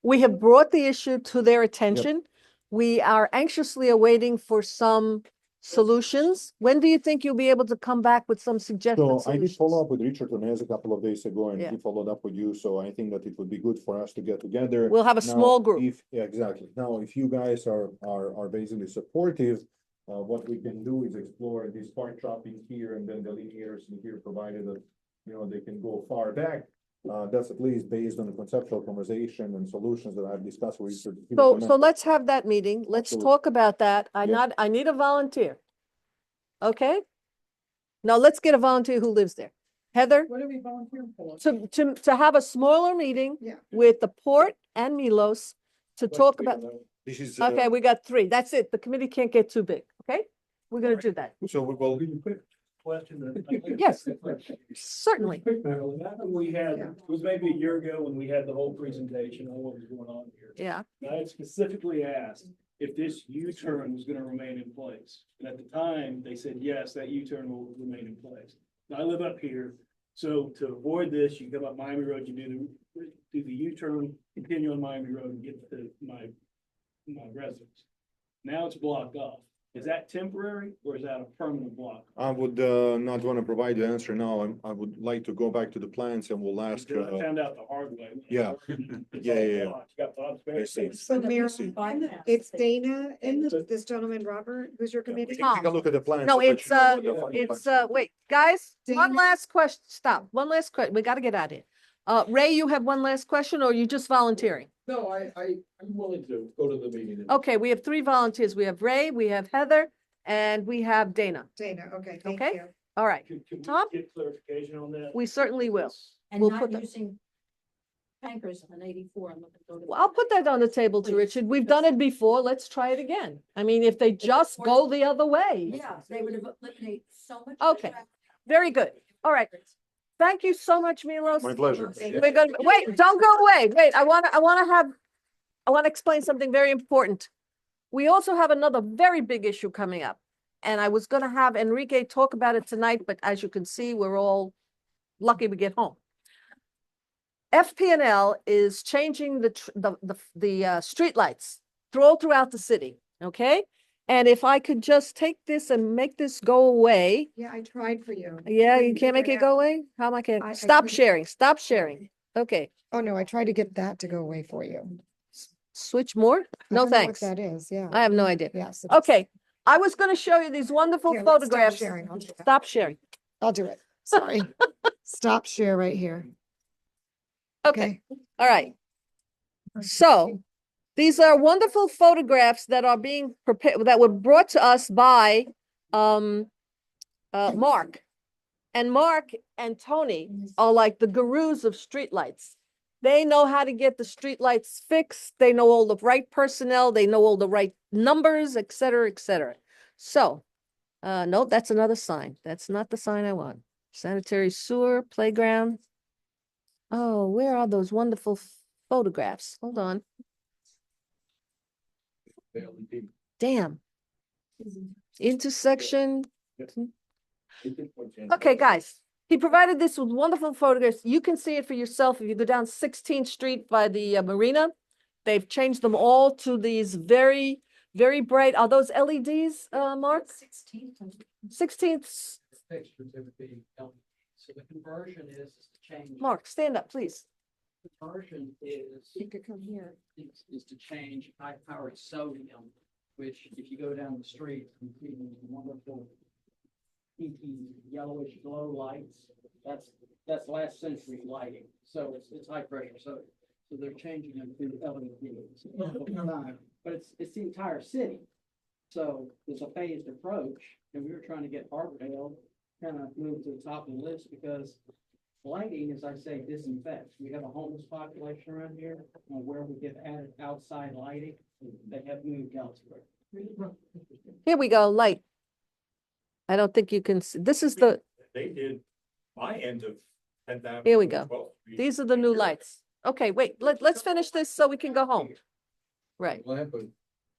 [SPEAKER 1] We have brought the issue to their attention. We are anxiously awaiting for some solutions. When do you think you'll be able to come back with some suggested
[SPEAKER 12] So I did
[SPEAKER 1] solutions?
[SPEAKER 12] follow up with Richard Tornez a couple of days ago and
[SPEAKER 1] Yeah.
[SPEAKER 12] he followed up with you. So I think that it would be good for us to get together.
[SPEAKER 1] We'll have a
[SPEAKER 12] Now,
[SPEAKER 1] small group.
[SPEAKER 12] Yeah, exactly. Now, if you guys are basically supportive, what we can do is explore this park shopping here and then the linears in here, provided that, they can go far back. That's at least based on the conceptual conversation and solutions that I've discussed with Richard.
[SPEAKER 1] So let's have that meeting. Let's
[SPEAKER 12] Absolutely.
[SPEAKER 1] talk about that.
[SPEAKER 12] Yeah.
[SPEAKER 1] I need a volunteer. Okay? Now let's get a volunteer who lives there. Heather,
[SPEAKER 19] What are we volunteering for?
[SPEAKER 1] to have a smaller meeting
[SPEAKER 3] Yeah.
[SPEAKER 1] with the port and Milos to talk about,
[SPEAKER 12] This is.
[SPEAKER 1] okay, we got 3. That's it. The committee can't get too big, okay? We're gonna do that.
[SPEAKER 12] So we will.
[SPEAKER 14] Question that.
[SPEAKER 1] Yes. Certainly.
[SPEAKER 15] Quick, Marilyn, that-
[SPEAKER 14] We had, it was maybe a year ago when we had the whole presentation on what was going on here.
[SPEAKER 1] Yeah.
[SPEAKER 14] And I had specifically asked if this U-turn was gonna remain in place. And at the time, they said, yes, that U-turn will remain in place. Now, I live up here, so to avoid this, you come up Miami Road, you do the U-turn, continue on Miami Road and get to my residence. Now it's blocked off. Is that temporary or is that a permanent block?
[SPEAKER 12] I would not want to provide the answer now. I would like to go back to the plans and we'll ask.
[SPEAKER 14] Because I found out the hard way.
[SPEAKER 12] Yeah. Yeah.
[SPEAKER 14] You got Bob's
[SPEAKER 12] I see.
[SPEAKER 3] So Mayor,
[SPEAKER 18] Bypass.
[SPEAKER 3] it's Dana and this gentleman, Robert, who's your committee?
[SPEAKER 12] Take a look at the plans.
[SPEAKER 1] No,
[SPEAKER 12] I'll let
[SPEAKER 1] it's,
[SPEAKER 12] you know what the final-
[SPEAKER 1] wait, guys, one
[SPEAKER 3] Dana?
[SPEAKER 1] last question. Stop. One last question. We got to get out of here. Ray, you have one last question or are you just volunteering?
[SPEAKER 14] No, I'm willing to go to the meeting.
[SPEAKER 1] Okay, we have 3 volunteers. We have Ray, we have Heather, and we have Dana.
[SPEAKER 3] Dana, okay, thank
[SPEAKER 1] Okay.
[SPEAKER 3] you.
[SPEAKER 1] All right,
[SPEAKER 14] Can we
[SPEAKER 1] Tom?
[SPEAKER 14] get clarification on that?
[SPEAKER 1] we certainly will.
[SPEAKER 18] And
[SPEAKER 1] We'll
[SPEAKER 18] not
[SPEAKER 1] put that-
[SPEAKER 18] using tankers on 84 and looking.
[SPEAKER 1] Well, I'll put that on the table to
[SPEAKER 18] Please.
[SPEAKER 1] Richard. We've done it before. Let's try it again. I mean, if they just go the other way.
[SPEAKER 18] Yeah, they would have eliminated so much.
[SPEAKER 1] Okay, very good. All right. Thank you so much, Milos.
[SPEAKER 12] My pleasure.
[SPEAKER 1] We're gonna, wait, don't go away. Wait, I want to explain something very important. We also have another very big issue coming up. And I was gonna have Enrique talk about it tonight, but as you can see, we're all lucky we get home. FPNL is changing the streetlights all throughout the city, okay? And if I could just take this and make this go away.
[SPEAKER 3] Yeah, I tried for you.
[SPEAKER 1] Yeah, you
[SPEAKER 3] Couldn't
[SPEAKER 1] can't make
[SPEAKER 3] figure
[SPEAKER 1] it go away? How am I
[SPEAKER 3] I
[SPEAKER 1] gonna, stop
[SPEAKER 3] couldn't-
[SPEAKER 1] sharing, stop sharing. Okay,
[SPEAKER 3] Oh, no, I tried to get that to go away for you.
[SPEAKER 1] switch more?
[SPEAKER 3] I
[SPEAKER 1] No,
[SPEAKER 3] don't know what
[SPEAKER 1] thanks.
[SPEAKER 3] That is, yeah.
[SPEAKER 1] I have no idea.
[SPEAKER 3] Yes.
[SPEAKER 1] Okay, I was gonna show you these wonderful
[SPEAKER 3] Here, let's stop
[SPEAKER 1] photographs.
[SPEAKER 3] sharing. I'll do that.
[SPEAKER 1] Stop sharing.
[SPEAKER 3] I'll do it. Sorry. Stop share right here.
[SPEAKER 1] Okay, all right. So these are wonderful photographs that are being prepared, that were brought to us by Mark. And Mark and Tony are like the gurus of streetlights. They know how to get the streetlights fixed. They know all the right personnel. They know all the right numbers, et cetera, et cetera. So, no, that's another sign. That's not the sign I want. Sanitary sewer, playground. Oh, where are those wonderful photographs? Hold on. Damn. intersection. Okay, guys, he provided this with wonderful photographs. You can see it for yourself if you go down 16th Street by the marina. They've changed them all to these very, very bright. Are those LEDs, Mark? 16th.
[SPEAKER 7] Fixtures that would be LED. So the conversion is to change.
[SPEAKER 1] Mark, stand up, please.
[SPEAKER 7] Conversion is.
[SPEAKER 1] You could come here.
[SPEAKER 7] Is to change high-powered sodium, which if you go down the street, you see these wonderful pinky yellowish glow lights. That's last century lighting. So it's high pressure sodium. So they're changing them to LEDs. But it's the entire city. So it's a phased approach, and we were trying to get Harbordale kind of moved to the top of the list because lighting, as I say, disinfects. We have a homeless population around here, and where we get added outside lighting, they have moved elsewhere.
[SPEAKER 1] Here we go, light. I don't think you can see. This is the,
[SPEAKER 11] They did my end of 10th
[SPEAKER 1] here we
[SPEAKER 11] Avenue,
[SPEAKER 1] go.
[SPEAKER 11] 12th Street.
[SPEAKER 1] These are the new lights. Okay, wait, let's finish this so we can go home. Right.
[SPEAKER 5] I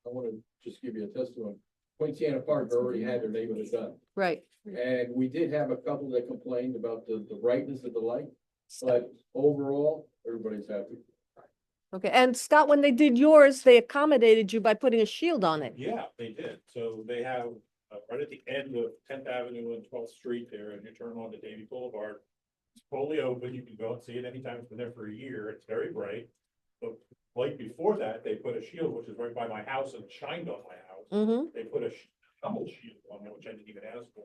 [SPEAKER 5] want to just give you a testimony. Poinciana Park already had their neighborhood done.
[SPEAKER 1] Right.
[SPEAKER 5] And we did have a couple that complained about the brightness of the light, but overall, everybody's happy.
[SPEAKER 1] Okay, and Scott, when they did yours, they accommodated you by putting a shield on it.
[SPEAKER 11] Yeah, they did. So they have, right at the end of 10th Avenue and 12th Street there, and you turn on to Davie Boulevard. It's fully open. You can go and see it anytime. It's been there for a year. It's very bright. But like before that, they put a shield, which is right by my house and shined on my house.
[SPEAKER 1] Mm-hmm.
[SPEAKER 11] They put a double shield on it, which I didn't even ask for.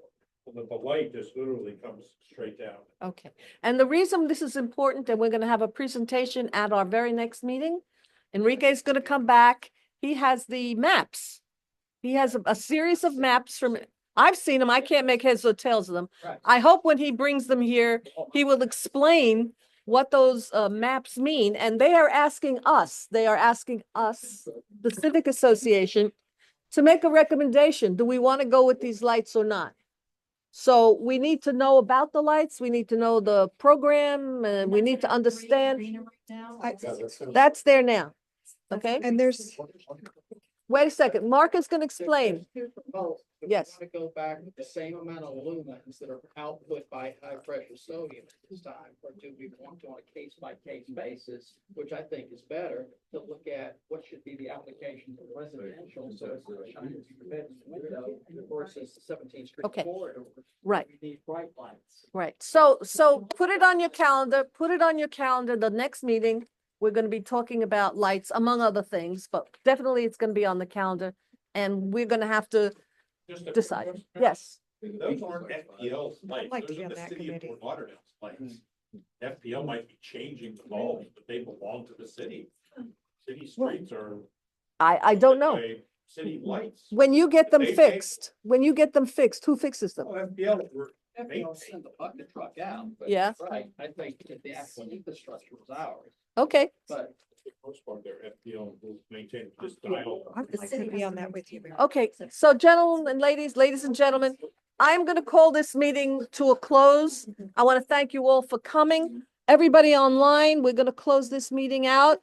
[SPEAKER 11] But the light just literally comes straight down.
[SPEAKER 1] Okay, and the reason this is important, and we're gonna have a presentation at our very next meeting. Enrique's gonna come back. He has the maps. He has a series of maps from, I've seen them. I can't make heads or tails of them.
[SPEAKER 7] Right.
[SPEAKER 1] I hope when he brings them here, he will explain what those maps mean, and they are asking us, the Civic Association, to make a recommendation. Do we want to go with these lights or not? So we need to know about the lights, we need to know the program, and we need to understand. That's there now, okay?
[SPEAKER 3] And there's,
[SPEAKER 1] Wait a second, Mark is gonna explain. Yes.
[SPEAKER 7] To go back with the same amount of lumens that are output by high pressure sodium at this time, or do we want to on a case by case basis, which I think is better, to look at what should be the application for residential, so it's not shining through your bedroom window versus the 17th Street
[SPEAKER 1] Okay.
[SPEAKER 7] corridor.
[SPEAKER 1] Right.
[SPEAKER 7] We need bright lights.
[SPEAKER 1] Right, so put it on your calendar, the next meeting, we're gonna be talking about lights, among other things, but definitely it's gonna be on the calendar. And we're gonna have to
[SPEAKER 11] Just a-
[SPEAKER 1] decide, yes.
[SPEAKER 11] Those aren't FPL's lights.
[SPEAKER 3] like to
[SPEAKER 11] Those
[SPEAKER 3] be
[SPEAKER 11] are
[SPEAKER 3] on
[SPEAKER 11] the
[SPEAKER 3] that
[SPEAKER 11] city of
[SPEAKER 3] committee.
[SPEAKER 11] Fort Lauderdale's lights. FPL might be changing the bulbs, but they belong to the city. City streets are.
[SPEAKER 1] I don't know.
[SPEAKER 11] by City lights.
[SPEAKER 1] When you get them
[SPEAKER 11] They-
[SPEAKER 1] fixed, who fixes them?
[SPEAKER 11] Oh, FPL, were-
[SPEAKER 7] FPL send the bucket truck out. but
[SPEAKER 1] Yeah.
[SPEAKER 7] Right, I think that the actual infrastructure was ours,
[SPEAKER 1] Okay,
[SPEAKER 7] but
[SPEAKER 11] for the most part, their FPL will maintain this dial.
[SPEAKER 3] I'm gonna be on that with you.
[SPEAKER 1] okay, so gentlemen and ladies and gentlemen, I'm gonna call this meeting to a close. I want to thank you all for coming. Everybody online, we're gonna close this meeting out.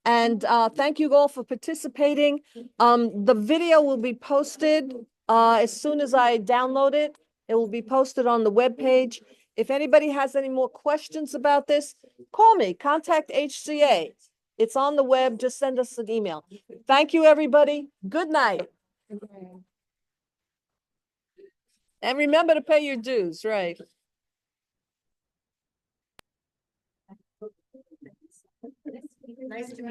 [SPEAKER 1] And thank you all for participating. The video will be posted as soon as I download it. It will be posted on the webpage. If anybody has any more questions about this, call me, contact HCA. It's on the web, just send us an email. Thank you, everybody. Good night. And remember to pay your dues, right?
[SPEAKER 10] Nice to meet you.